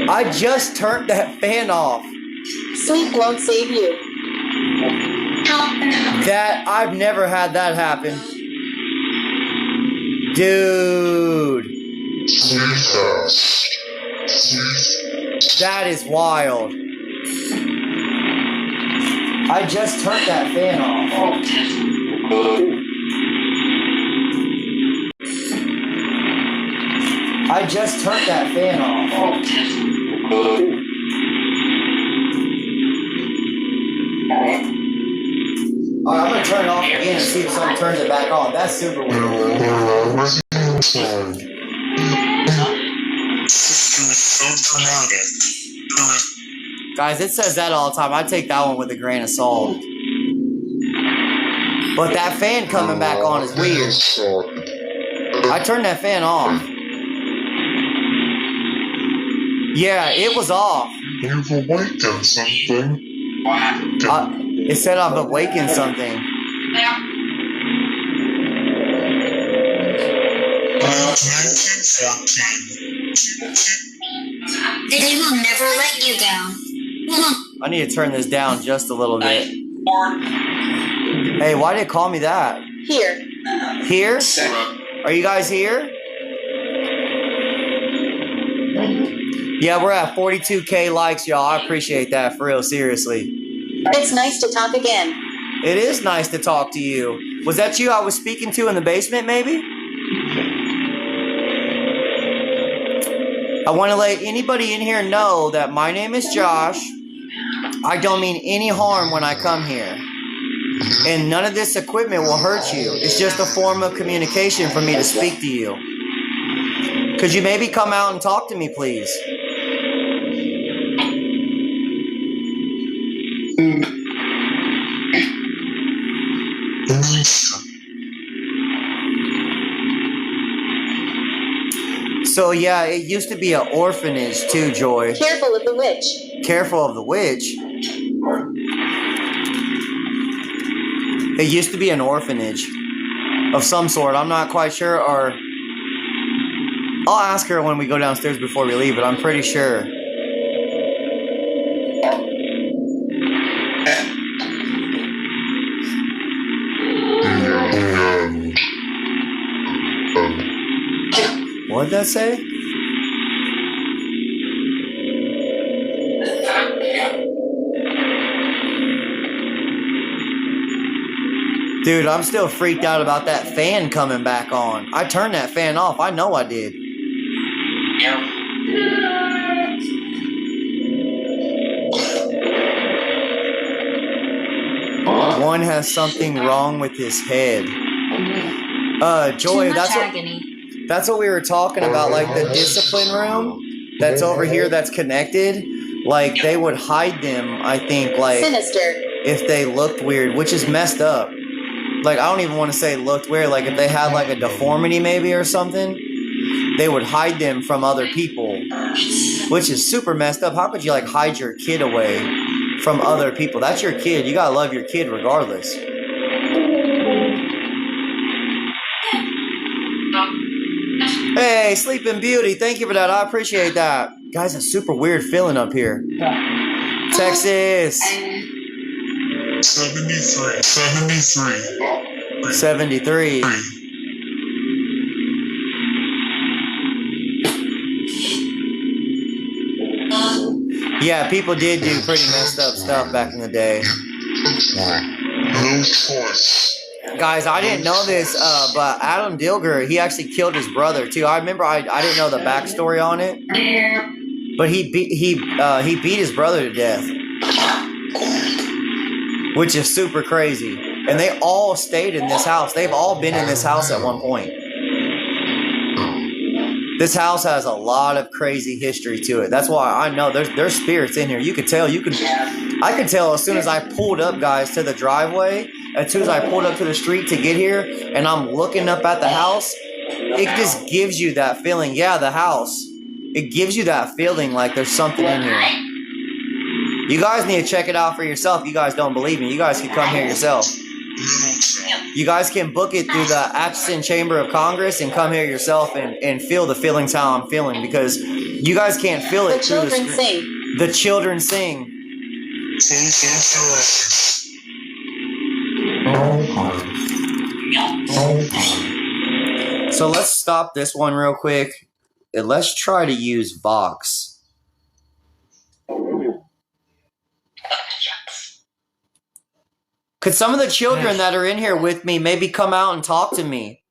I just turned that fan off. Sleep won't save you. That, I've never had that happen. Dude. That is wild. I just turned that fan off. I just turned that fan off. Alright, I'm gonna turn it off again and see if someone turns it back on. That's super weird. Guys, it says that all the time. I take that one with a grain of salt. But that fan coming back on is weird. I turned that fan off. Yeah, it was off. You've awakened something. It said I've awakened something. They will never let you down. I need to turn this down just a little bit. Hey, why did it call me that? Here. Here? Are you guys here? Yeah, we're at 42K likes, y'all. I appreciate that, for real, seriously. It's nice to talk again. It is nice to talk to you. Was that you I was speaking to in the basement, maybe? I want to let anybody in here know that my name is Josh. I don't mean any harm when I come here. And none of this equipment will hurt you. It's just a form of communication for me to speak to you. Could you maybe come out and talk to me, please? So yeah, it used to be an orphanage too, Joy. Careful of the witch. Careful of the witch. It used to be an orphanage of some sort. I'm not quite sure, or I'll ask her when we go downstairs before we leave, but I'm pretty sure. What did that say? Dude, I'm still freaked out about that fan coming back on. I turned that fan off. I know I did. One has something wrong with his head. Joy, Too much agony. that's what we were talking about, like the discipline room that's over here that's connected. Like they would hide them, I think, like Sinister. if they looked weird, which is messed up. Like I don't even want to say looked weird, like if they had like a deformity maybe or something, they would hide them from other people, which is super messed up. How could you like hide your kid away from other people? That's your kid. You gotta love your kid regardless. Hey, Sleeping Beauty, thank you for that. I appreciate that. Guys, a super weird feeling up here. Texas. 73. 73. Yeah, people did do pretty messed up stuff back in the day. No choice. Guys, I didn't know this, but Adam Dilgert, he actually killed his brother too. I remember I didn't know the backstory on it, but he beat his brother to death, which is super crazy. And they all stayed in this house. They've all been in this house at one point. This house has a lot of crazy history to it. That's why I know there's spirits in here. You could tell. I could tell as soon as I pulled up, guys, to the driveway. As soon as I pulled up to the street to get here, and I'm looking up at the house, it just gives you that feeling. Yeah, the house. It gives you that feeling like there's something in here. You guys need to check it out for yourself. You guys don't believe me. You guys can come here yourself. You guys can book it through the Atchison Chamber of Congress and come here yourself and feel the feelings how I'm feeling, because you guys can't feel it through the screen. Sing. The children sing. So let's stop this one real quick and let's try to use Vox. Could some of the children that are in here with me maybe come out and talk to me?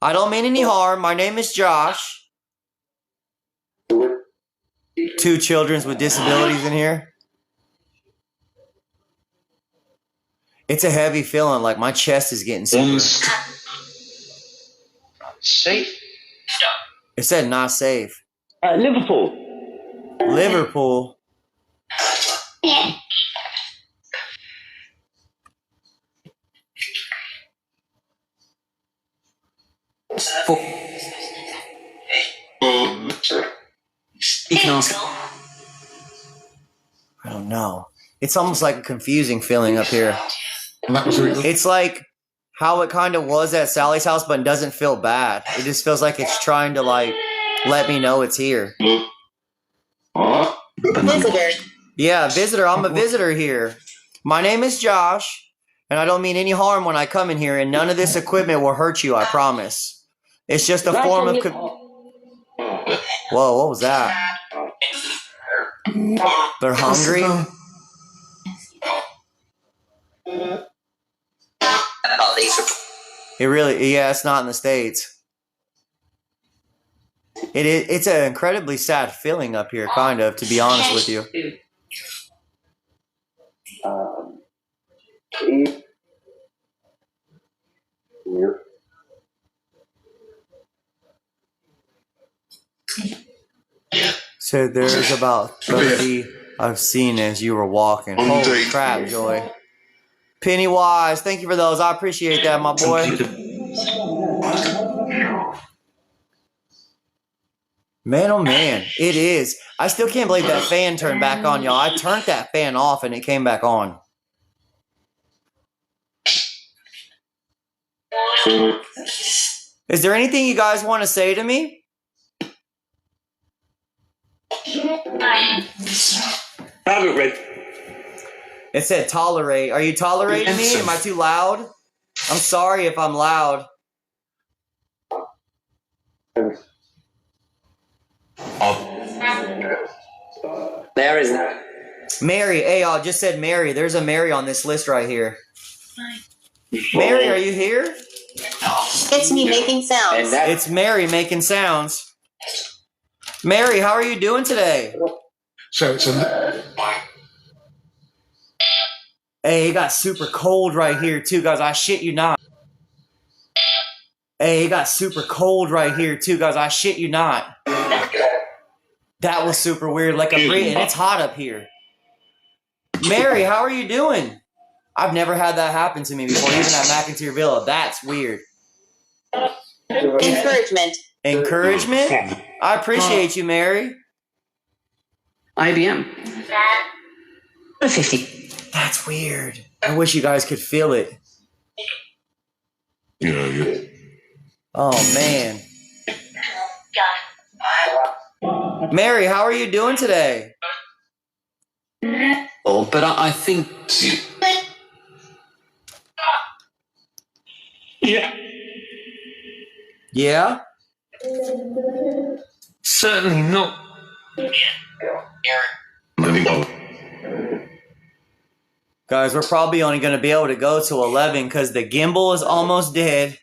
I don't mean any harm. My name is Josh. 2 children with disabilities in here. It's a heavy feeling, like my chest is getting super. Safe? It said not safe. Liverpool. Liverpool. You can ask. I don't know. It's almost like a confusing feeling up here. It's like how it kind of was at Sally's house, but it doesn't feel bad. It just feels like it's trying to like let me know it's here. Visitor. Yeah, visitor. I'm a visitor here. My name is Josh, and I don't mean any harm when I come in here, and none of this equipment will hurt you, I promise. It's just a form of... Whoa, what was that? They're hungry? It really... Yeah, it's not in the States. It's an incredibly sad feeling up here, kind of, to be honest with you. So there's about 30 I've seen as you were walking. Holy crap, Joy. Pennywise, thank you for those. I appreciate that, my boy. Man, oh man, it is. I still can't believe that fan turned back on, y'all. I turned that fan off and it came back on. Is there anything you guys want to say to me? It said tolerate. Are you tolerating me? Am I too loud? I'm sorry if I'm loud. There is no. Mary, hey, I just said Mary. There's a Mary on this list right here. Mary, are you here? It's me making sounds. It's Mary making sounds. Mary, how are you doing today? So it's a Hey, it got super cold right here too, guys. I shit you not. Hey, it got super cold right here too, guys. I shit you not. That was super weird, like a breeze, and it's hot up here. Mary, how are you doing? I've never had that happen to me before, even at McIntyre Villa. That's weird. Encouragement. Encouragement? I appreciate you, Mary. IBM. 50. That's weird. I wish you guys could feel it. Yeah. Oh, man. Mary, how are you doing today? Oh, but I think. Yeah. Yeah? Certainly not. Guys, we're probably only going to be able to go to 11 because the gimbal is almost dead.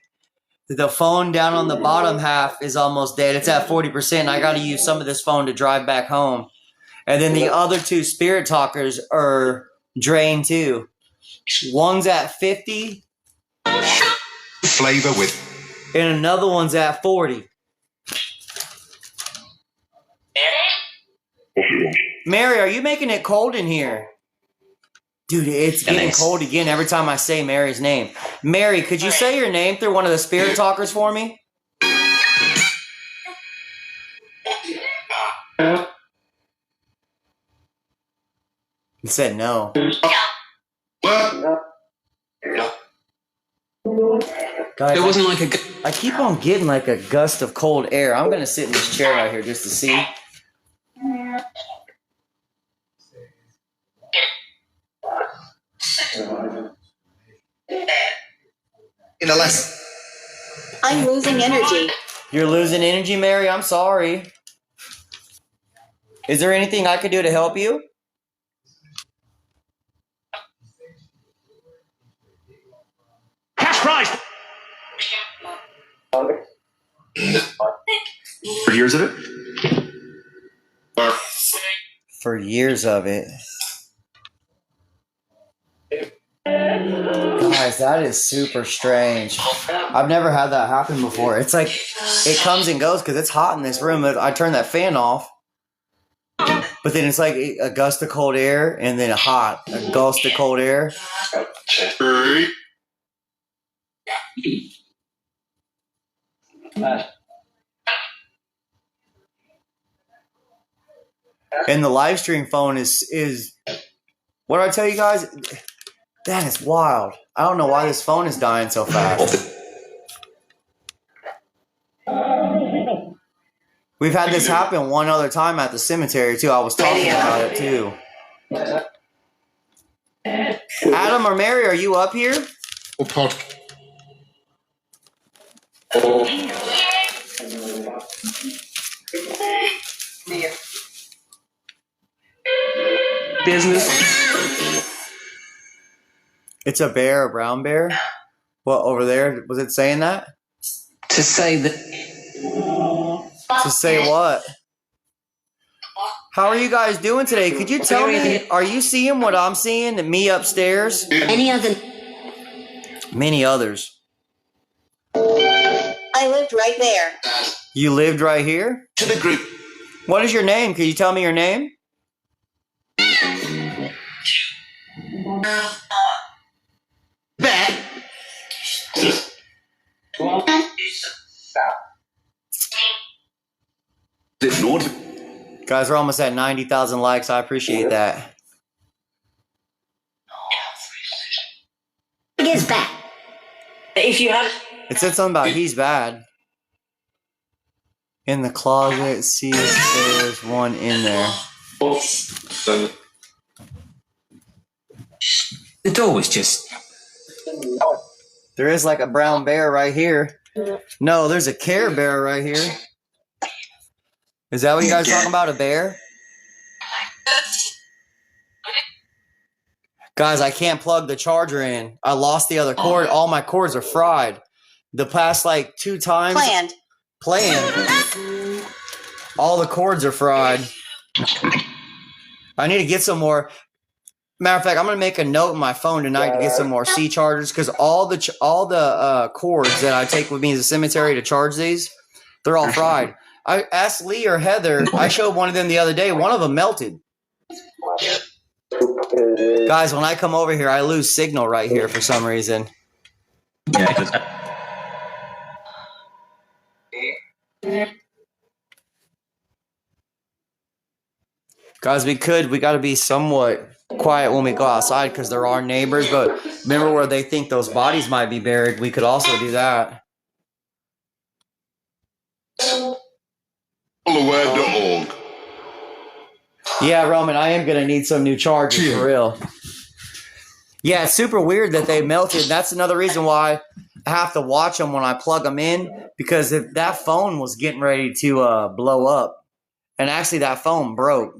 The phone down on the bottom half is almost dead. It's at 40%. I got to use some of this phone to drive back home. And then the other two spirit talkers are drained too. One's at 50. Flavor with. And another one's at 40. Mary, are you making it cold in here? Dude, it's getting cold again every time I say Mary's name. Mary, could you say your name through one of the spirit talkers for me? He said no. Guys, It wasn't like a. I keep on getting like a gust of cold air. I'm going to sit in this chair right here just to see. In a lesson. I'm losing energy. You're losing energy, Mary? I'm sorry. Is there anything I could do to help you? Cash prize! For years of it? For years of it. Guys, that is super strange. I've never had that happen before. It's like it comes and goes because it's hot in this room. I turn that fan off, but then it's like a gust of cold air and then a gust of cold air. And the live stream phone is what do I tell you guys? That is wild. I don't know why this phone is dying so fast. We've had this happen one other time at the cemetery too. I was talking about it too. Adam or Mary, are you up here? Or pod. Business. It's a bear, a brown bear? What, over there? Was it saying that? To say that. To say what? How are you guys doing today? Could you tell me, are you seeing what I'm seeing? Me upstairs? Any other? Many others. I lived right there. You lived right here? To the group. What is your name? Can you tell me your name? There. Ignored. Guys, we're almost at 90,000 likes. I appreciate that. It is back. If you have. It said something about he's bad. In the closet, see if there's one in there. The door was just. There is like a brown bear right here. No, there's a Care Bear right here. Is that what you guys are talking about? A bear? Guys, I can't plug the charger in. I lost the other cord. All my cords are fried. The past like 2 times. Planned. All the cords are fried. I need to get some more. Matter of fact, I'm gonna make a note in my phone tonight to get some more C chargers because all the cords that I take with me to the cemetery to charge these, they're all fried. I asked Lee or Heather. I showed one of them the other day. One of them melted. Guys, when I come over here, I lose signal right here for some reason. Guys, we got to be somewhat quiet when we go outside because there are neighbors. But remember where they think those bodies might be buried. We could also do that. Delaware.org. Yeah, Roman, I am going to need some new chargers for real. Yeah, it's super weird that they melted. That's another reason why I have to watch them when I plug them in, because if that phone was getting ready to blow up, and actually that phone broke,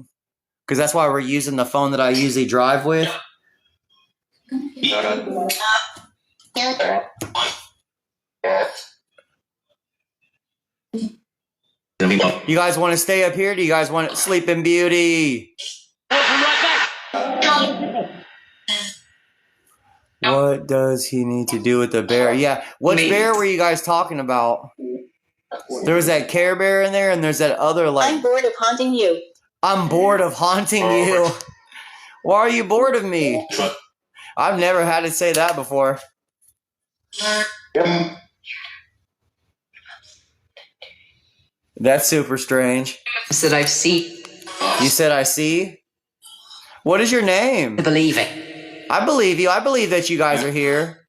because that's why we're using the phone that I usually drive with. You guys want to stay up here? Do you guys want to sleep in beauty? What does he need to do with the bear? Yeah, what bear were you guys talking about? There was that Care Bear in there, and there's that other like. I'm bored of haunting you. I'm bored of haunting you. Why are you bored of me? I've never had to say that before. That's super strange. I said I see. You said I see? What is your name? I believe it. I believe you. I believe that you guys are here.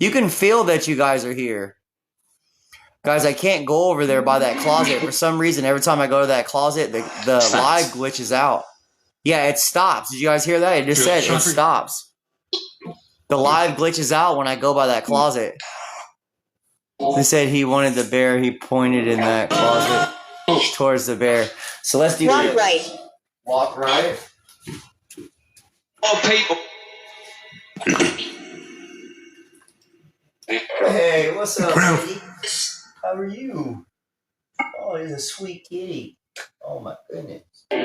You can feel that you guys are here. Guys, I can't go over there by that closet. For some reason, every time I go to that closet, the live glitches out. Yeah, it stops. Did you guys hear that? It just said it stops. The live glitches out when I go by that closet. They said he wanted the bear. He pointed in that closet towards the bear. So let's do Walk this. right. Walk right. Oh, people. Hey, what's up, kitty? How are you? Oh, he's a sweet kitty. Oh my goodness. How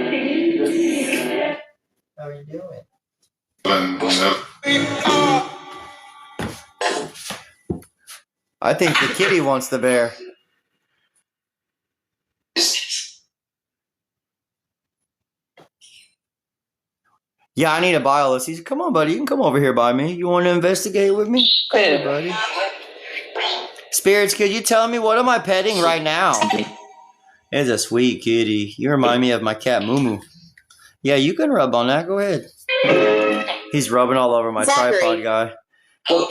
are you doing? I think the kitty wants the bear. Yeah, I need a bio list. He said, come on, buddy. You can come over here by me. You want to investigate with me? Come here, buddy. Spirits, could you tell me what am I petting right now? It's a sweet kitty. You remind me of my cat, Moo. Yeah, you can rub on that. Go ahead. He's rubbing all over my tripod guy.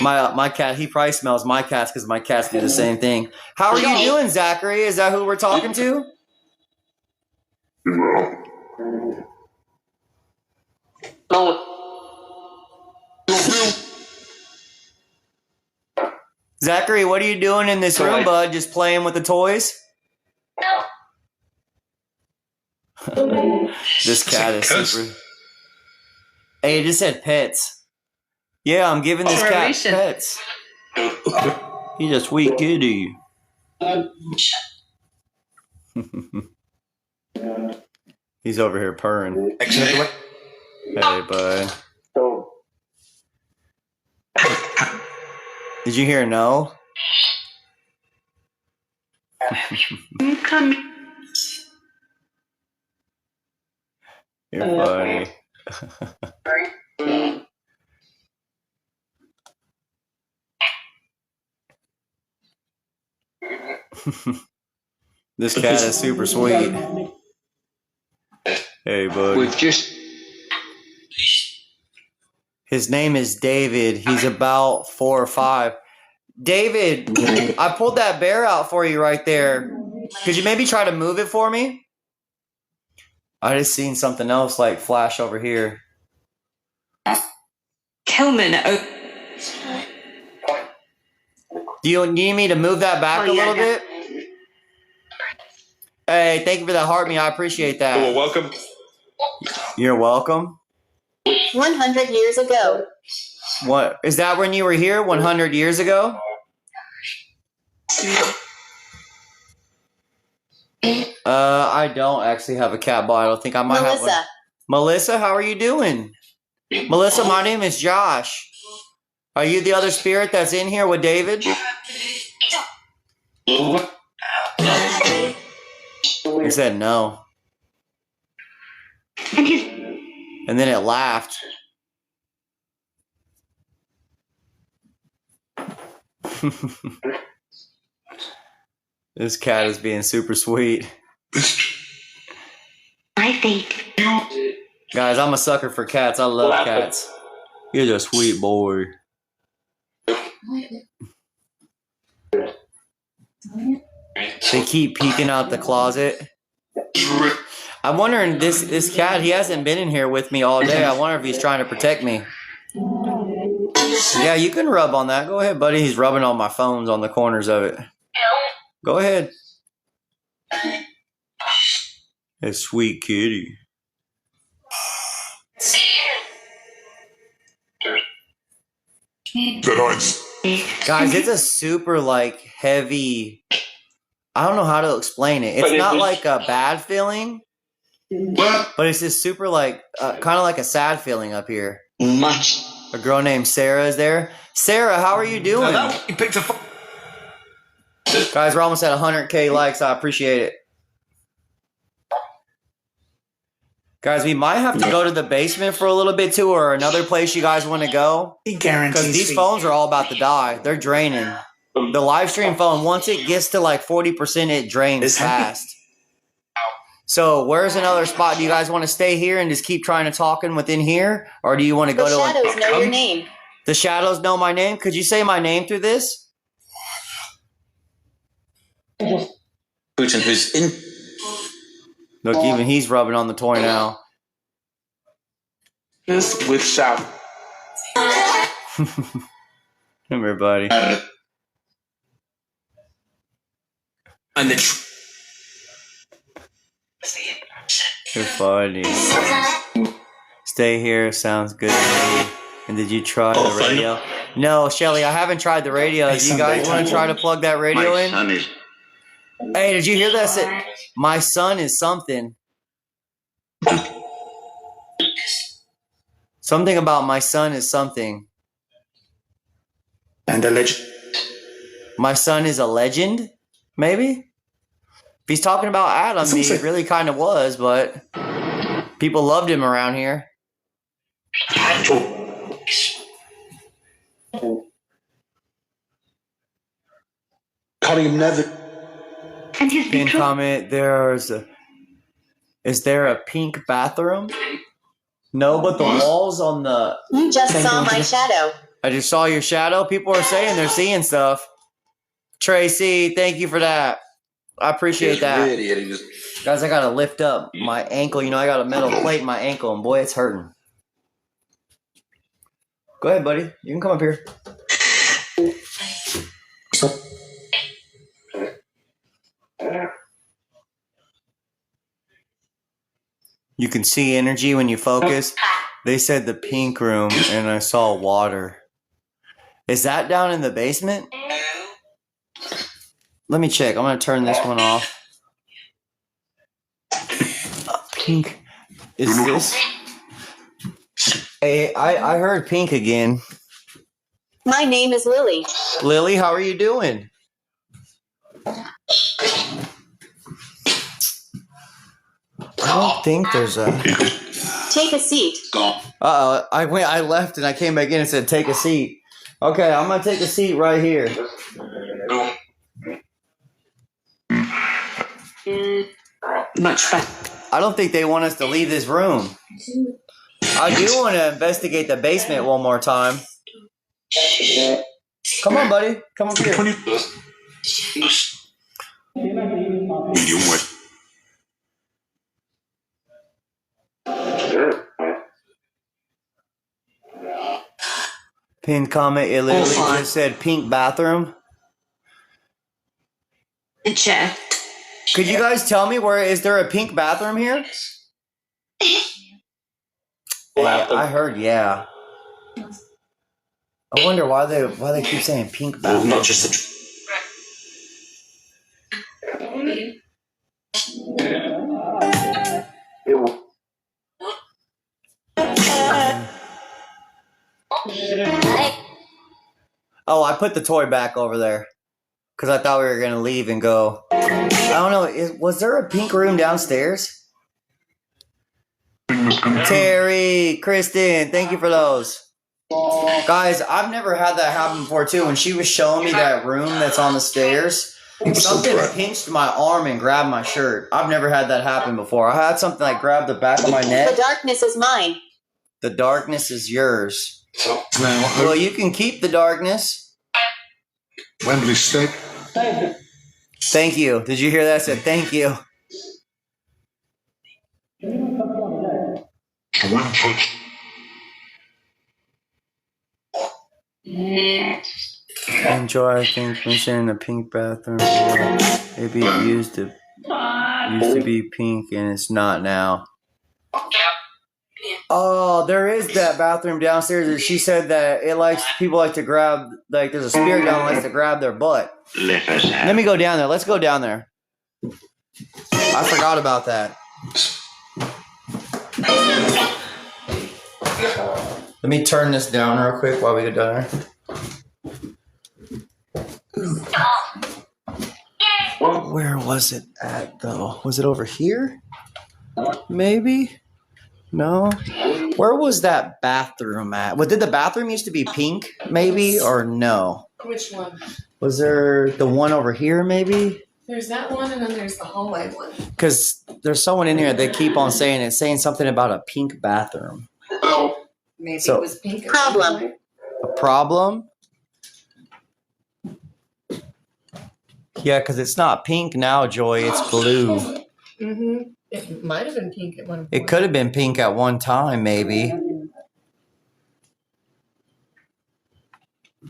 My cat, he probably smells my cats because my cats do the same thing. How are you doing, Zachary? Is that who we're talking to? Zachary, what are you doing in this room, bud? Just playing with the toys? This cat is super. Hey, it just said pets. Yeah, I'm giving this cat pets. He's a sweet kitty. He's over here purring. Hey, bud. Did you hear no? You're funny. This cat is super sweet. Hey, bud. His name is David. He's about 4 or 5. David, I pulled that bear out for you right there. Could you maybe try to move it for me? I just seen something else like flash over here. Kelman. Do you need me to move that back a little bit? Hey, thank you for that heart, me. I appreciate that. Well, welcome. You're welcome. 100 years ago. What is that? When you were here 100 years ago? I don't actually have a cat, but I don't think I might have one. Melissa. Melissa, how are you doing? Melissa, my name is Josh. Are you the other spirit that's in here with David? He said no. And then it laughed. This cat is being super sweet. My fate. Guys, I'm a sucker for cats. I love cats. You're a sweet boy. They keep peeking out the closet. I'm wondering, this cat, he hasn't been in here with me all day. I wonder if he's trying to protect me. Yeah, you can rub on that. Go ahead, buddy. He's rubbing on my phones on the corners of it. Go ahead. A sweet kitty. Guys, it's a super like heavy. I don't know how to explain it. It's not like a bad feeling, but it's just super like kind of like a sad feeling up here. Much. A girl named Sarah is there. Sarah, how are you doing? You picked a. Guys, we're almost at 100K likes. I appreciate it. Guys, we might have to go to the basement for a little bit too, or another place you guys want to go. He guarantees. Because these phones are all about to die. They're draining. The live stream phone, once it gets to like 40%, it drains fast. So where's another spot? Do you guys want to stay here and just keep trying to talking within here? Or do you want to go The to shadows know your name. The shadows know my name? Could you say my name through this? Putin, who's in. Look, even he's rubbing on the toy now. This with shout. Come here, buddy. And the. You're funny. Stay here. Sounds good to me. And did you try the radio? No, Shelly, I haven't tried the radio. Do you guys want to try to plug that radio in? Hey, did you hear that? My son is something. Something about my son is something. And a legend. My son is a legend? Maybe? If he's talking about Adam, he really kind of was, but people loved him around here. Calling him never. And his Pin betrothed. comment, is there a pink bathroom? No, but the walls on the... You just saw my shadow. I just saw your shadow. People are saying they're seeing stuff. Tracy, thank you for that. I appreciate that. Guys, I got to lift up my ankle. You know, I got a metal plate in my ankle, and boy, it's hurting. Go ahead, buddy. You can come up here. You can see energy when you focus. They said the pink room, and I saw water. Is that down in the basement? Let me check. I'm going to turn this one off. Pink. Is this? Hey, I heard pink again. My name is Lily. Lily, how are you doing? I don't think there's a... Take a seat. Uh-oh. I left and I came back in and said, take a seat. Okay, I'm going to take a seat right here. Much better. I don't think they want us to leave this room. I do want to investigate the basement one more time. Come on, buddy. Come up here. Medium wet. Pinned comment, it literally just said pink bathroom. The chair. Could you guys tell me is there a pink bathroom here? Yeah, I heard, yeah. I wonder why they keep saying pink bathroom. Not just the. Oh, I put the toy back over there because I thought we were gonna leave and go. I don't know. Was there a pink room downstairs? Terry, Kristen, thank you for those. Guys, I've never had that happen before too. When she was showing me that room that's on the stairs, something pinched my arm and grabbed my shirt. I've never had that happen before. I had something like grab the back of my neck. The darkness is mine. The darkness is yours. Well, you can keep the darkness. Wembley steak. Thank you. Did you hear that? I said thank you. Enjoy, I think, mentioning the pink bathroom. It used to be pink and it's not now. Oh, there is that bathroom downstairs. And she said that people like to grab, like there's a spirit down that likes to grab their butt. Let me go down there. Let's go down there. I forgot about that. Let me turn this down real quick while we go down there. Where was it at, though? Was it over here? Maybe? No? Where was that bathroom at? Well, did the bathroom used to be pink, maybe, or no? Which one? Was there the one over here, maybe? There's that one, and then there's the hallway one. Because there's someone in here that keep on saying something about a pink bathroom. Maybe it was pink. Problem. A problem? Yeah, because it's not pink now, Joy. It's blue. Mm-hmm. It might have been pink at one point. It could have been pink at one time, maybe.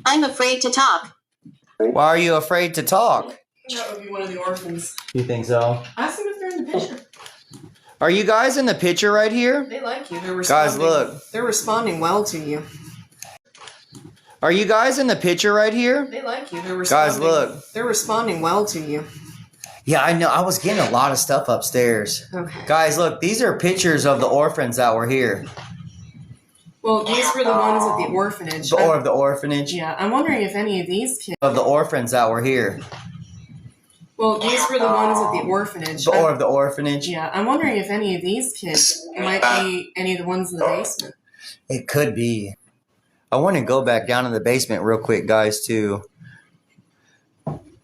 I'm afraid to talk. Why are you afraid to talk? That would be one of the orphans. You think so? Ask them if they're in the picture. Are you guys in the picture right here? They like you. They're responding. Guys, look. They're responding well to you. Are you guys in the picture right here? They like you. They're responding. Guys, look. They're responding well to you. Yeah, I know. I was getting a lot of stuff upstairs. Okay. Guys, look. These are pictures of the orphans that were here. Well, these were the ones at the orphanage. Or of the orphanage. Yeah, I'm wondering if any of these kids... Of the orphans that were here. Well, these were the ones at the orphanage. Or of the orphanage. Yeah, I'm wondering if any of these kids might be any of the ones in the basement. It could be. I want to go back down in the basement real quick, guys, too.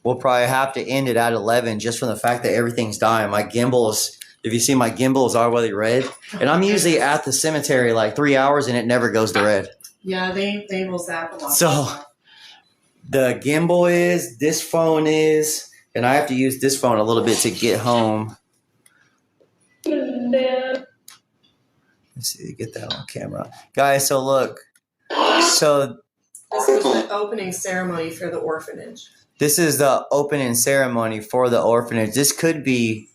We'll probably have to end it at 11 just from the fact that everything's dying. My gimbals, if you see my gimbal is already red. And I'm usually at the cemetery like 3 hours and it never goes to red. Yeah, they will zap a lot. So the gimbal is, this phone is, and I have to use this phone a little bit to get home. Let's see, get that on camera. Guys, so look. So this was the opening ceremony for the orphanage. This is the opening ceremony for the orphanage. This could be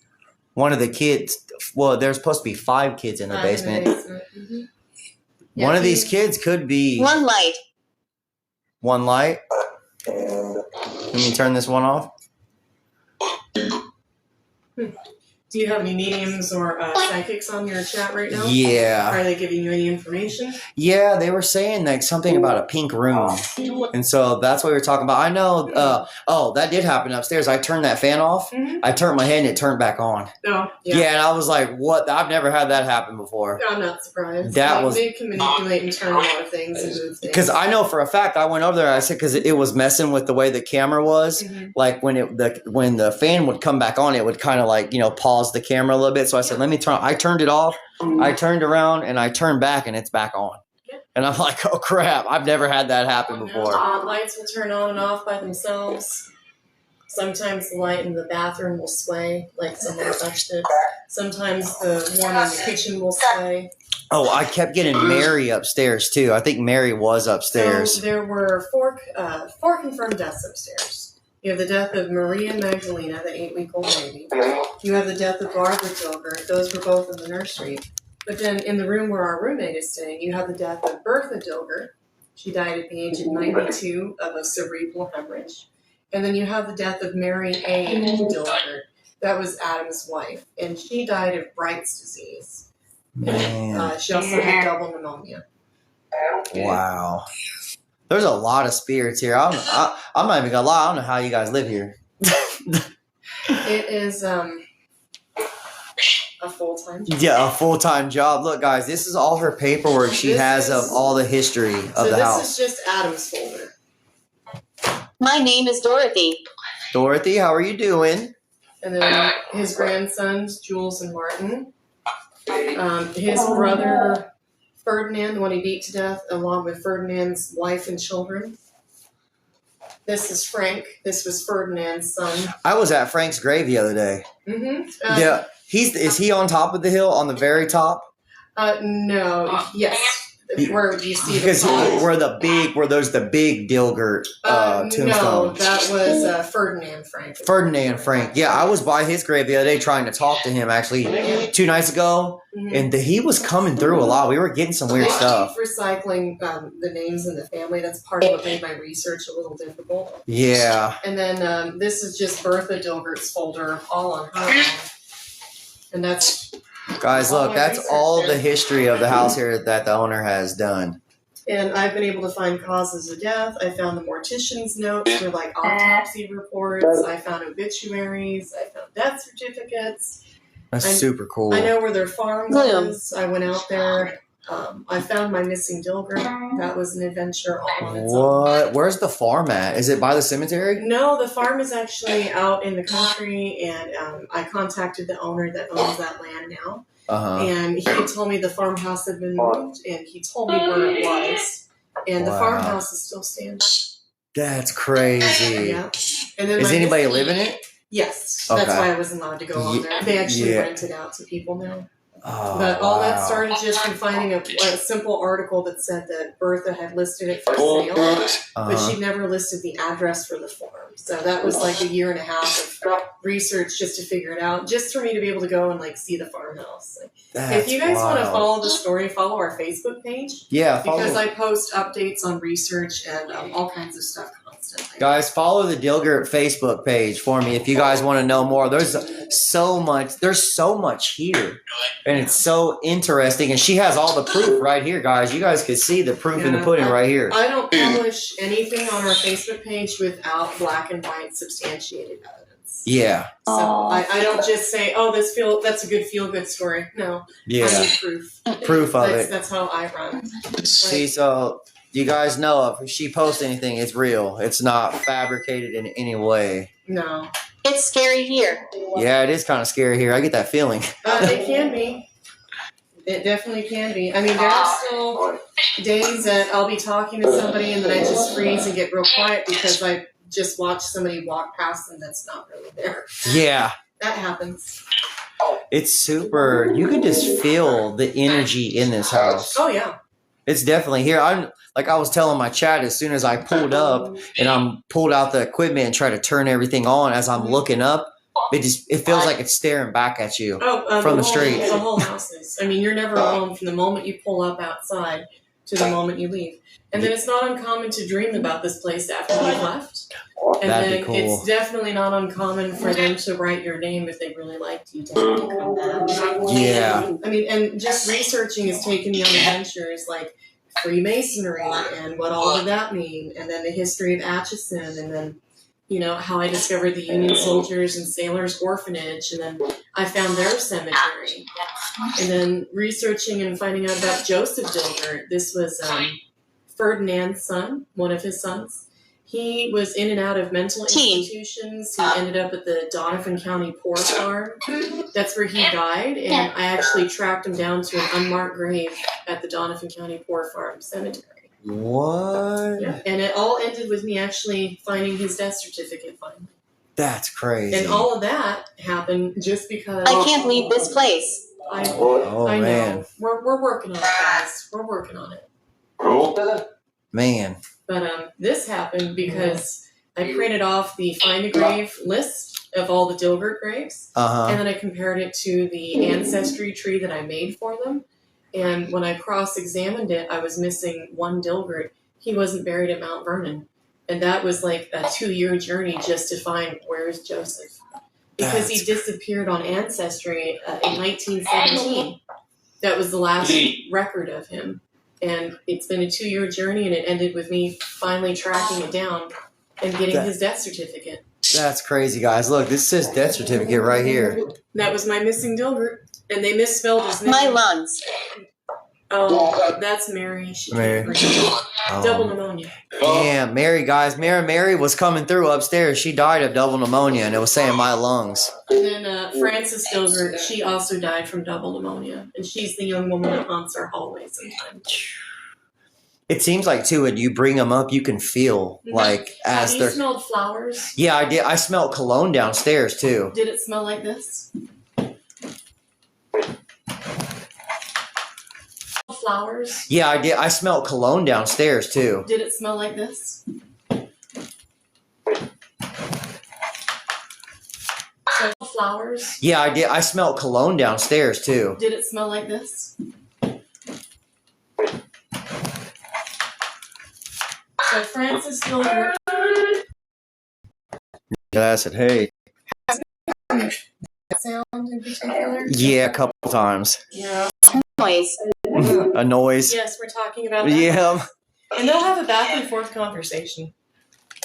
one of the kids. Well, there's supposed to be 5 kids in the basement. Mm-hmm. Yeah, one of these kids could be... One light. One light. Let me turn this one off. Do you have any mediums or psychics on your chat right now? Yeah. Are they giving you any information? Yeah, they were saying like something about a pink room. And so that's what we were talking about. I know, that did happen upstairs. I turned that fan off. Mm-hmm. I turned my head and it turned back on. Oh, yeah. Yeah, and I was like, what? I've never had that happen before. I'm not surprised. They can manipulate and turn a lot of things and move things. Because I know for a fact, I went over there, I said, because it was messing with the way the camera was. Mm-hmm. Like when the fan would come back on, it would kind of like, pause the camera a little bit. So I said, let me turn. I turned it off. I turned around and I turned back and it's back on. And I'm like, oh crap! I've never had that happen before. Lights will turn on and off by themselves. Sometimes the light in the bathroom will sway, like someone touched it. Sometimes the one in the kitchen will sway. Oh, I kept getting Mary upstairs too. I think Mary was upstairs. So there were four confirmed deaths upstairs. You have the death of Maria Magdalena, the 8-week-old baby. You have the death of Barbara Dilgert. Those were both in the nursery. But then in the room where our roommate is staying, you have the death of Bertha Dilgert. She died at the age of 92 of a cerebral hemorrhage. And then you have the death of Mary A. Dilgert. That was Adam's wife. And she died of Bright's disease. Man. She also had double pneumonia. Wow. There's a lot of spirits here. I'm not even gonna lie. I don't know how you guys live here. It is a full-time job. Yeah, a full-time job. Look, guys, this is all her paperwork she has of all the history of the house. This is just Adam's folder. My name is Dorothy. Dorothy, how are you doing? And then his grandsons, Jules and Martin. His brother, Ferdinand, the one he beat to death, along with Ferdinand's wife and children. This is Frank. This was Ferdinand's son. I was at Frank's grave the other day. Mm-hmm. Yeah, is he on top of the hill, on the very top? No. Yes. Where you see Because where the big Dilgert tombstones. No, that was Ferdinand Frank. Ferdinand Frank. Yeah, I was by his grave the other day trying to talk to him actually 2 nights ago, and he was coming through a lot. We were getting some weird stuff. Keep recycling the names in the family. That's part of what made my research a little difficult. Yeah. And then this is just Bertha Dilgert's folder, all on her own. And that's... Guys, look, that's all the history of the house here that the owner has done. And I've been able to find causes of death. I found the mortician's notes for like autopsy reports. I found obituaries. I found death certificates. That's super cool. I know where their farm was. I went out there. I found my missing Dilgert. That was an adventure all on its own. What? Where's the farm at? Is it by the cemetery? No, the farm is actually out in the country, and I contacted the owner that owns that land now. And he had told me the farmhouse had been moved, and he told me where it was. And the farmhouse is still standing. That's crazy. Yeah. And then Is anybody living in it? Yes. Okay. That's why I wasn't allowed to go on there. They actually rent it out to people now. Oh, But all that started just from finding a simple article that said that Bertha had listed it for sale, but she'd never listed the address for the farm. So that was like a year and a half of research just to figure it out, just for me to be able to go and like see the farmhouse. If you guys want to follow the story, follow our Facebook page. Yeah, because I post updates on research and all kinds of stuff constantly. Guys, follow the Dilgert Facebook page for me if you guys want to know more. There's so much here, and it's so interesting. And she has all the proof right here, guys. You guys can see the proof in the pudding right here. I don't publish anything on our Facebook page without black and white substantiated evidence. Yeah. So I don't just say, "Oh, that's a good feel-good story." No. Yeah. I need proof. Proof of it. That's how I run. See, so you guys know if she posts anything, it's real. It's not fabricated in any way. No. It's scary here. Yeah, it is kind of scary here. I get that feeling. It can be. It definitely can be. I mean, there are still days that I'll be talking to somebody and then I just freeze and get real quiet because I just watched somebody walk past them that's not really there. Yeah. That happens. It's super. You can just feel the energy in this house. Oh, yeah. It's definitely here. Like I was telling my chat, as soon as I pulled up and I'm pulled out the equipment and try to turn everything on, as I'm looking up, it feels like it's staring back at you from the street. The whole house is. I mean, you're never alone from the moment you pull up outside to the moment you leave. And then it's not uncommon to dream about this place after you've left. And That'd then be cool. it's definitely not uncommon for them to write your name if they really liked you to have you come back. Yeah. I mean, and just researching has taken me on adventures like Freemasonry and what all did that mean, and then the history of Atchison, and then, you know, how I discovered the Union Soldiers and Sailors Orphanage, and then I found their cemetery. And then researching and finding out about Joseph Dilgert. This was Ferdinand's son, one of his sons. He was in and out of mental institutions. He ended up at the Donovan County Poor Farm. That's where he died, and I actually tracked him down to an unmarked grave at the Donovan County Poor Farm Cemetery. What? Yeah. And it all ended with me actually finding his death certificate finally. That's crazy. And all of that happened just because I can't leave this place. I man. know. We're working on it, guys. We're working on it. Man. But this happened because I printed off the Find a Grave list of all the Dilgert graves, and then I compared it to the ancestry tree that I made for them. And when I cross-examined it, I was missing one Dilgert. He wasn't buried at Mount Vernon. And that was like a 2-year journey just to find where's Joseph. Because he disappeared on Ancestry in 1917. That was the last record of him. And it's been a 2-year journey, and it ended with me finally tracking it down and getting his death certificate. That's crazy, guys. Look, this says death certificate right here. That was my missing Dilgert, and they misspelled his name. My lungs. Oh, that's Mary. She Mary. Double pneumonia. Damn, Mary, guys. Mary was coming through upstairs. She died of double pneumonia, and it was saying my lungs. And then Frances Dilgert, she also died from double pneumonia, and she's the young woman that haunts our hallway sometimes. It seems like, too, when you bring them up, you can feel, like, as Have they're... you smelled flowers? Yeah, I did. I smelled cologne downstairs, too. Did it smell like this? Flowers? Yeah, I did. I smelled cologne downstairs, too. Did it smell like this? Flowers? Yeah, I did. I smelled cologne downstairs, too. Did it smell like this? So Frances Dilgert. I said, hey. Sound in particular? Yeah, a couple times. Yeah. Noise. A noise. Yes, we're talking about that. Yeah. And they'll have a back and forth conversation.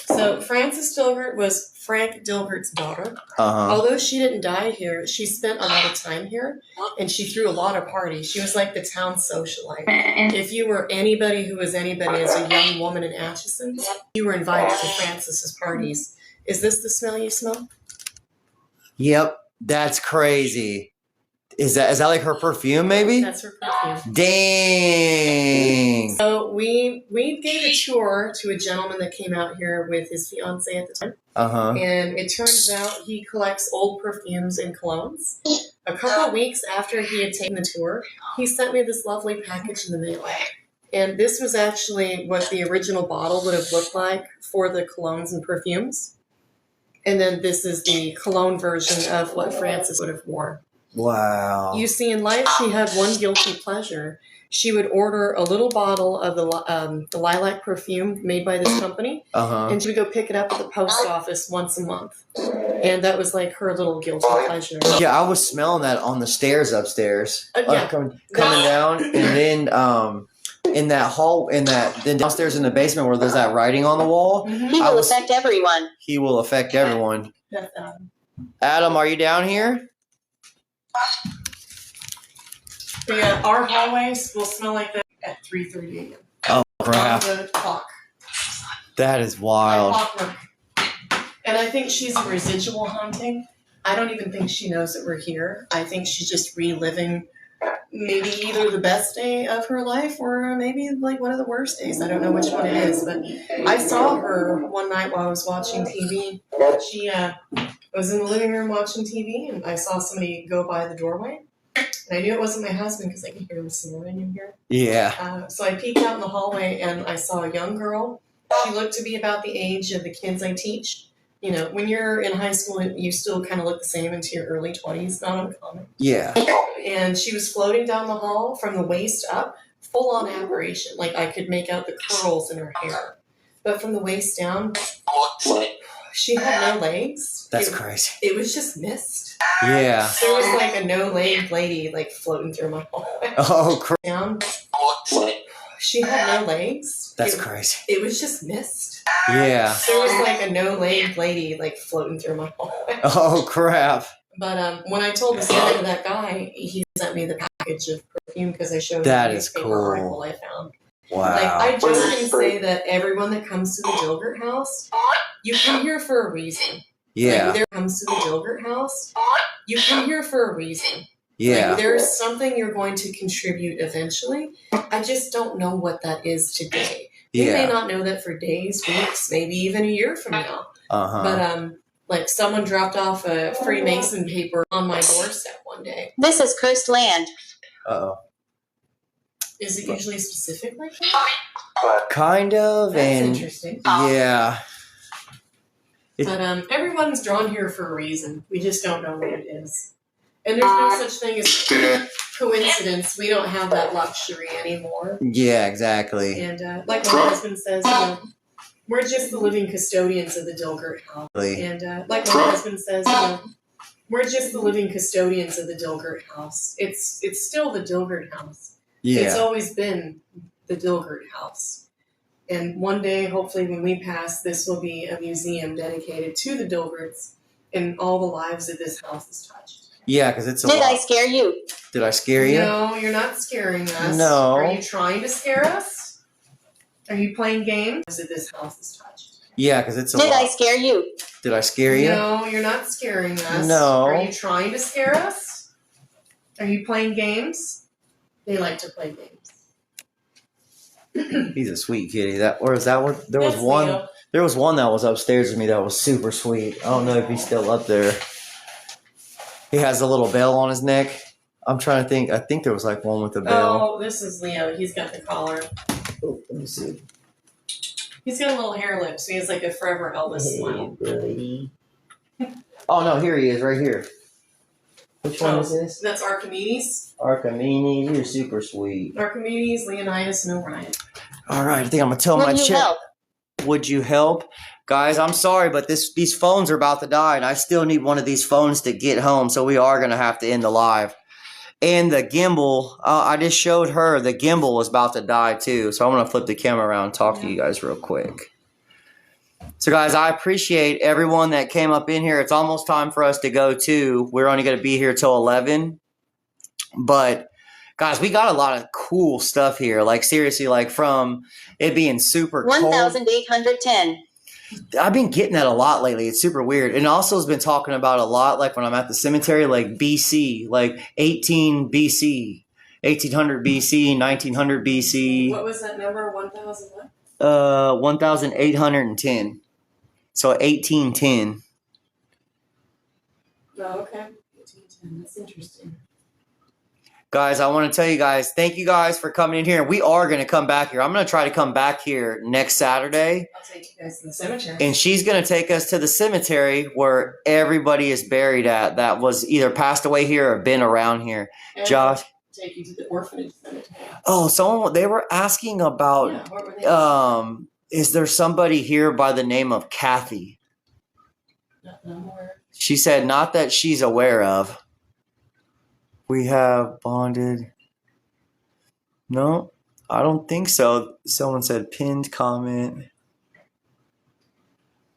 So Frances Dilgert was Frank Dilgert's daughter. Although she didn't die here, she spent a lot of time here, and she threw a lot of parties. She was like the town socialite. If you were anybody who was anybody as a young woman in Atchison, you were invited to Frances's parties. Is this the smell you smell? Yep. That's crazy. Is that like her perfume, maybe? That's her perfume. Dang. So we gave a tour to a gentleman that came out here with his fiance at the time. And it turns out he collects old perfumes and colognes. A couple of weeks after he had taken the tour, he sent me this lovely package in the mail. And this was actually what the original bottle would have looked like for the colognes and perfumes. And then this is the cologne version of what Frances would have worn. Wow. You see, in life, she had one guilty pleasure. She would order a little bottle of the lilac perfume made by this company, and she would go pick it up at the post office once a month. And that was like her little guilty pleasure. Yeah, I was smelling that on the stairs upstairs. Yeah. Coming down, and then in that hall, then downstairs in the basement where there's that writing on the wall. He will affect everyone. He will affect everyone. Adam, are you down here? But yeah, our hallways will smell like that at 3:30 a.m. Oh, crap. On the clock. That is wild. Clockwork. And I think she's residual haunting. I don't even think she knows that we're here. I think she's just reliving maybe either the best day of her life or maybe like one of the worst days. I don't know which one it is, but I saw her one night while I was watching TV. She was in the living room watching TV, and I saw somebody go by the doorway. And I knew it wasn't my husband because I could hear him snoring in here. Yeah. So I peeked out in the hallway, and I saw a young girl. She looked to be about the age of the kids I teach. You know, when you're in high school, you still kind of look the same into your early 20s, not uncommon. Yeah. And she was floating down the hall from the waist up, full-on apparition. Like, I could make out the curls in her hair. But from the waist down, she had no legs. That's crazy. It was just mist. Yeah. There was like a no-legged lady, like, floating through my hallway. Oh, crap. Down. She had no legs. That's crazy. It was just mist. Yeah. There was like a no-legged lady, like, floating through my hallway. Oh, crap. But when I told the story to that guy, he sent me the package of perfume because I showed him That the is newspaper cool. article I found. Wow. Like, I just can say that everyone that comes to the Dilgert house, you come here for a reason. Yeah. Like, there comes to the Dilgert house, you come here for a reason. Yeah. Like, there's something you're going to contribute eventually. I just don't know what that is today. You may not know that for days, weeks, maybe even a year from now. But like, someone dropped off a Freemason paper on my doorstep one day. This is cursed land. Uh-oh. Is it usually specific like that? Kind of. That's and interesting. Yeah. But everyone's drawn here for a reason. We just don't know what it is. And there's no such thing as coincidence. We don't have that luxury anymore. Yeah, exactly. And like my husband says, you know, we're just the living custodians of the Dilgert house. And like my husband says, you know, we're just the living custodians of the Dilgert house. It's still the Dilgert house. Yeah. It's always been the Dilgert house. And one day, hopefully when we pass, this will be a museum dedicated to the Dilgerts and all the lives that this house has touched. Yeah, because it's a Did lot. I scare you? Did I scare you? No, you're not scaring us. No. Are you trying to scare us? Are you playing games that this house has touched? Yeah, because it's a Did lot. I scare you? Did I scare you? No, you're not scaring us. No. Are you trying to scare us? Are you playing games? They like to play games. He's a sweet kitty. Or is that what? There was That's one. Leo. There was one that was upstairs with me that was super sweet. I don't know if he's still up there. He has a little bell on his neck. I'm trying to think. I think there was like one with a bell. Oh, this is Leo. He's got the collar. Oh, let me see. He's got a little hair lip, so he has like a forever Elvis smile. Buddy. Oh no, here he is, right here. Which one is this? That's Archimedes. Archimedes. You're super sweet. Archimedes, Leonidas, and Orion. All right, I think I'm gonna tell my Will you chat. help? Would you help? Guys, I'm sorry, but these phones are about to die, and I still need one of these phones to get home, so we are going to have to end the live. And the gimbal, I just showed her, the gimbal was about to die too, so I'm going to flip the camera around and talk to you guys real quick. So guys, I appreciate everyone that came up in here. It's almost time for us to go too. We're only going to be here till 11. But guys, we got a lot of cool stuff here. Like seriously, like from it being super cold. 1,810. I've been getting that a lot lately. It's super weird. And also has been talking about a lot, like when I'm at the cemetery, like BC, like 18 BC, 1800 BC, 1900 BC. What was that number? 1,000 what? 1,810. So 1810. Oh, okay. 1810. That's interesting. Guys, I want to tell you guys, thank you guys for coming in here. We are going to come back here. I'm going to try to come back here next Saturday. I'll take you guys to the cemetery. And she's going to take us to the cemetery where everybody is buried at that was either passed away here or been around here. And Josh? Take you to the orphanage cemetery. Oh, they were asking about, Yeah, what were they? is there somebody here by the name of Kathy? No more. She said not that she's aware of. We have bonded. No, I don't think so. Someone said pinned comment.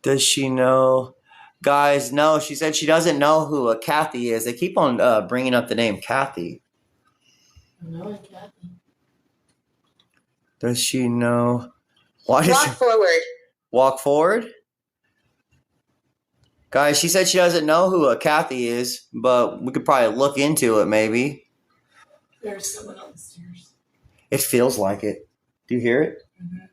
Does she know? Guys, no, she said she doesn't know who a Kathy is. They keep on bringing up the name Kathy. No, Kathy. Does she know? Why does Walk she forward. walk forward? Guys, she said she doesn't know who a Kathy is, but we could probably look into it maybe. There's someone on the stairs. It feels like it. Do you hear it? Mm-hmm.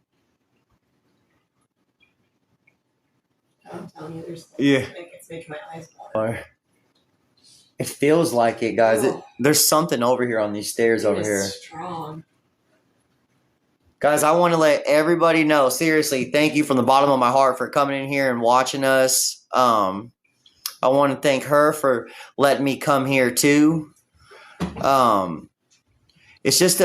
I'm telling you, there's. Yeah. It's making my eyes water. Or it feels like it, guys. Oh. There's something over here on these stairs over It is here. strong. Guys, I want to let everybody know, seriously, thank you from the bottom of my heart for coming in here and watching us. I want to thank her for letting me come here too. It's just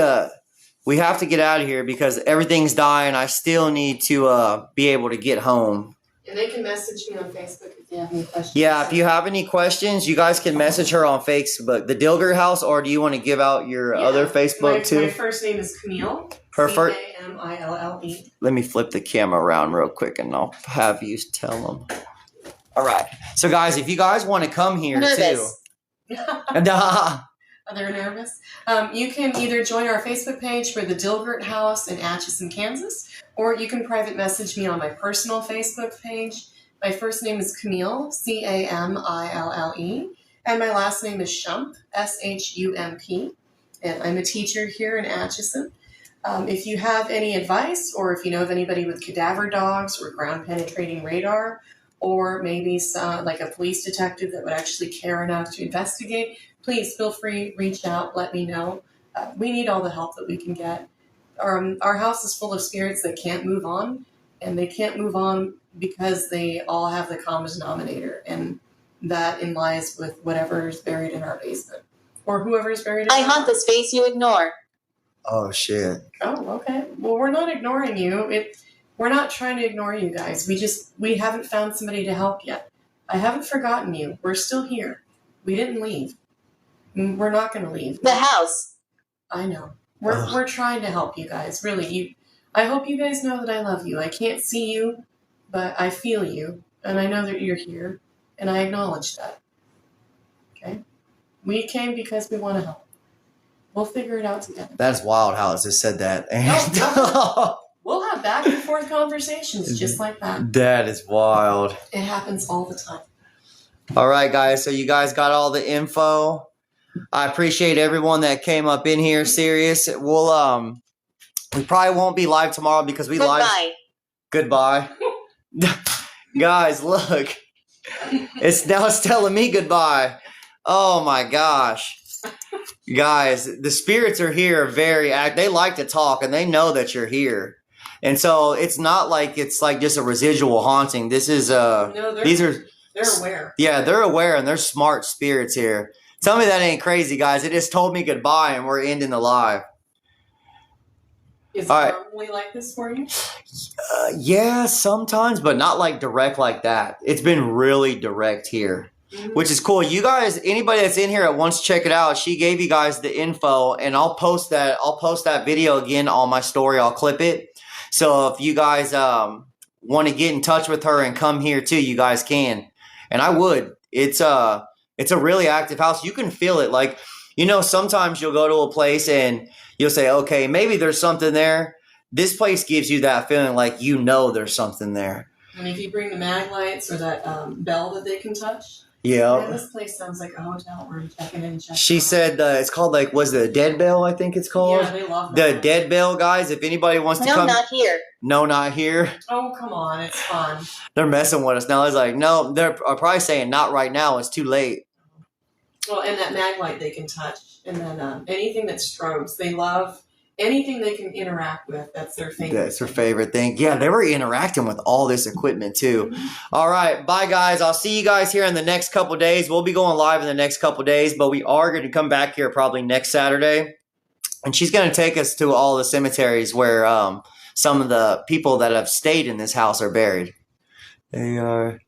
we have to get out of here because everything's dying. I still need to be able to get home. And they can message me on Facebook if they have any questions. Yeah, if you have any questions, you guys can message her on Facebook, the Dilgert House, or do you want to give out your other Facebook too? My first name is Camille. Her first. Camille. Let me flip the camera around real quick, and I'll have you tell them. All right. So, guys, if you guys want to come here Nervous. too, They're nervous. You can either join our Facebook page for the Dilgert House in Atchison, Kansas, or you can private message me on my personal Facebook page. My first name is Camille, Camille, and my last name is Shump, Shump, and I'm a teacher here in Atchison. If you have any advice, or if you know of anybody with cadaver dogs or ground-penetrating radar, or maybe some, like a police detective that would actually care enough to investigate, please feel free, reach out, let me know. We need all the help that we can get. Our house is full of spirits that can't move on, and they can't move on because they all have the common denominator, and that in lies with whatever is buried in our basement, or whoever is buried in I our haunt the house. space you ignore. oh shit! Oh, okay. Well, we're not ignoring you. We're not trying to ignore you guys. We haven't found somebody to help yet. I haven't forgotten you. We're still here. We didn't leave. We're not going to leave. The house. I know. We're trying to help you guys. Really, I hope you guys know that I love you. I can't see you, but I feel you, and I know that you're here, and I acknowledge that. Okay? We came because we want to help. We'll figure it out together. That's wild how it just said that. No. We'll have back and forth conversations just like that. That is wild. It happens all the time. All right, guys. So you guys got all the info. I appreciate everyone that came up in here. Serious. We'll we probably won't be live tomorrow because we live. Goodbye. Guys, look. It's telling me goodbye. Oh my gosh. Guys, the spirits are here they like to talk and they know that you're here. And so it's not like it's like just a residual haunting. This is No, they're aware. Yeah, they're aware and they're smart spirits here. Tell me that ain't crazy, guys. It just told me goodbye and we're ending the live. Is it normally like this for you? Yeah, sometimes, but not like direct like that. It's been really direct here, which is cool. You guys, anybody that's in here that wants to check it out, she gave you guys the info, and I'll post that video again on my story. I'll clip it. So if you guys want to get in touch with her and come here too, you guys can. And I would. It's a really active house. You can feel it. Like, you know, sometimes you'll go to a place and you'll say, okay, maybe there's something there. This place gives you that feeling like you know there's something there. And if you bring the mag lights or that bell that they can touch, yeah, this place sounds like a hotel room. Checking in, checking out. She said it's called was it a dead bell? I think it's called. Yeah, they love that. The dead bell, guys. If anybody wants to come, not here. No, not here. Oh, come on, it's fun. They're messing with us now. It's like, no, they're probably saying not right now. It's too late. Well, and that mag light they can touch, and then anything that strobes, they love. Anything they can interact with, that's their favorite. That's their favorite thing. Yeah, they were interacting with all this equipment too. All right, bye guys. I'll see you guys here in the next couple days. We'll be going live in the next couple days, but we are going to come back here probably next Saturday. And she's going to take us to all the cemeteries where some of the people that have stayed in this house are buried. They are.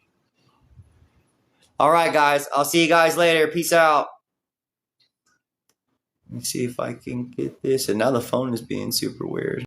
All right, guys. I'll see you guys later. Peace out. Let me see if I can get this. And now the phone is being super weird.